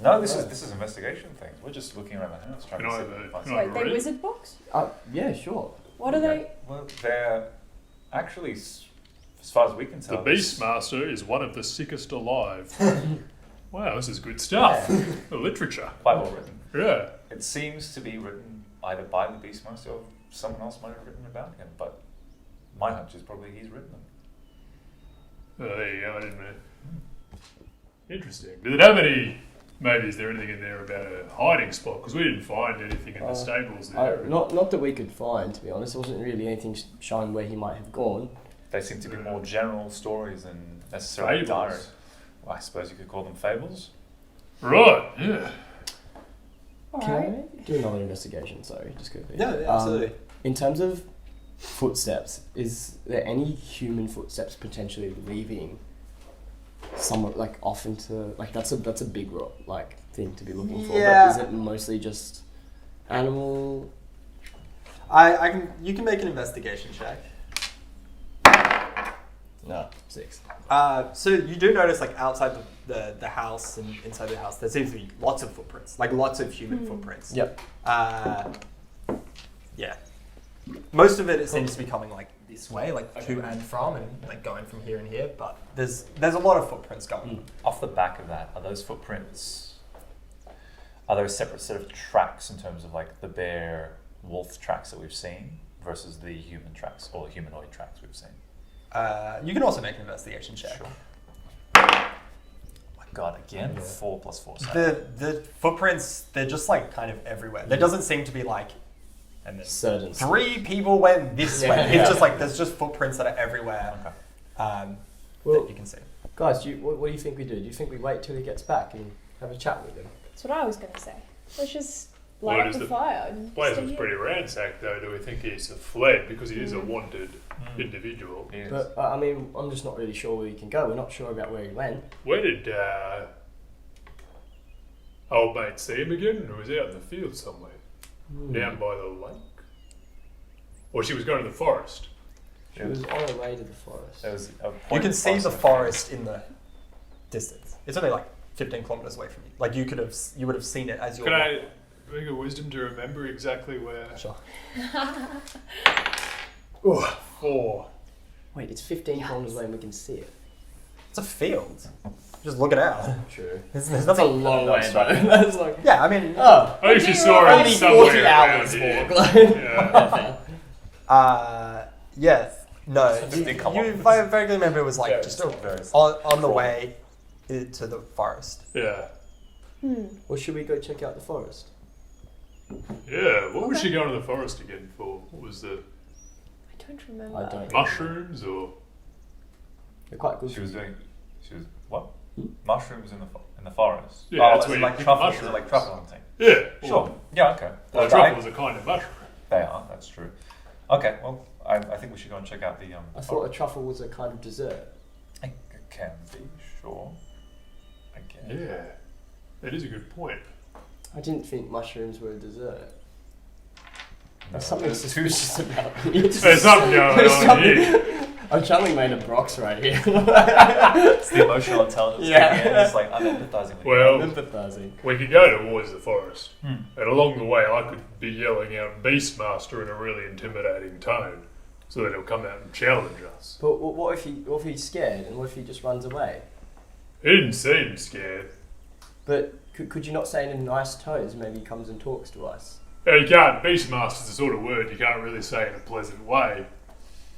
No, this is investigation things. We're just looking around the house trying Can to I see have if we a- can find can I Wait, something. they're read? wizard books? Yeah, sure. What are they? Well, they're actually, as far as we can The tell, Beastmaster is one of the sickest alive. Wow, this is good stuff. The literature. quite well written. Yeah. It seems to be written either by the Beastmaster or someone else might have written about him, but my hunch is probably he's written them. Oh, there you go. I didn't know. Interesting. Did it have any? Maybe is there anything in there about a hiding spot? Because we didn't find anything in the stables there. Not that we could find, to be honest. There wasn't really anything showing where he might have gone. They seem to be more general stories than necessarily Fables. direct. Well, I suppose you could call them fables. Right. Yeah. All do another investigation? Sorry, just quickly. Yeah, absolutely. In terms of footsteps, is there any human footsteps potentially leaving somewhat like off into like that's a big like thing to be looking for? Yeah. But is it mostly just animal? You can make an investigation check. No, 6. So you do notice, like, outside the house and inside the house, there seems to be lots of footprints, like lots of human footprints. Yep. Yeah. Most of it seems to be coming like this way, like to and from, and like going from here and here. But there's a lot of footprints going. Off the back of that, are those footprints? Are there a separate set of tracks in terms of like the bear wolf tracks that we've seen versus the human tracks or humanoid tracks we've seen? You can also make an investigation check. Sure. My God, again, 4 + 4. The footprints, they're just like kind of everywhere. There doesn't seem to be like, and then Certain. 3 people went this way. It's just like there's just footprints that are everywhere. Okay. That you can see. Guys, what do you think we do? Do you think we wait till he gets back and have a chat with him? That's what I was gonna say. Let's just Well, light is up the the fire. And Place stay was here. pretty ransacked, though. Do we think he's fled because he is a wanted individual? Yes. But I mean, I'm just not really sure where he can go. We're not sure about where he went. Where did old mate see him again? Or was he out in the field somewhere? Down by the lake? Or she was going to the forest? She was on her way to the forest. There was a You point can of see the forest. forest in the distance. It's only like 15 kilometers away from you. Like you would have seen it as you Can were. I make a wisdom to remember exactly where? Sure. 4. Wait, it's 15 kilometers away and we can see it. It's a field. Just look it out. True. There's That's a nothing. long way, though. That's like... Yeah, I mean, Oh. I actually saw Only it somewhere 40 around hours here. walk. Yeah. yes. No, Did it come you off? I vaguely remember it was like Yeah, just very on the way to the forest. Yeah. Well, should we go check out the forest? Yeah. What was she going to the forest again for? What was the I don't remember. I don't. mushrooms or? They're quite good. She was what? Mushrooms in the forest. Yeah, that's is where it you like get truffle? the Is it like mushrooms. truffle hunting? Yeah. Sure. Yeah. Okay. Well, I- truffle is a kind of mushroom. They are. That's true. Okay. Well, I think we should go and check out the. I thought a truffle was a kind of dessert. It can be. Sure. I guess. Yeah. That is a good point. I didn't think mushrooms were a dessert. No, There's something there's suspicious about me. There's something going There's on something- here. I'm channeling made of Brox right here. It's the emotional intelligence. Yeah. Kicking in. It's like I'm empathizing with Well, I'm empathizing. we could go towards the forest, you. and along the way, I could be yelling out Beastmaster in a really intimidating tone, so that he'll come out and challenge us. But what if he's scared, and what if he just runs away? He didn't seem scared. But could you not say it in nice tones? Maybe he comes and talks to us. Yeah, you can't. Beastmaster's the sort of word you can't really say in a pleasant way.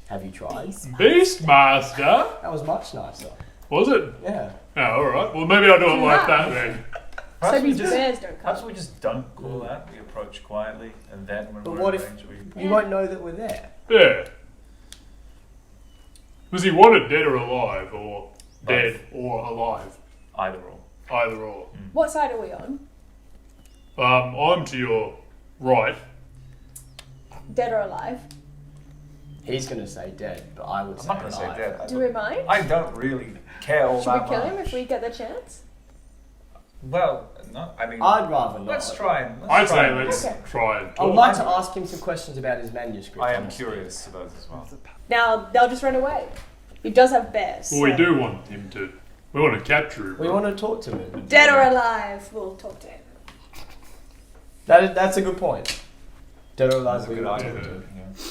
Have you tried? Beastmaster? That was much nicer. Was it? Yeah. Oh, alright. Well, maybe I'll do it like that then. So these just- bears don't Perhaps come. we just don't call that. We approach quietly, and then when But we're what in if- range, we. You won't know that we're there. Yeah. Was he wanted dead or alive, or dead or alive? Either or. Either or. What side are we on? I'm to your right. Dead or alive? He's gonna say dead, but I would I'm say not going to say alive. dead. Do we mind? I don't really care all Should we that kill much. him if we get the chance? Well, no. I mean, I'd rather not. let's try and. I'd try say and- let's Okay. try and I would talk. like to ask him some questions about his manuscript. I am honestly. curious to those as well. Now they'll just run away. He does have bears. Well, we so- do want him to. We want to capture him. We want to talk to him. Dead or alive, we'll talk to him. That's a good point. Dead or alive, That's a we good want to idea. talk to him. Yeah.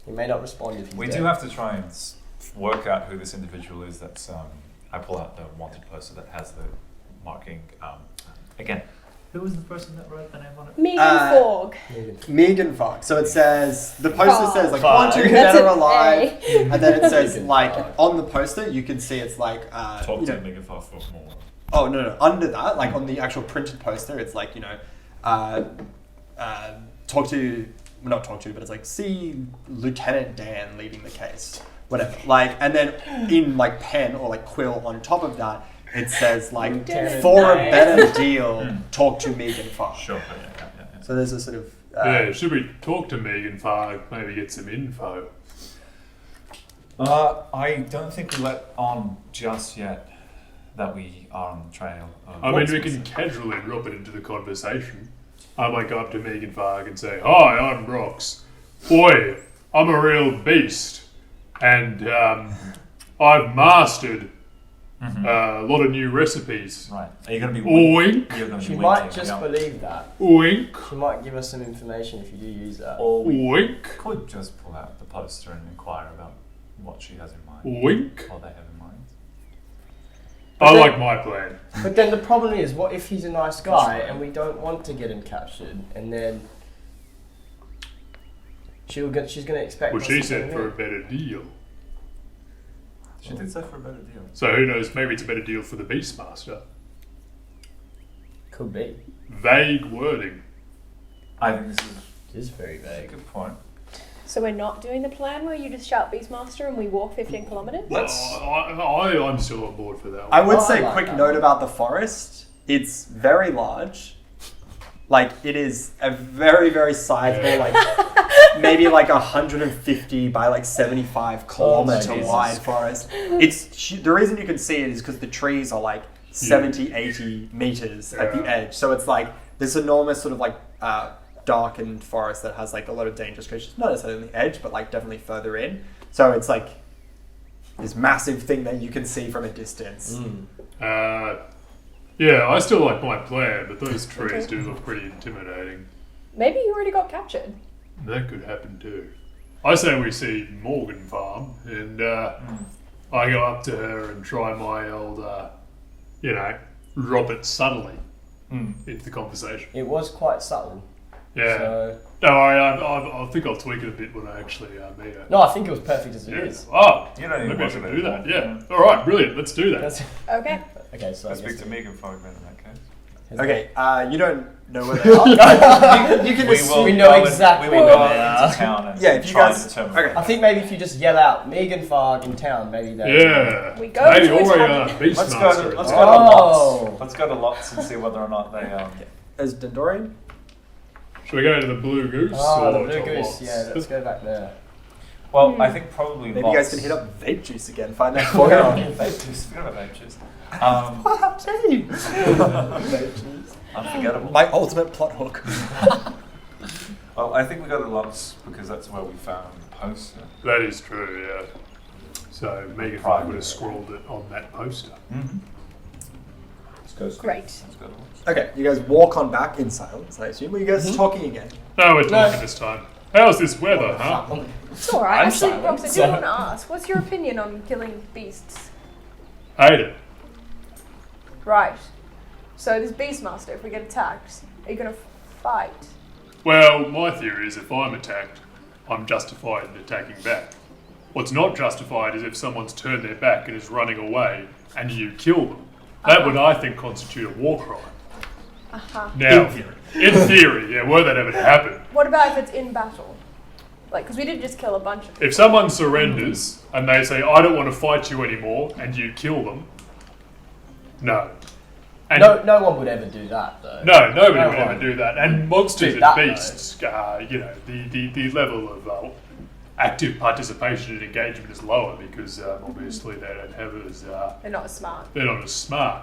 He may not respond if he's We dead. do have to try and work out who this individual is. That's I pull out the wanted poster that has the marking. Again, who was the person that wrote the name on it? Megan Fogg. Megan Fox. So it says the poster Fogg. says like Fogg. wanted That's dead or an alive, A. and then it says Megan like Fogg. on the poster you can see it's like Talk you to know, Megan Fox for more. oh no under that like on the actual printed poster it's like you know talk to well, not talk to but it's like see Lieutenant Dan leading the case whatever like and then in like pen or like quill on top of that it says like Lieutenant for a Dan. better deal talk to Megan Fox. Sure. Yeah. So So there's a sort of Yeah, should we talk to Megan Farg, maybe get some info? I don't think we let on just yet that we are on the trail. I mean, we can casually drop it into the conversation. I might go up to Megan Farg and say, "Hi, I'm Rox. Boy, I'm a real beast, and I've mastered a lot of new recipes." Right. Are you going to be Oink. You're going to She be might winking, just yeah. believe that. Oink. She might give us some information if you do use that. Or we Oink. could just pull out the poster and inquire about what she has in mind. Oink. Or they have in mind. I like my plan. But then the problem is, what if he's a nice guy and we don't want to get him captured, and then she's going to expect. Well, us she to said go for a in. better deal. She did say for a better deal. So who knows? Maybe it's a better deal for the Beastmaster. Could be. Vague wording. I think this is It is very a vague. good point. So we're not doing the plan where you just shout Beastmaster and we walk 15 kilometers? I'm still on board for that one. I would Oh, I say, like quick that note one. about the forest. It's very large. Like, it is a very, very sizable, like, maybe like 150 by like 75 kilometer Jesus. wide forest. The reason you can see it is because the trees are like 70, 80 meters at the Yeah. edge. So it's like this enormous sort of like darkened forest that has like a lot of dangerous creatures. Not necessarily on the edge, but like definitely further in. So it's like this massive thing that you can see from a distance. Yeah, I still like my plan, but those trees do look pretty intimidating. Maybe you already got captured. That could happen too. I say we see Morgan Farm, and I go up to her and try my old, drop it subtly into the conversation. It was quite subtle. Yeah. So, Don't worry, I think I'll tweak it a bit when I actually meet her. no, I think it was perfect as it Yeah. is. Oh, You don't even maybe I watch should it do anymore. that. Yeah. All right, brilliant. Let's do that. That's, Okay. okay, so I I speak guess to Megan Farg then in that case. Okay, you don't know where they are. you can assume. We know exactly we will where go they are. into town and Yeah, if you try guys- and determine. okay. I think maybe if you just yell out Megan Farg in town, maybe they. Yeah. We go Maybe to a already tavern. on Beastmaster. Let's go to Oh. Lots. Let's go to Lots and see whether or not they As Dendorian? Should we go to the Blue Goose? Oh, the or Blue to Goose. Lots? Yeah, let's go back there. Well, I think probably Maybe Lots. you guys can hit up vape juice again. Find that 4-year-old. Vape juice. Forgot about vape juice. Unforgettable. My ultimate plot hook. Well, I think we go to Lots because that's where we found the poster. That is true, yeah. So Megan Farg would have scrawled it on that poster. Let's go. Great. Let's go to Lots. Okay, you guys walk on back in silence, I assume. Are you guys talking again? No, we're talking this time. How's this weather, huh? It's alright. I'm Actually, silent, Rox, I so- do want to ask, what's your opinion on killing beasts? Hate it. Right. So this Beastmaster, if we get attacked, are you going to fight? Well, my theory is if I'm attacked, I'm justified in attacking back. What's not justified is if someone's turned their back and is running away and you kill them. That would, I think, constitute a war crime. Now, in theory, yeah, were that ever to happen, What about if it's in battle? Like, because we did just kill a bunch of if someone surrenders and they say, I don't want to fight you anymore, and you kill them, no. And No one would ever do that, though. no, nobody No would ever one. do that. And monsters Do and that, beasts, the level of active participation and engagement is lower because obviously they don't have as They're not as smart. they're not as smart.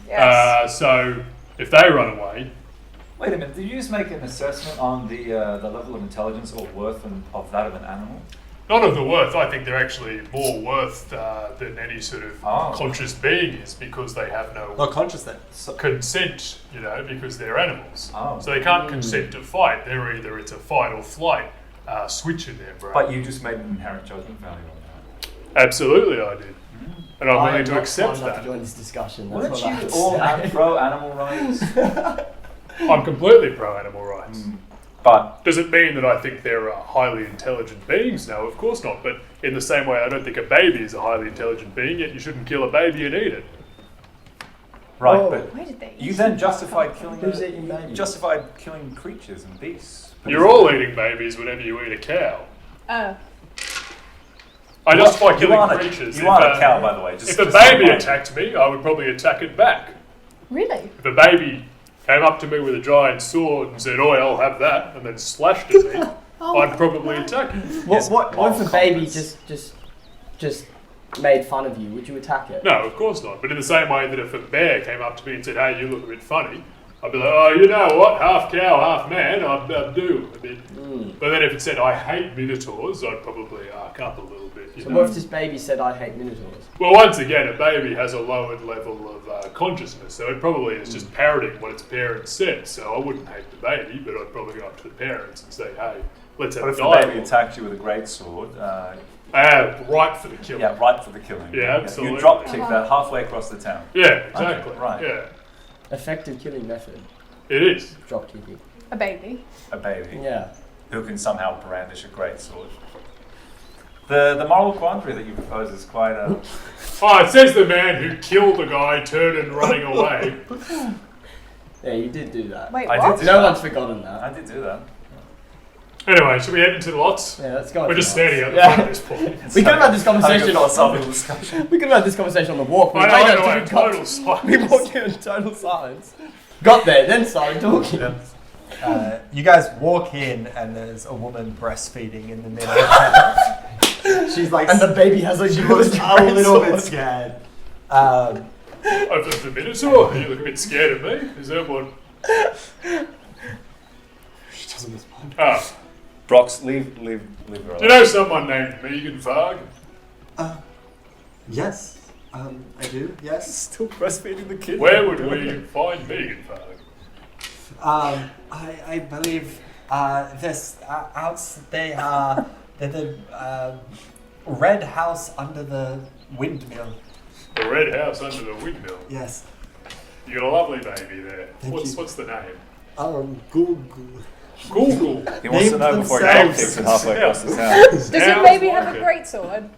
Yes. So if they run away, Wait a minute. Did you just make an assessment on the level of intelligence or worth of that of an animal? not of the worth. I think they're actually more worth than any sort of conscious being is because they have no Not conscious then. consent, because they're animals. Oh. So they can't consent to fight. They're either it's a fight or flight switch in their brain. But you just made an inherent judgment value on that. Absolutely, I did, and I'm willing to not accept signed up that. to join this discussion. That's Weren't what I have you to all say. pro animal rights? I'm completely pro animal rights. But Does it mean that I think they're highly intelligent beings? No, of course not. But in the same way, I don't think a baby is a highly intelligent being, yet you shouldn't kill a baby and eat it. right, Whoa. but Where did they? you then justified killing. Who's eating babies? You justified killing creatures and beasts. You're all eating babies whenever you eat a cow. Oh. I justify killing you aren't creatures. You aren't a cow, by the way. If a baby attacked me, I would probably attack it back. Really? If a baby came up to me with a giant sword and said, "Oi, I'll have that," and then slashed at me, I'd probably attack him. What if a baby just made fun of you? Would you attack it? No, of course not. But in the same way that if a bear came up to me and said, "Hey, you look a bit funny," I'd be like, "Oh, you know what? Half cow, half man. I'd do a bit." But then if it said, "I hate minotaurs," I'd probably arc up a little bit. You So know? what if this baby said, "I hate minotaurs"? Well, once again, a baby has a lowered level of consciousness, so it probably is just parroting what its parents said. So I wouldn't hate the baby, but I'd probably go up to the parents and say, "Hey, let's have What a if the baby dialogue." attacked you with a great sword? Right for the killing. Yeah, right for the killing. Yeah, absolutely. You drop kick that halfway across the town. Yeah, exactly. Right. Yeah, Effective killing method. it is. Drop kicking. A baby. A baby Yeah. who can somehow brandish a great sword. The moral quandary that you propose is quite Oh, it says the man who killed the guy turned and running away. Yeah, you did do that. Wait, I what? did No that. one's forgotten that. I did do that. Anyway, should we head into the lots? Yeah, let's go. We're just standing at the Yeah. front at this point. We could have had this Having a conversation on philosophical discussion. We could have had this conversation on the walk. I made know, it I'm to the total We silence. walked in total silence. Got there, then started talking. You guys walk in and there's a woman breastfeeding in the middle. She's like, And the baby has a she looks a little bit scared. Over the Minotaur? You look a bit scared of me. Is that what? She doesn't respond. Ah, Brox, leave her do you alone. know someone named Megan Farg? Yes, I do. Yes. Still breastfeeding the kid. Where would we find Megan Farg? I believe this they the red house under the windmill. The red house under the windmill. Yes. You got a lovely baby there. Thank What's you. what's the name? Google. Google. He wants to Name know before he drop themselves. kicks it halfway across the town. Does it Sounds maybe like have a it. great sword?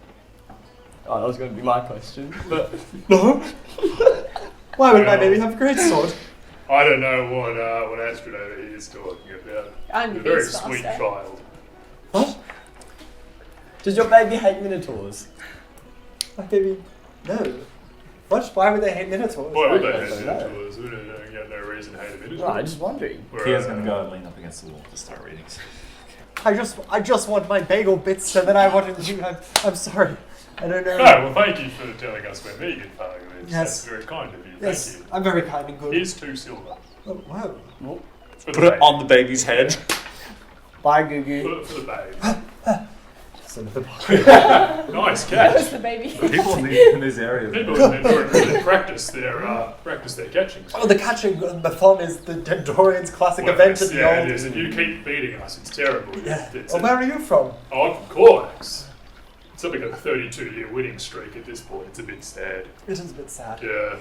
Oh, that was going to be my question. But No. Why would my baby have a great sword? I don't know what astronaut he is talking about. I'm He's the a very beast sweet master. child. What? does your baby hate minotaurs? My baby? No. What? Why would they hate minotaurs? Why would I they don't hate know. Minotaurs? We don't get no reason to hate a Minotaur. No, I'm just wondering. Kia's gonna go and lean up against the wall to start reading. I just want my bagel bits, and then I wanted to. I'm sorry. I don't know. No, well, thank you for telling us where Megan Farg lives. Yes. That's very kind of you. Yes, Thank you. I'm very kind and good. Here's 2 silver. Oh, wow. For the Put it babe. on the baby's head. Bye, Gugu. For the babe. Son of a- Nice Where's catch. the baby? People in these areas. People in Dendoran really practice their catching. Oh, the catching thon is the Dendorians' classic Well, event at the yeah, old. it is, and you keep beating us. It's terrible. Yeah. It's Oh, where are you from? I'm from Corlax. It's something like a 32-year winning streak at this point. It's a bit sad. It is a bit sad. Yeah.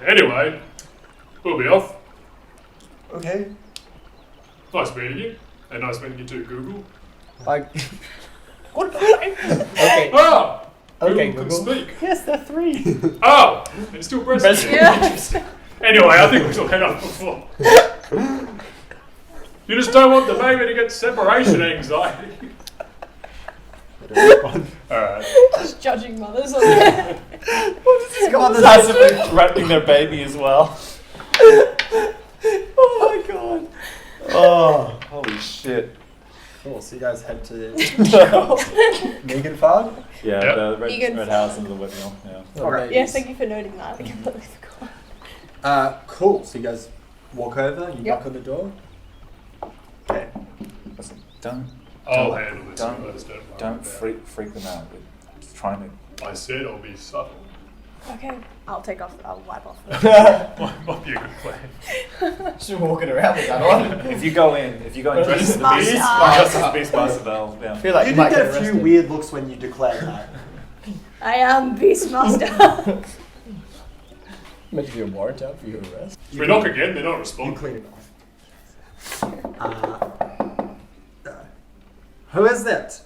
Anyway, we'll be off. Okay. Nice meeting you. And nice meeting you too, Google. Bye. Goodbye. Okay. Ah! Okay, Google can Google. speak. Yes, there are 3. Oh! It's still breastfeeding. Yeah. Anyway, I think we shall head off before. You just don't want the baby to get separation anxiety. Alright. Just judging mothers on there. Passively threatening their baby as well. Oh my god. Oh, holy shit. Cool. So you guys head to Megan Farg. Yeah, Yep. the Vegan red house and the windmill. Yeah. Alright. Yes, thank you for noting that. I completely forgot. Cool. So you guys walk over. You Yep. knock on the door. Okay. Listen, don't I'll handle this. Don't- You guys don't worry don't about freak them out. We're just trying to. it. I said I'll be subtle. Okay, I'll wipe off. Might be a good plan. Just walking around with that on. If you go in dressed as the Beastmaster. Beastmaster, they'll. I Yeah. feel like You you did might get get a few arrested. weird looks when you declared that. I am Beastmaster. Meant to be a warrant out for your arrest. If we knock again, they're not You responding. clean it off. Who is that?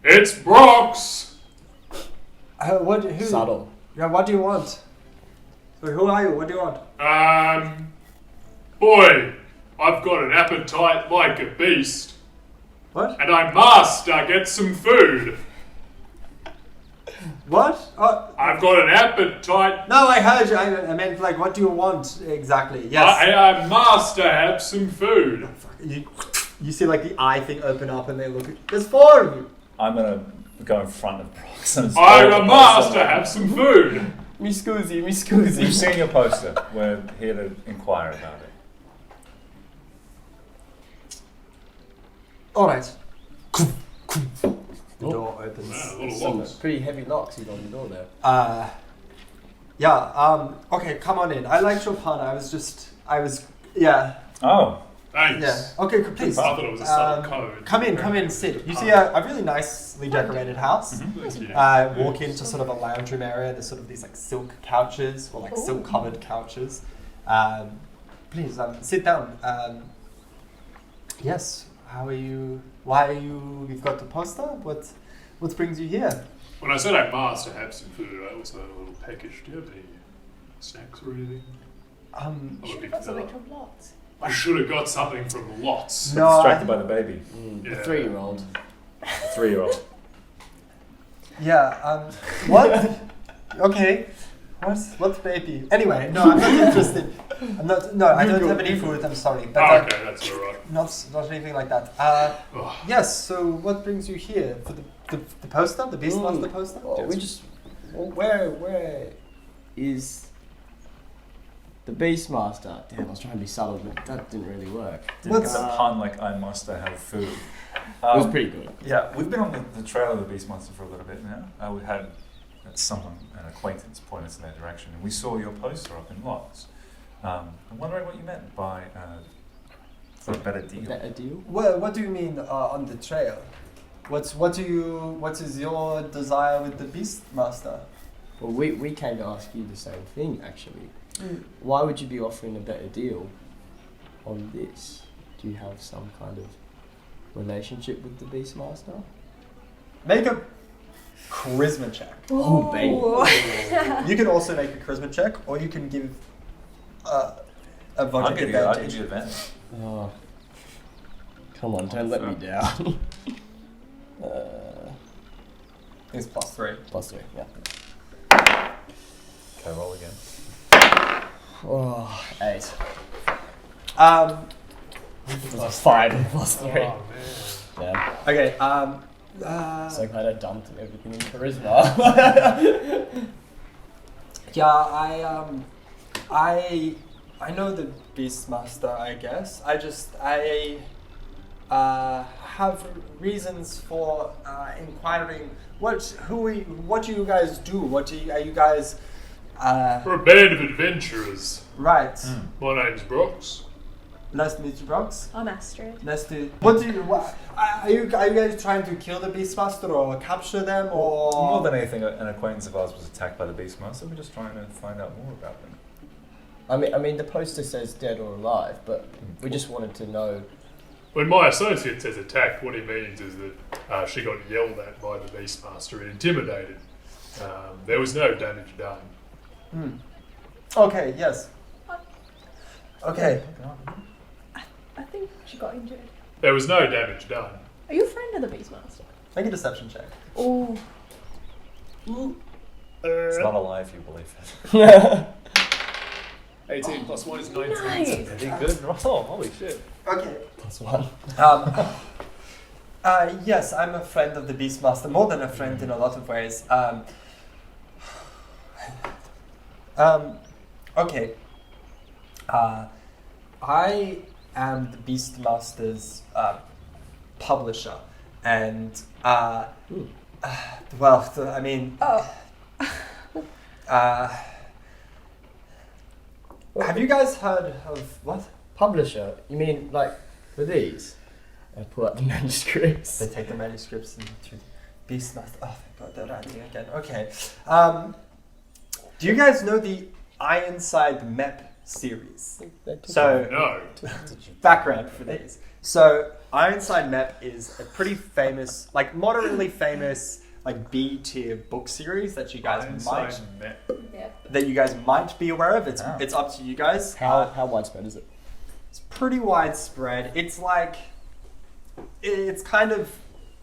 It's Brox! Who? Subtle. Yeah, what do you want? So who are you? What do you want? Boy, I've got an appetite like a beast, What? and I must get some food. What? Oh, I've got an appetite. no, I heard you. I meant like, what do you want exactly? Yes. I must have some food. You see like the eye thing open up and they look. There's 4 of you. I'm gonna go in front of Brox and I must have some food. Me scoozy. We've seen your poster. We're here to inquire about it. All right. The door opens. Wow, little Some locks. pretty heavy locks he's on the door there. Yeah. Okay, come on in. I liked your pun. Yeah. Oh, Thanks. Yeah. Okay, please. I thought it was a subtle code. Come in, sit. You see a really nicely decorated house. Thank you. Walk into sort of a lounge room area. There's sort of these like silk couches or like silk covered couches. Please sit down. Yes. How are you? Why are you? You've got the poster. What brings you here? When I said I must have some food, I also had a little package. Do you have any snacks or anything? Um. I'm a big Got something fella. from lots. I should have got something from Lots. No. distracted by the baby. Yeah. The 3-year-old. The 3-year-old. Yeah. What? Okay. What's baby? Anyway, no, I'm not interested. I'm not. No, I don't have any food. I'm sorry, but Oh, okay, that's alright. not anything like that. Oh, Yes. So, what brings you here for the poster, the Beastmaster poster? Oh, we just. Well, where is the Beastmaster? Damn, I was trying to be subtle, but that didn't really work. What's- It's a pun like I must have food. It was pretty good. Yeah, we've been on the trail of the Beastmaster for a little bit now. We had an acquaintance point us in that direction, and we saw your poster up in Lots. I'm wondering what you meant by for a better deal. Better deal? What do you mean on the trail? What is your desire with the Beastmaster? Well, we came to ask you the same thing, actually. Why would you be offering a better deal on this? Do you have some kind of relationship with the Beastmaster? Make a charisma check. Oh, baby. You can also make a charisma check, or you can give a I'll vodka give you advantage. advantage. Oh. Come on, don't let me down. It's +3. +3, yeah. Okay, roll again. Oh, 8. It was a 5 +3. man. Yeah. Okay. So glad I dumped everything in charisma. Yeah, I know the Beastmaster. I guess I have reasons for inquiring. What do you guys do? Are you guys? We're a band of adventurers. Right. My name's Brox. Nice to meet you, Brox. I'm Astrid. Nice to. Are you guys trying to kill the Beastmaster or capture them or? More than anything, an acquaintance of ours was attacked by the Beastmaster. We're just trying to find out more about them. I mean, the poster says dead or alive, but we just wanted to know. When my associate says attacked, what he means is that she got yelled at by the Beastmaster and intimidated. There was no damage done. Okay. Yes. Okay. I think she got injured. There was no damage done. Are you a friend of the Beastmaster? Make a deception check. Oh. It's not a lie if you believe it. 18 plus 1 is 19. Nice. Pretty good roll. Holy shit. Okay. +1. Yes, I'm a friend of the Beastmaster, more than a friend in a lot of ways. Okay. I am the Beastmaster's publisher, and I mean, have you guys heard of what? Publisher? You mean like for these? I pull out the manuscripts. They take the manuscripts and to Beastmaster. Oh, thank God, they're writing again. Okay. Do you guys know the Ironside map series? So, No. background for these. So, Ironside Map is a pretty famous, like moderately famous, like B tier book series that you guys might be aware of. It's up to you guys. How widespread is it? It's pretty widespread. It's like, it's kind of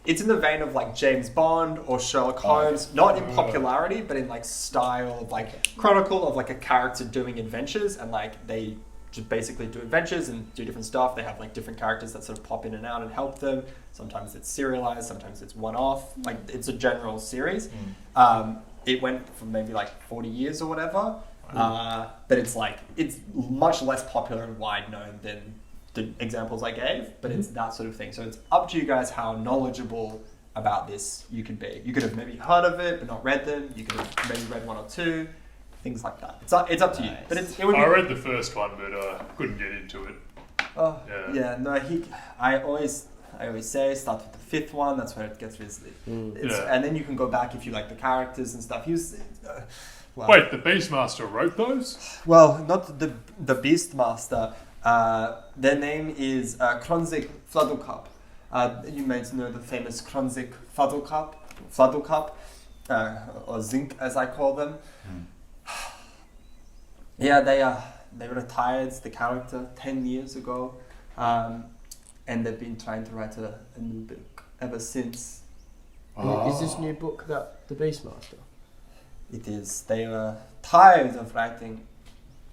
it's in the vein of like James Bond or Sherlock Holmes, not in popularity, but in like style of like chronicle of like a character doing adventures, and like they just basically do adventures and do different stuff. They have like different characters that sort of pop in and out and help them. Sometimes it's serialized, sometimes it's one-off. Like it's a general series. It went for maybe like 40 years or whatever, but it's much less popular and wide known than the examples I gave, but it's that sort of thing. So it's up to you guys how knowledgeable about this you can be. You could have maybe heard of it but not read them. You could have maybe read one or two, things like that. It's up to you. But it would be. I read the first one, but couldn't get into it. I always say start with the fifth one. That's where it gets really. And then you can go back if you like the characters and stuff. Wait, the Beastmaster wrote those? Well, not the Beastmaster. Their name is Kronzik Fladelcup. You may know the famous Kronzik Fladelcup, or Zinc as I call them. Yeah, they retired the character 10 years ago, and they've been trying to write a new book ever since. Is this new book about the Beastmaster? It is. They were tired of writing.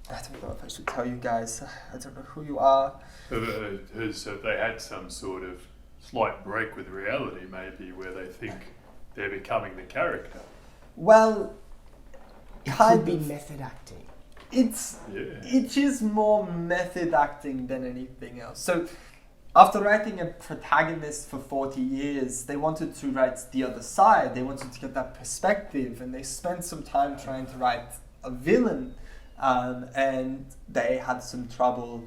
I don't know if I should tell you guys. I don't know who you are. So they had some sort of slight break with reality, maybe, where they think they're becoming the character. Well, It could be method acting. It is more method acting than anything else. So, after writing a protagonist for 40 years, they wanted to write the other side. They wanted to get that perspective, and they spent some time trying to write a villain. And they had some trouble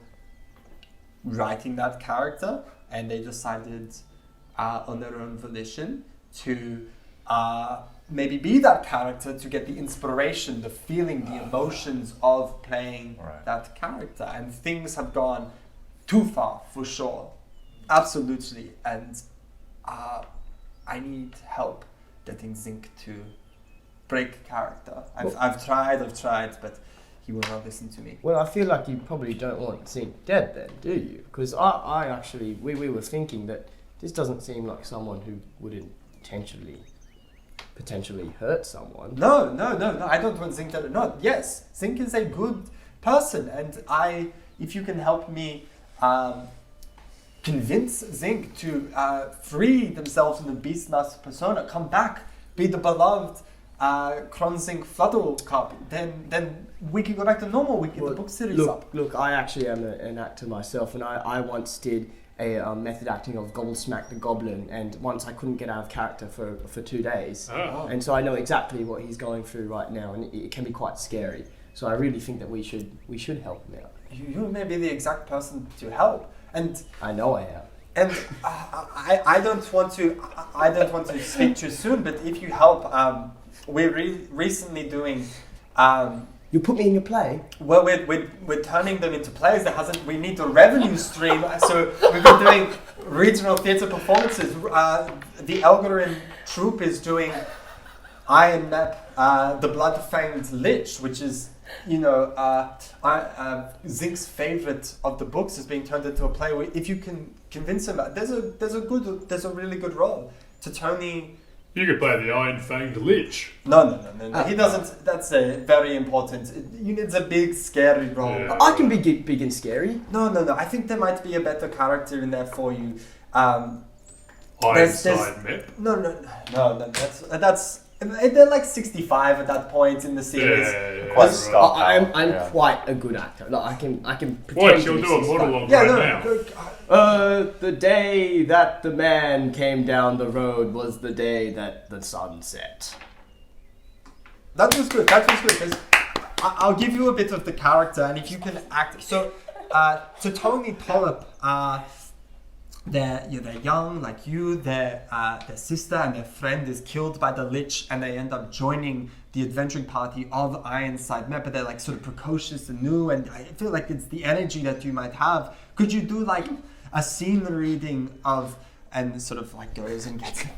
writing that character, and they decided on their own volition to maybe be that character to get the inspiration, the feeling, the emotions of playing that character. And things have gone too far, for sure. Absolutely. And I need help getting Zinc to break character. I've tried, but he will not listen to me. Well, I feel like you probably don't want Zinc dead then, do you? Because I actually, we were thinking that this doesn't seem like someone who would potentially hurt someone. No, I don't want Zinc dead. No, yes, Zinc is a good person, and if you can help me convince Zinc to free themselves from the Beastmaster persona, come back, be the beloved Kronzink Fladelcup, then we can go back to normal. We get the book series up. Look, I actually am an actor myself, and I once did a method acting of Gobblesmack the Goblin, and once I couldn't get out of character for 2 days. And so I know exactly what he's going through right now, and it can be quite scary. So I really think that we should help him out. You may be the exact person to help, and I know I am. And I don't want to speak too soon, but if you help, we're recently doing. You put me in your play? Well, we're turning them into plays. We need a revenue stream, so we've been doing regional theatre performances. The Elgarin troupe is doing Iron Map, the Blood-Fanged Lich, which is, Zink's favourite of the books, is being turned into a play. If you can convince him, there's a really good role to Tony. You could play the Iron-Fanged Lich. No. He doesn't. That's a very important. It's a big, scary role. Yeah. I can be big and scary. No. I think there might be a better character in there for you. Ironside Mep. No. That's. They're like 65 at that point in the series. I'm quite a good actor. Like I can pretend. What? You'll do a monologue now. The day that the man came down the road was the day that the sun set. That was good. Because I'll give you a bit of the character, and if you can act. So, to Tony Polyp, they're young like you. Their sister and their friend is killed by the Lich, and they end up joining the adventuring party of Ironside Map. But they're like sort of precocious and new, and I feel like it's the energy that you might have. Could you do like a scene reading of, and sort of like goes and gets it?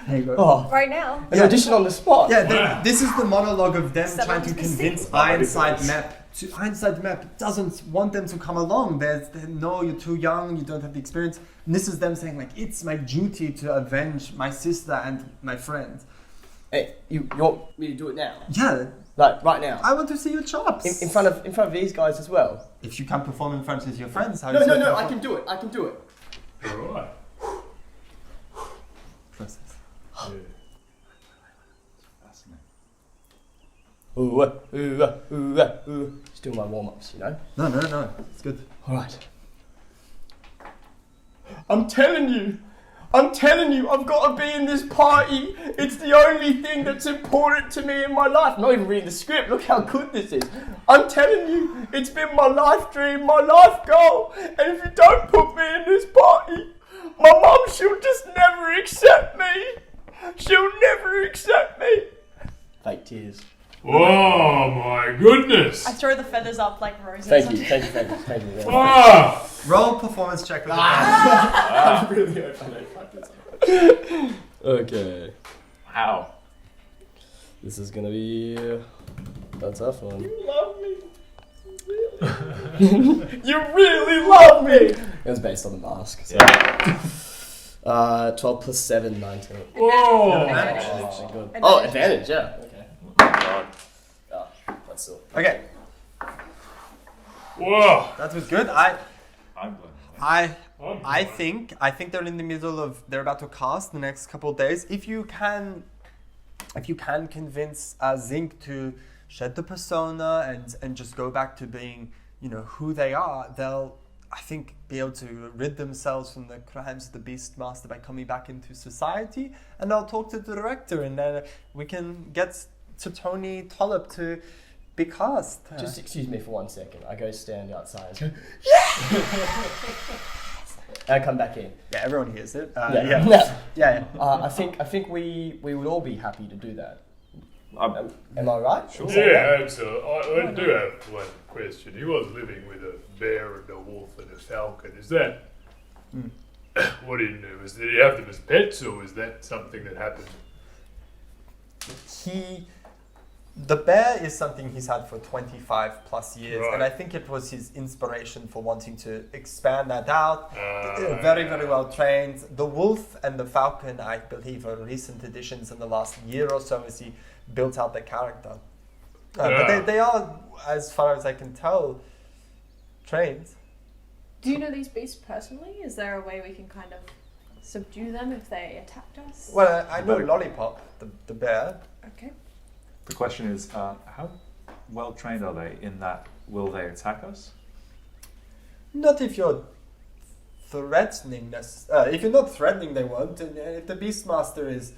There you go. Oh, Right now. an audition on the spot. Yeah, this is the monologue of them trying to convince Ironside Map to Einstein map doesn't want them to come along. No, you're too young, you don't have the experience. And this is them saying like, it's my duty to avenge my sister and my friend. Hey, you want me to do it now? Yeah, Like right now? I want to see your chops. In front of these guys as well? If you can perform in front of your friends, how No, you no, supposed to no, I perform? can do it. I can do it. Alright. Process. Still my warm-ups, you know? No, it's good. Alright. I'm telling you, I've got to be in this party. It's the only thing that's important to me in my life. I'm not even reading the script. Look how good this is. I'm telling you, it's been my life dream, my life goal. And if you don't put me in this party, my mum, she'll just never accept me. She'll never accept me. Fake tears. Oh my goodness! I throw the feathers up like roses. Thank you. Ah! Roll performance check with the I'm really hoping I Okay. Wow. This is gonna be a tough one. You love me. You really love me! It was based on the mask. So. Yeah. 12 plus 7, 19. Whoa! Advantage. Actually good. Oh, advantage, yeah. Okay. God. Oh, that's still. Okay, Whoa! that was good. I'm blown. I think they're in the middle of, they're about to cast the next couple of days. If you can convince Zinc to shed the persona and just go back to being, who they are, they'll, I think, be able to rid themselves from the crimes of the Beastmaster by coming back into society. And I'll talk to the director, and then we can get to Tony Tollip to be cast. Just excuse me for 1 second. I go stand outside. And I come back in. Yeah, everyone hears it. Yeah. Yeah. I think we would all be happy to do that. I'm Am I right? sure. Yeah, absolutely. I do have one question. He was living with a bear and a wolf and a falcon. Is that what he knew? Did he have them as pets, or was that something that happened? The bear is something he's had for 25 plus years, Right. and I think it was his inspiration for wanting to expand that out. Very, very well trained. The wolf and the falcon, I believe, are recent additions in the last year or so as he built out the character. But they are, as far as I can tell, trained. Do you know these beasts personally? Is there a way we can kind of subdue them if they attacked us? Well, I know Lollipop, the bear. Okay. The question is, how well trained are they in that? Will they attack us? Not if you're threatening. If you're not threatening, they won't. And if the Beastmaster is,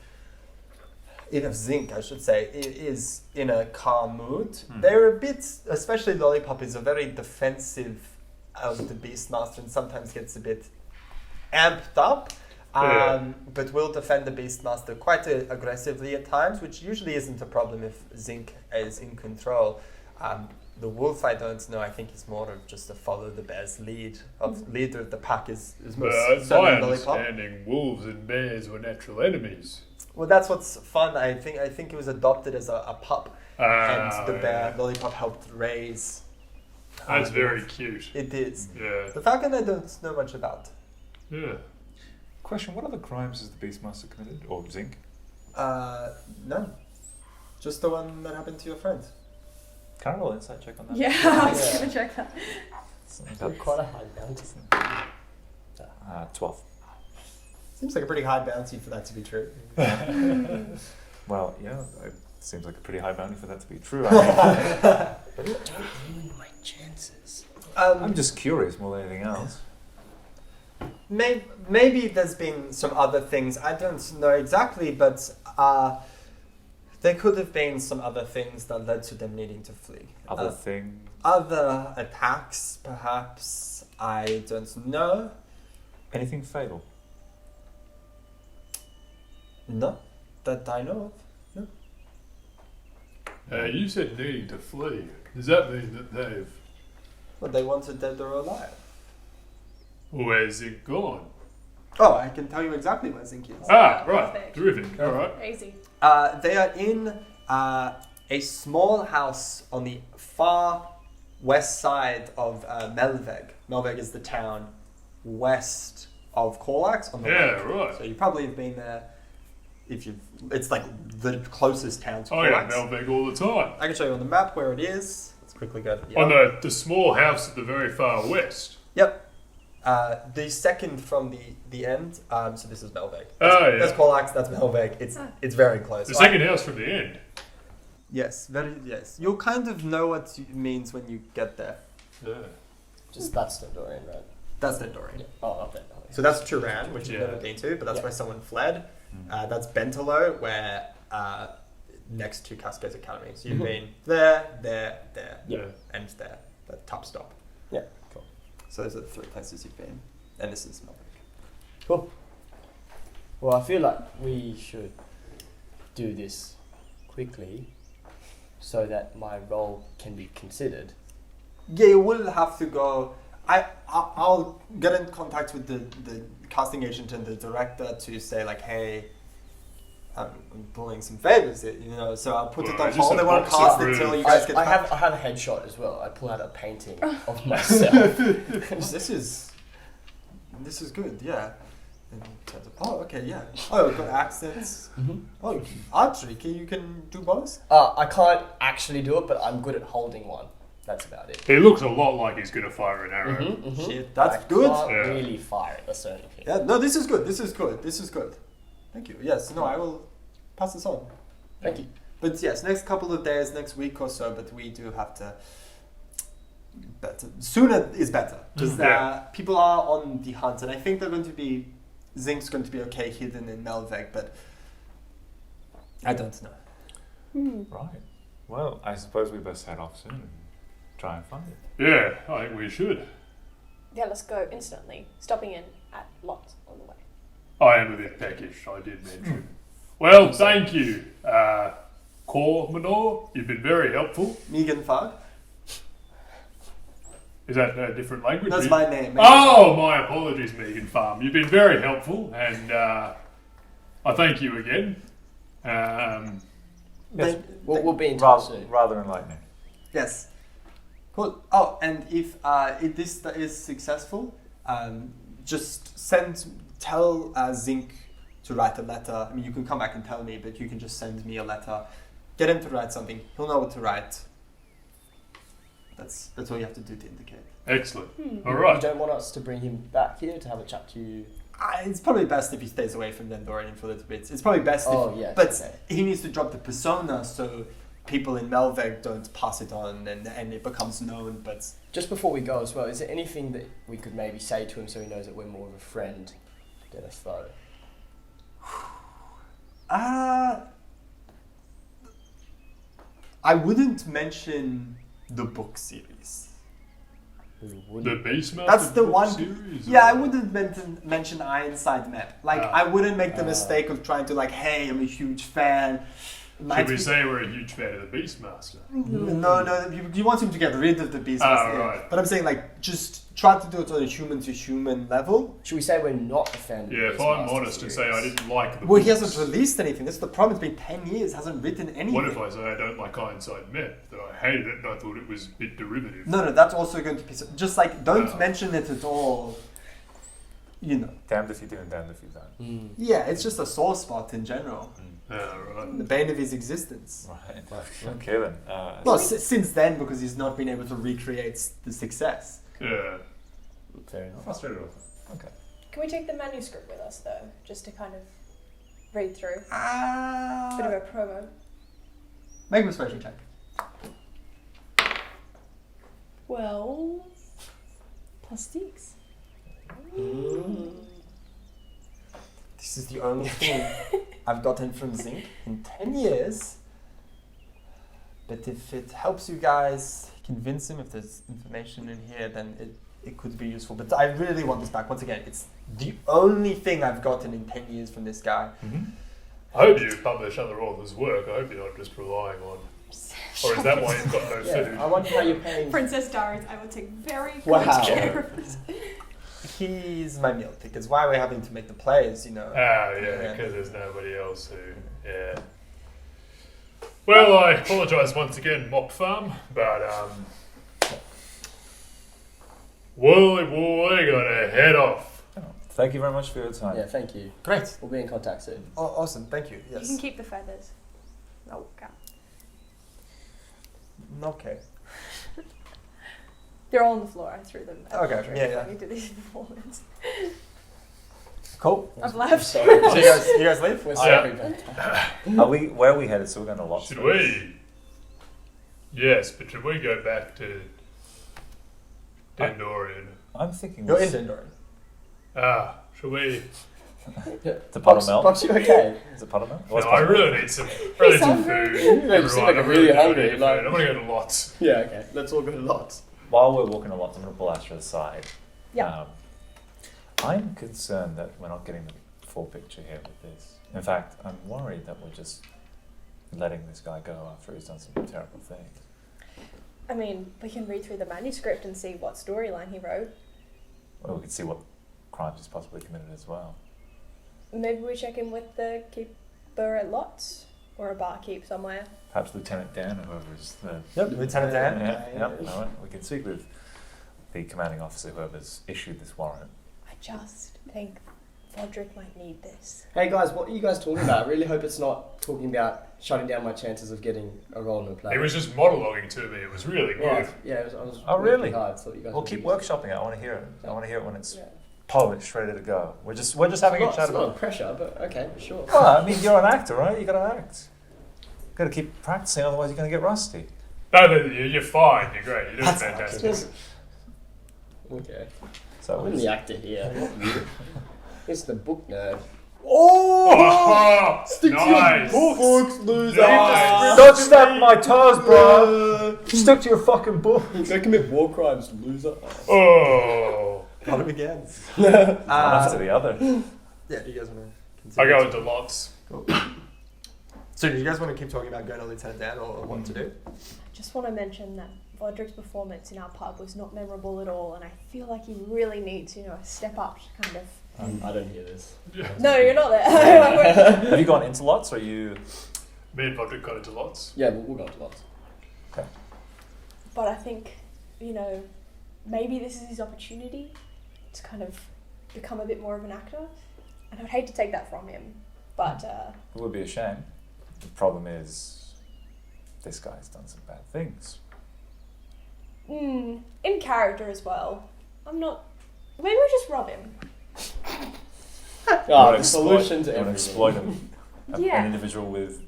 Zinc, I should say, is in a calm mood, they're a bit, especially Lollipop is a very defensive of the Beastmaster and sometimes gets a bit amped up. But will defend the Beastmaster quite aggressively at times, which usually isn't a problem if Zinc is in control. The wolf, I don't know. I think he's more of just a follow the bear's lead. Leader of the pack is most My certainly Lollipop. understanding, wolves and bears were natural enemies. Well, that's what's fun. I think it was adopted as a pup, and the bear Lollipop helped raise. That's very cute. It is. Yeah. The falcon I don't know much about. Yeah. Question: what other crimes has the Beastmaster committed, or Zinc? None. Just the one that happened to your friend. Can I roll an insight check on that? Yeah, I was going to check that. Got quite a high bounty. 12. Seems like a pretty high bounty for that to be true. Well, yeah, it seems like a pretty high bounty for that to be true. I mean, Don't ruin my chances. I'm just curious more than anything else. Maybe there's been some other things. I don't know exactly, but there could have been some other things that led to them needing to flee. Other things. Other attacks, perhaps. I don't know. Anything fatal? No, that I know of. No. You said needing to flee. Does that mean that they've... Well, they wanted dead or alive. Where's it gone? Oh, I can tell you exactly where Zinc is. Ah, right. Perfect. Terrific. All right. Easy. They are in a small house on the far west side of Melveg. Melveg is the town west of Corlax on the lake. right. So you probably have been there. It's like the closest town to Oh yeah, Corlax. Melveg all the time. I can show you on the map where it is. Let's quickly go. On the small house at the very far west. Yep. The second from the end. So this is Melveg. Oh yeah. That's Corlax. That's Melveg. It's very close. The second house from the end. Yes, yes. You'll kind of know what it means when you get there. Yeah. Just that's the Dorian, right? That's the Dorian. Oh, up there. So that's Turan, which you've Yeah. never been to, but that's Yeah. where someone fled. That's Bentalo, where next to Cascades Academy. So you've been there, Yeah. and there. The top stop. Yeah, cool. So those are the 3 places you've been. And this is Melveg. Cool. Well, I feel like we should do this quickly so that my role can be considered. Yeah, you will have to go. I'll get in contact with the casting agent and the director to say like, hey, I'm pulling some favors, so I'll put it Well, on is this hold. a They won't box cast of it till runes? you guys get I back. have a headshot as well. I pull out a painting of myself. This is good, yeah. In terms of, oh, okay, yeah. Oh, we've got accents. Oh, archery, you can do both? I can't actually do it, but I'm good at holding one. That's about it. He looks a lot like he's gonna fire an arrow. Shit, that's I good. Can't Yeah. really fire it. That's the only thing. Yeah, no, this is good. Thank you. Yes, no, I will pass this on. Thank you. But yes, next couple of days, next week or so, but we do have to... Sooner is better. Because Yeah. people are on the hunt, and I think they're going to be... Zinc's going to be okay hidden in Melveg, but... I don't know. Right. Well, I suppose we best head off soon and try and find it. Yeah, I think we should. Yeah, let's go instantly. Stopping in at Lot on the way. I am a bit peckish, I did mention. Well, thank you, Cor Manor. You've been very helpful. Megan Fag. Is that a different language? That's my name. Oh, my apologies, Megan Farm. You've been very helpful, and I thank you again. Yes. We'll be in touch soon. Rather enlightening. Yes. Cool. Oh, and if this is successful, just tell Zinc to write a letter. I mean, you can come back and tell me, but you can just send me a letter. Get him to write something. He'll know what to write. That's all you have to do to indicate. Excellent. All You right. don't want us to bring him back here to have a chat to you? It's probably best if he stays away from Dendorian for a little bit. It's probably best Yes. but okay. he needs to drop the persona so people in Melveg don't pass it on and it becomes known, but... Just before we go as well, is there anything that we could maybe say to him so he knows that we're more of a friend than a foe? I wouldn't mention the book series. The Beastmaster That's the book one. series? Yeah, I or- wouldn't mention Ironside Map. Like, I wouldn't make the mistake of trying to like, hey, I'm a huge fan. Should we say we're a huge fan of the Beastmaster? No, you want him to get rid of the beast. Right. But I'm saying, like, just try to do it on a human-to-human level. Should we say we're not a fan of Yeah, the if I'm Beastmaster honest and say I series? didn't like the Well, he books, hasn't released anything. That's the problem. It's been 10 years, hasn't written anything. What if I say I don't like Ironside Map? That I hated it and I thought it was a bit derivative. No, that's also going to be... Just, like, don't mention it at all. You know. Damned if you do and damned if you don't. Yeah, it's just a sore spot in general. Right. The bane of his existence. Right. Okay then. Well, since then, because he's not been able to recreate the success. Yeah. Fair enough. Frustrated with it. Okay. Can we take the manuscript with us though, just to kind of read through? Bit of a promo. Make a persuasion check. Well, +6. This is the only thing I've gotten from Zinc in 10 years. But if it helps you guys convince him, if there's information in here, then it could be useful. But I really want this back. Once again, it's the only thing I've gotten in 10 years from this guy. I hope you publish other authors' work. I hope you're not just relying on... Or is that why you've got no food? Yeah, I wonder how you're paying. Princess Diaries, I will take very good Wow. care of it. He's my meal ticket. It's why we're having to make the plays, you know. Yeah, because there's nobody else who... Yeah. Well, I apologise once again, Mop Farm, but Wooly boy, gotta head off. Thank you very much for your time. Yeah, thank you. Great. We'll be in contact soon. Awesome. Thank you. You can keep the feathers. Oh, God. Okay. They're all on the floor. I threw them. At Okay, Patrick yeah. when we did this performance. Cool. I've left. So you guys leave? We're Yeah. sorry. Where are we headed? So we're going to Lots. Should we? Yes, but should we go back to Dendorian? I'm thinking. You're in Dendorian. Should we? The puddle melt. Pops, you okay? Is it puddle melt? No, I really need some food. hungry. You seem like Everyone, I'm really do hungry, need food. like- I'm gonna go to Lots. Yeah, okay. Let's all go to Lots. While we're walking to Lots, I'm going to pull Astra aside. Yeah. I'm concerned that we're not getting the full picture here with this. In fact, I'm worried that we're just letting this guy go after he's done some terrible things. I mean, we can read through the manuscript and see what storyline he wrote. Or we can see what crimes he's possibly committed as well. Maybe we check in with the keeper at Lots or a barkeep somewhere. Perhaps Lieutenant Dan, whoever's the... Yep. Lieutenant Dan. Yeah, all right. We can speak with the commanding officer, whoever's issued this warrant. I just think Roderick might need this. Hey guys, what are you guys talking about? I really hope it's not talking about shutting down my chances of getting a role in a play. He was just monologuing to me. It was really good. Yeah, it was, I was Oh, working really? hard, so you guys We'll would keep be- workshopping it. I want to hear it. I want to hear it when it's Yeah. polished, ready to go. We're just having a It's chat not about. pressure, but okay, sure. Well, I mean, you're an actor, right? You got to act. Got to keep practicing, otherwise you're going to get rusty. No, you're fine. You're great. You're doing fantastic. Just- okay. So I'm it's, the actor here. It's the book nerd. Oh, nice. Books, loser! don't step my toes, bro. Stick to your fucking book. Go commit war crimes, loser. Oh. One begins. One after the other. Yeah, do you guys want to I continue? go into Lots. Cool. So do you guys want to keep talking about going to Lieutenant Dan or what to do? Just want to mention that Roderick's performance in our pub was not memorable at all, and I feel like he really needs, a step up to kind of. I don't hear this. No, you're not there. Have you gone into Lots, or you? Me and Podrick got into Lots. Yeah, we'll go to Lots. But I think, maybe this is his opportunity to kind of become a bit more of an actor, and I'd hate to take that from him. But It would be a shame. The problem is, this guy's done some bad things. in character as well. I'm not. Maybe we just rob him. Oh, the solution to You want to everything. exploit him, Yeah. an individual with.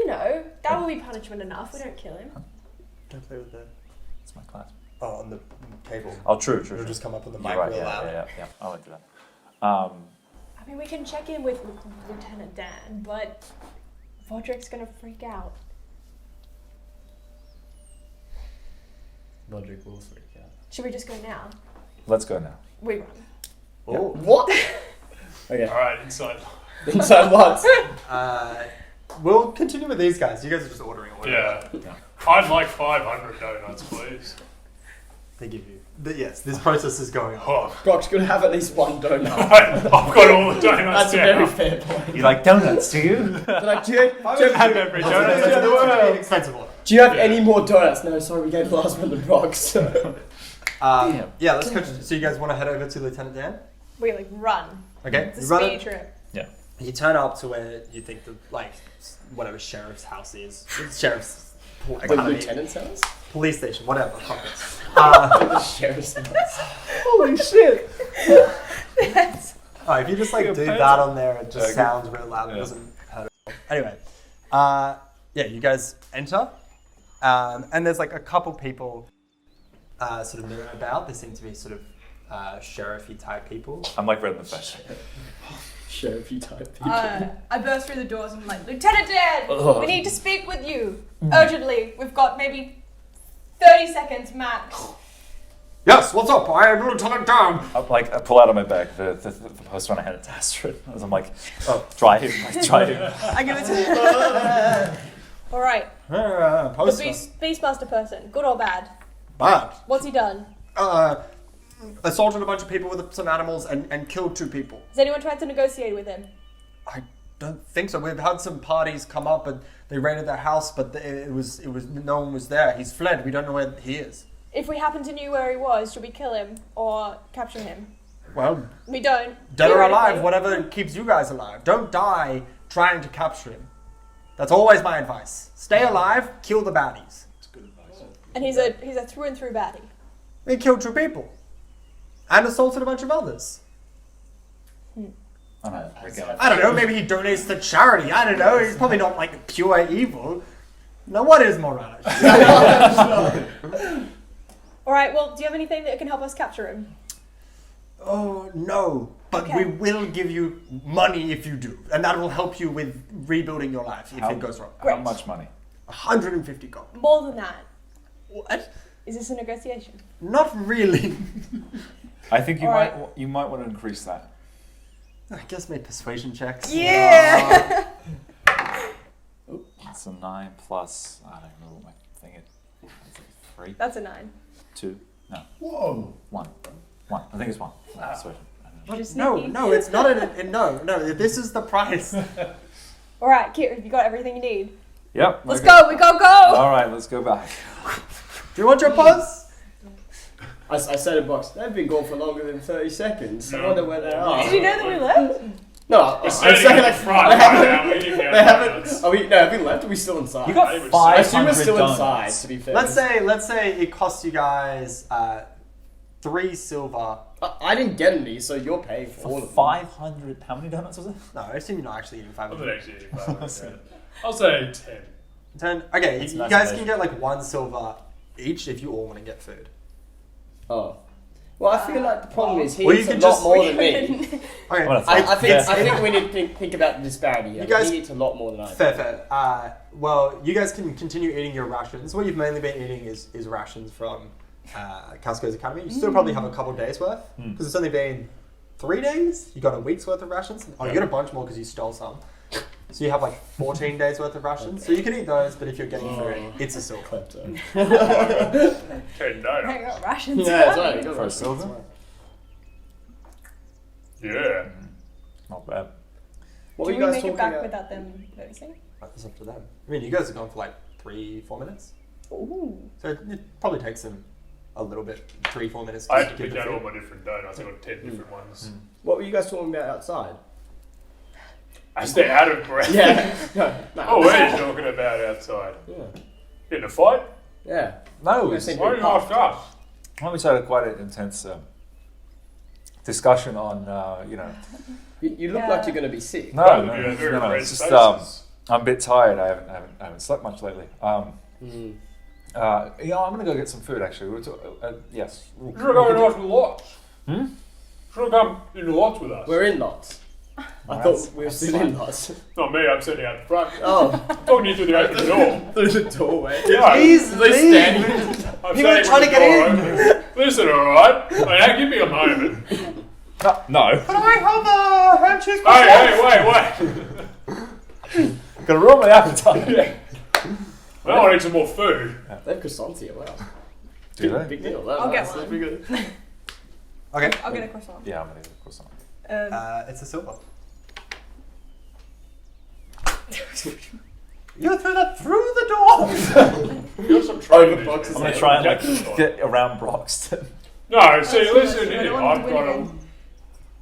That will be punishment enough. We don't kill him. Don't play with the... It's my class. Oh, on the table. Oh, true. It'll just come up on the You're mic right, real loud. yeah. I won't do that. I mean, we can check in with Lieutenant Dan, but Roderick's gonna freak out. Roderick will freak out. Should we just go now? Let's go now. We run. Oh, what? Okay, Alright, inside. inside Lots. We'll continue with these guys. You guys are just ordering or whatever. Yeah. I'd like 500 donuts, please. They give you. Yes, this process is going on. Oh, Brock's gonna have at least one donut. I've got all the donuts That's a now. very fair point. You like donuts, do you? Like, do you have every That's donut a in the very world. expensive one. Do you have any more donuts? No, sorry, we gave the last one to Brock. So. Yeah, let's go. So you guys want to head over to Lieutenant Dan? We run. Okay. It's a You run speed it. trip. You turn up to where you think the whatever sheriff's house is. Sheriff's The academy, lieutenant's house? police station, whatever. Fuck it. The sheriff's house. Holy shit! If you just do that on there, it just sounds real loud. It doesn't hurt at all. Anyway, you guys enter, and there's a couple people sort of milling about. There seem to be sort of sheriff-y type people. I'm like red in the face. Sheriff-y type people. I burst through the doors and I'm like, Lieutenant Dan, Ugh. we need to speak with you urgently. We've got maybe 30 seconds max. Yes, what's up? I am Lieutenant Dan. I pull out of my bag the poster and I hand it to Astrid. As I'm like, try him. I give it to him. All right, the Poster. Beastmaster person, good or bad? Bad. What's he done? Assaulted a bunch of people with some animals and killed 2 people. Has anyone tried to negotiate with him? I don't think so. We've had some parties come up and they raided their house, but it was no one was there. He's fled. We don't know where he is. If we happen to know where he was, should we kill him or capture him? Well, We don't. dead or alive, theoretically. whatever keeps you guys alive. Don't die trying to capture him. That's always my advice. Stay alive, kill the baddies. That's good advice. And he's a through and through baddie. He killed 2 people. And assaulted a bunch of others. I know. I don't know, maybe he donates to charity. I don't know, he's probably not like pure evil. Now what is morality? Alright, well, do you have anything that can help us capture him? Oh, no. But Okay. we will give you money if you do. And that will help you with rebuilding your life if it goes wrong. How Great. much money? 150 gold. More than that. What? Is this a negotiation? Not really. I think you Alright. you might want to increase that. I guess make persuasion checks. Yeah! It's a 9 plus. I don't know what my thing is. Is it 3, That's a 9. 2? No, Whoa. 1. 1. I think it's 1. Persuasion. I don't know. Just No, sneaky. no, it's not no, this is the price. Alright, Kira, you got everything you need. Yep. Let's we're good. go, we go! All right, let's go back. Do you want your pause? I said in box, they've been gone for longer than 30 seconds. I No. wonder where they are. Did you know that we left? No, We're I'm standing saying at the like, front. they Right haven't. now, we didn't They haven't. Are we? No, have we left? Are we still inside? You got I would say- 500 I assume we're still donuts. inside. To be fair, Let's say it costs you guys 3 silver. I didn't get any, so you're paying for all For of them. 500. How many donuts was it? No, I assume you're not actually eating I'm not 500. actually eating 500. I'll say 10. Okay, It's you nice guys to can get like 1 silver each if you all want to get food. Oh. Well, I feel like the problem is he Well, you eats a can lot just- more than me. Okay, Well, I think Yeah. I think we need to think about the disparity here. You guys- He eats a lot more than I do. fair. Well, you guys can continue eating your rations. What you've mainly been eating is rations from Casco's Academy. You still probably have a couple days worth because it's only been 3 days. You got a week's worth of rations. Oh, you got a bunch more because you stole some. So you have like 14 days worth of rations. So you can eat those, but if you're getting food, it's a silver. 10 I donuts. got rations. Yeah, that's right. you got For a right. silver? Yeah. Not bad. What were Can you we guys make talking it back about? without them noticing? That's up to them. I mean, you guys have gone for like 3-4 minutes. Ooh. So it probably takes them a little bit, 3-4 minutes to I had to give pick the out all food. my different donuts. I got 10 different ones. What were you guys talking about outside? I stay out of breath. Yeah. No. Oh, what are you talking about outside? Yeah. In a fight? Yeah. No, Yeah, it's, same. Why did you ask us? well, we had quite an intense discussion on, You look Yeah. like you're going to be sick. No, Both no, of you have very no, red it's just faces. I'm a bit tired. I haven't slept much lately. Mm. I'm gonna go get some food actually. Yes. You should have gone in lots with lots. Hmm? Should have come into lots with us. We're in lots. I That's- thought we were that's still fine. in lots. Not me, I'm sitting out the front. Oh. I'm talking to you through the open door. Through the doorway. Yeah. Please They leave! stand. I'm You were standing trying with to the get door open. Listen, alright? Now give me a moment. No. Can I have a ham cheese Wait. Gotta ruin my appetite. Well, I need some more food. They have croissants here. Wow. Do they? Big deal. I'll get That's one. pretty good. Okay. I'll get a croissant. Yeah, I'm gonna get a croissant. It's a silver. You threw that through the door! You got some training. Over boxes. I'm gonna try and Jackson's like get around Broxton. No, see, That's listen good. I here. don't want I've to got win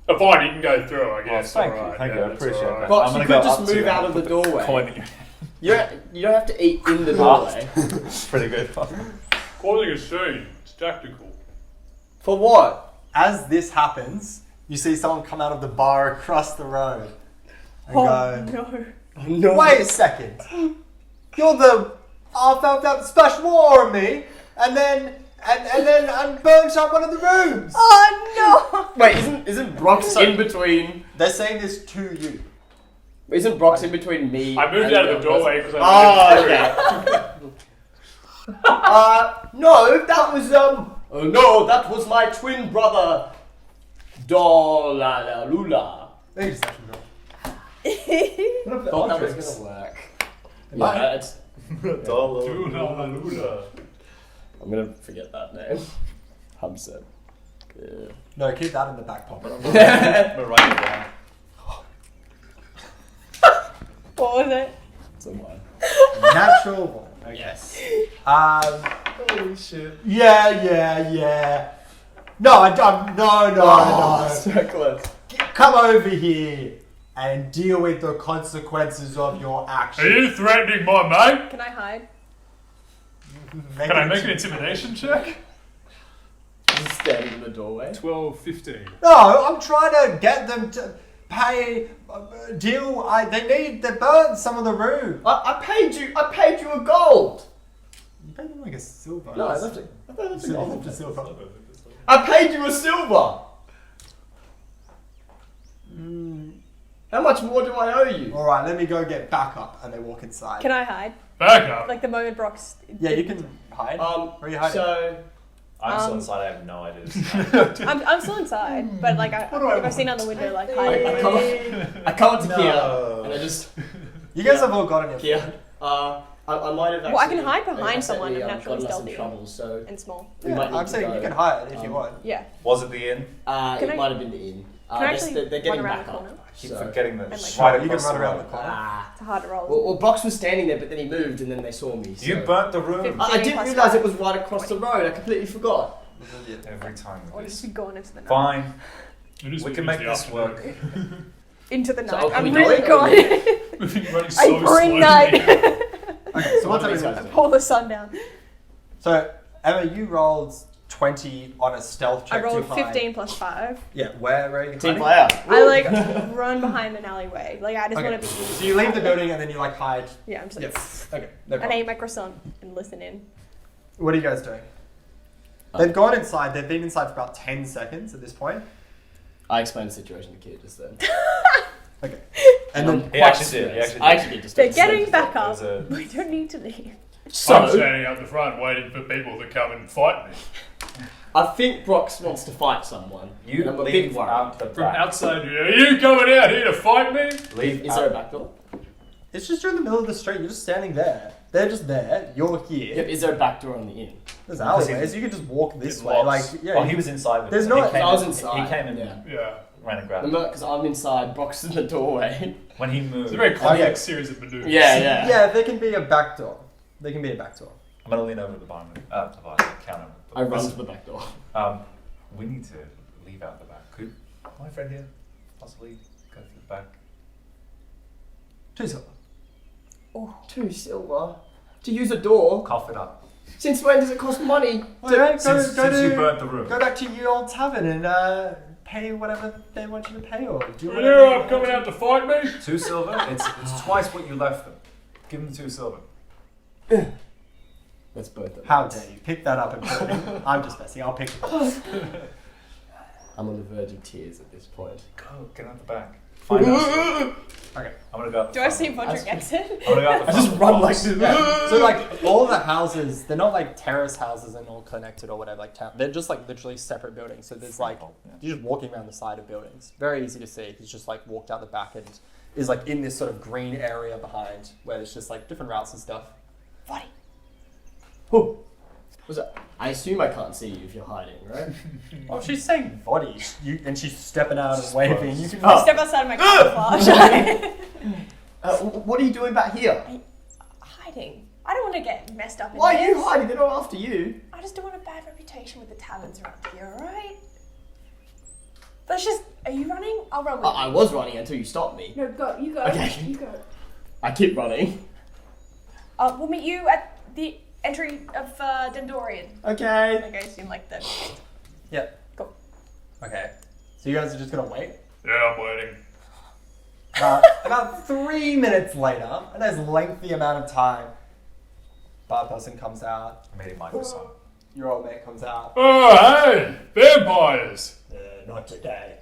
a. Fine, you can go through, I guess. thank you, alright. thank you, Yeah, I that's appreciate alright. that. But I'm you gonna could go just up to move you out and of the put doorway. coin in your You don't have to eat in the doorway. Pretty good. Causing a scene. It's tactical. For what? As this happens, you see someone come out of the bar across the road and Oh, go, no. No. wait a second, you're the half-elf that splashed water on me and then burnt up one of the rooms. Oh, no! Wait, isn't Brox in between? They're saying this to you. Isn't Brox in between me? I moved and out of the other doorway because Oh, I okay. No, that was no, that was my twin brother, Dolalula. They just actually know. I thought that was gonna work. Yeah, it's, Lula. I'm gonna forget that name. Hubset. Yeah. No, keep that in the back pocket. I'm gonna write it down. What was it? Someone. Natural one. Yes. Holy shit. Yeah. No, no. So close. Come over here and deal with the consequences of your Are actions. you threatening my mate? Can I hide? Can I make an intimidation check? Just standing in the doorway. 12, 15. No, I'm trying to get them to pay deal. They burn some of the room. I paid you a gold. You paid them like a silver. No, I left it. I thought it was a gold. a silver. I paid you a silver. How much more do I owe you? All right, let me go get backup, and they walk inside. Can I hide? Back up. Like the moment Brock's. Yeah, you can hide. Where are you hiding? So I'm still inside. I have no idea. I'm still inside, but like I've seen out the window like hiding. I come up to No. Kia and I just You guys have all gotten your Kia. I might have actually. Well, I can hide behind someone and accidentally, naturally gotten us in stealthy. trouble, so And small. we might need I'm to saying go. you can hide if you want. Yeah. Was it the inn? Can It I- might have been the inn. Can I actually they're run getting around back the up. corner? I keep So- forgetting that. And, like, Right Sure, you can across run the around road. the corner. It's a hard to roll. Well, Brox was standing there, but then he moved, and then they saw me. So. You burnt the room. I didn't plus realise it five. was right across the road. I completely forgot. Every time. Or just be going into the night. Fine. It is We can use make the this afternoon. work. Into the So night. are I'm we really going? going. We've been running I so bring slowly. night. Okay, so what's What are these happening? guys doing? Pull the sun down. So Emma, you rolled 20 on a stealth check. I rolled to hide. 15 plus 5. Yeah, where are you Team hiding? player. I like run behind an alleyway. Like I just Okay. want to be. So you leave the building and then you like hide. Yeah, I'm just like. Yeah. Okay. No And I problem. eat my croissant and listen in. What are you guys doing? They've gone inside. They've been inside for about 10 seconds at this point. I explained the situation to Kia just then. Okay. And then He actually did. He actually I did. actually did just. They're getting back up. There's a- We don't need to leave. I'm So standing up the front waiting for people to come and fight me. I think Brox wants to fight someone. You and I'm a bit leave worried. out the From back. outside, are you coming out here to fight me? Leave Is out. there a back door? it's just you're in the middle of the street. You're just standing there. They're just there. You're here. Yeah, is there a back door on the inn? There's alleyways. You can just walk this It way. locks. Like, yeah. Oh, he was inside. With There's it. not- He came I was in- inside. He came in Yeah. Yeah. ran and grabbed. Remember, because I'm inside, Brox is in the doorway. When he moved, It's a very complex Okay. series of maneuvers. Yeah. Yeah, there can be a back door. There can be a back door. I'm gonna lean over to the barman, the counter. I run to the back door. We need to leave out the back. Could my friend here possibly go through the back? 2 silver. 2 silver to use a door. Cough it up. Since when does it cost money? Okay, Since you burnt the room. Go back to your old tavern and pay whatever they want you to pay or do Are whatever. you coming out to fight me? 2 silver. It's twice what you left them. Give them 2 silver. That's both of them. How dare you pick that up and put it in. I'm just messing. I'll pick it up. I'm on the verge of tears at this point. Go, get out the back. Find out. Okay. I'm gonna go out the Do I front. see Podrick exit? I'm gonna go out the I front. just run like this. Yeah. So like all the houses, they're not like terrace houses and all connected or whatever. Like town, they're just like literally separate buildings. So there's like you're just walking around the side of buildings. Very easy to see. He's just like walked out the back and is like in this sort of green area behind where there's just like different routes and stuff. Buddy. Oh, What's that? I assume I can't see you if you're hiding, right? oh, she's saying body. And she's stepping out and waving. You can I step outside of my camouflage. What are you doing back here? Hiding. I don't want to get messed up in Why are you this. hiding? They're not after you. I just don't want a bad reputation with the taverns around here, alright? Let's just. Are you running? I'll run with I was running until you stopped me. you. No, go. You go. Okay. You go. I keep running. We'll meet you at the entry of Dendorian. Okay. Like I assume like the. Yeah. Go. Okay. So you guys are just gonna wait? Yeah, I'm waiting. About 3 minutes later, a nice lengthy amount of time, bar person comes out, I made him my croissant. your old mate comes out. Oh, hey! Vampires! Not today.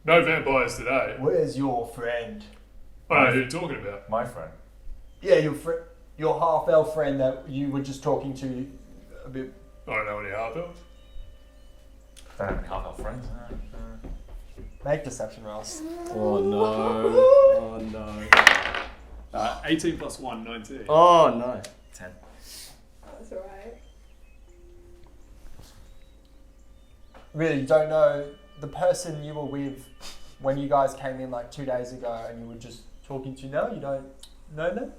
No vampires today. Where's your friend? I don't know who you're talking about. My friend. Yeah, your half-elf friend that you were just talking to a bit. I don't know any half elves. Don't have any half-elf friends. Make deception rolls. Oh no. Oh no. 18 plus 1, 19. Oh no. 10. That's alright. Really, you don't know the person you were with when you guys came in like 2 days ago and you were just talking to now? You don't know them?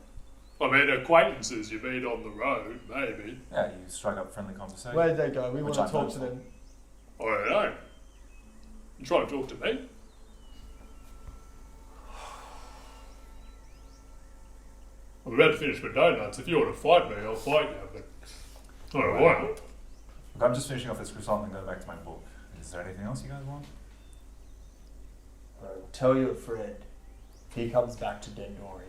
I mean, acquaintances you meet on the road, maybe. Yeah, you strike up friendly conversation. Where'd they go? We want Which to I talk to know. them. I don't know. You try to talk to me? I'm about to finish my donuts. If you want to fight me, I'll fight you, but I don't want to. Look, I'm just finishing off this croissant and going back to my book. Is there anything else you guys want? Tell your friend, if he comes back to Dendori,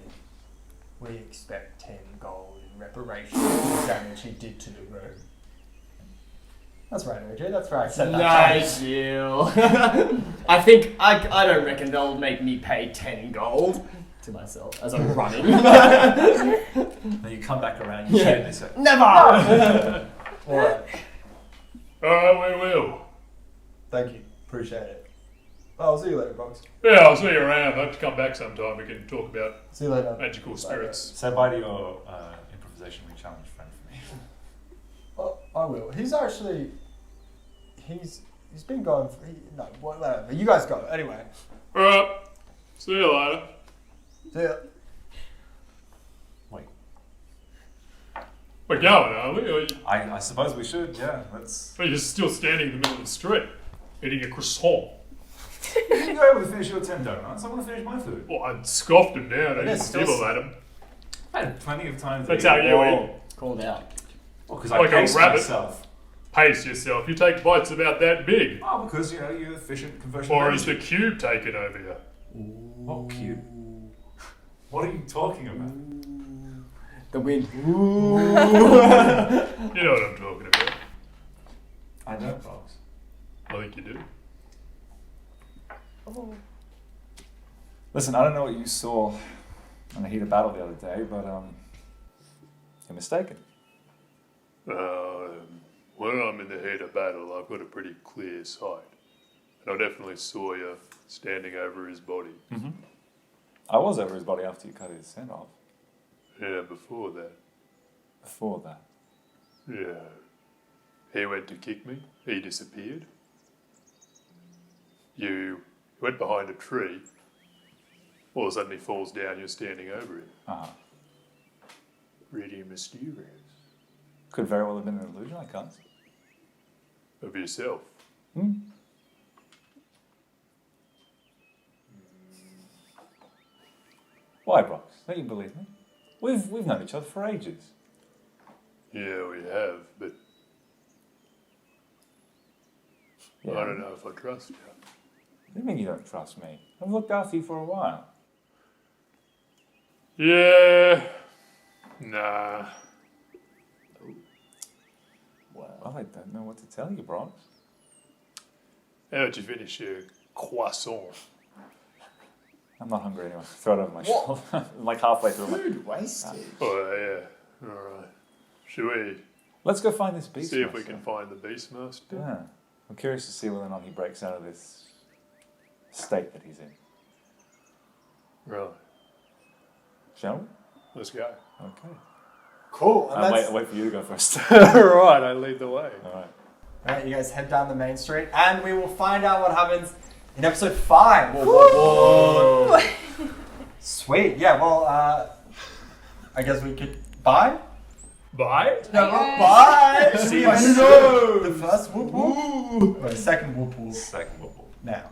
we expect 10 gold in reparation for the damage he did to the road. That's right, OJ. That's right. I said that. Nice deal. I think I don't reckon they'll make me pay 10 gold to myself as I'm running. Then you come back around, you shoot and they say, Never. Alright. Alright, we will. Thank you. Appreciate it. I'll see you later, Box. Yeah, I'll see you around. I hope to come back sometime. We can talk about See you later. magical spirits. say bye to your improvisationally challenged friend for me. Well, I will. He's actually... He's been going for... no, whatever. You guys go. Anyway. Alright, see you later. See ya. Wait. We're going, are we? Or I suppose we should, yeah. Let's... you're just still standing in the middle of the street, eating a croissant. You can go over and finish your 10 donuts. I want to finish my food. Well, I scoffed him down. I It is didn't still nibble at him. I had plenty of time to That's eat. how you eat. Called out. Well, because I Like a paced rabbit. myself. Pace yourself. You take bites about that big. Oh, because, you know, you're efficient conversion. Or of is the energy. cube taking over you? What cube? What are you talking about? The wind. You know what I'm talking about. I know, Fox. I think you do. Listen, I don't know what you saw in the heat of battle the other day, but you're mistaken. When I'm in the heat of battle, I've got a pretty clear sight. And I definitely saw you standing over his body. Mm-hmm. I was over his body after you cut his head off. Yeah, before that. Before that. Yeah. He went to kick me. He disappeared. You went behind a tree. All of a sudden he falls down, you're standing over him. Uh-huh. Pretty mysterious. Could very well have been an illusion, I can't see. Of yourself. Hmm? Why, Brox? Don't you believe me? We've known each other for ages. Yeah, we have, but Yeah. I don't know if I trust you. What do you mean you don't trust me? I've looked after you for a while. Yeah. Nah. Well, I don't know what to tell you, Brox. How about you finish your croissant? I'm not hungry anyway. Throw it over my shoulder. I'm like halfway through. Food wasted. Oh, yeah. Alright. Should we Let's go find this beast. see if we can find the Beastmaster? Yeah. I'm curious to see whether or not he breaks out of this state that he's in. Right. Shall we? Let's go. Okay. Cool. And that's... Wait for you to go first. Right, I lead the way. Alright. Alright, you guys head down the main street and we will find out what happens in episode 5. Whoa. Sweet. Yeah, well, I guess we could... Bye? Bye? No, Bye. bye! See My you nose. The first whoop whoop. Or the second whoop whoop. Second wobble. Now.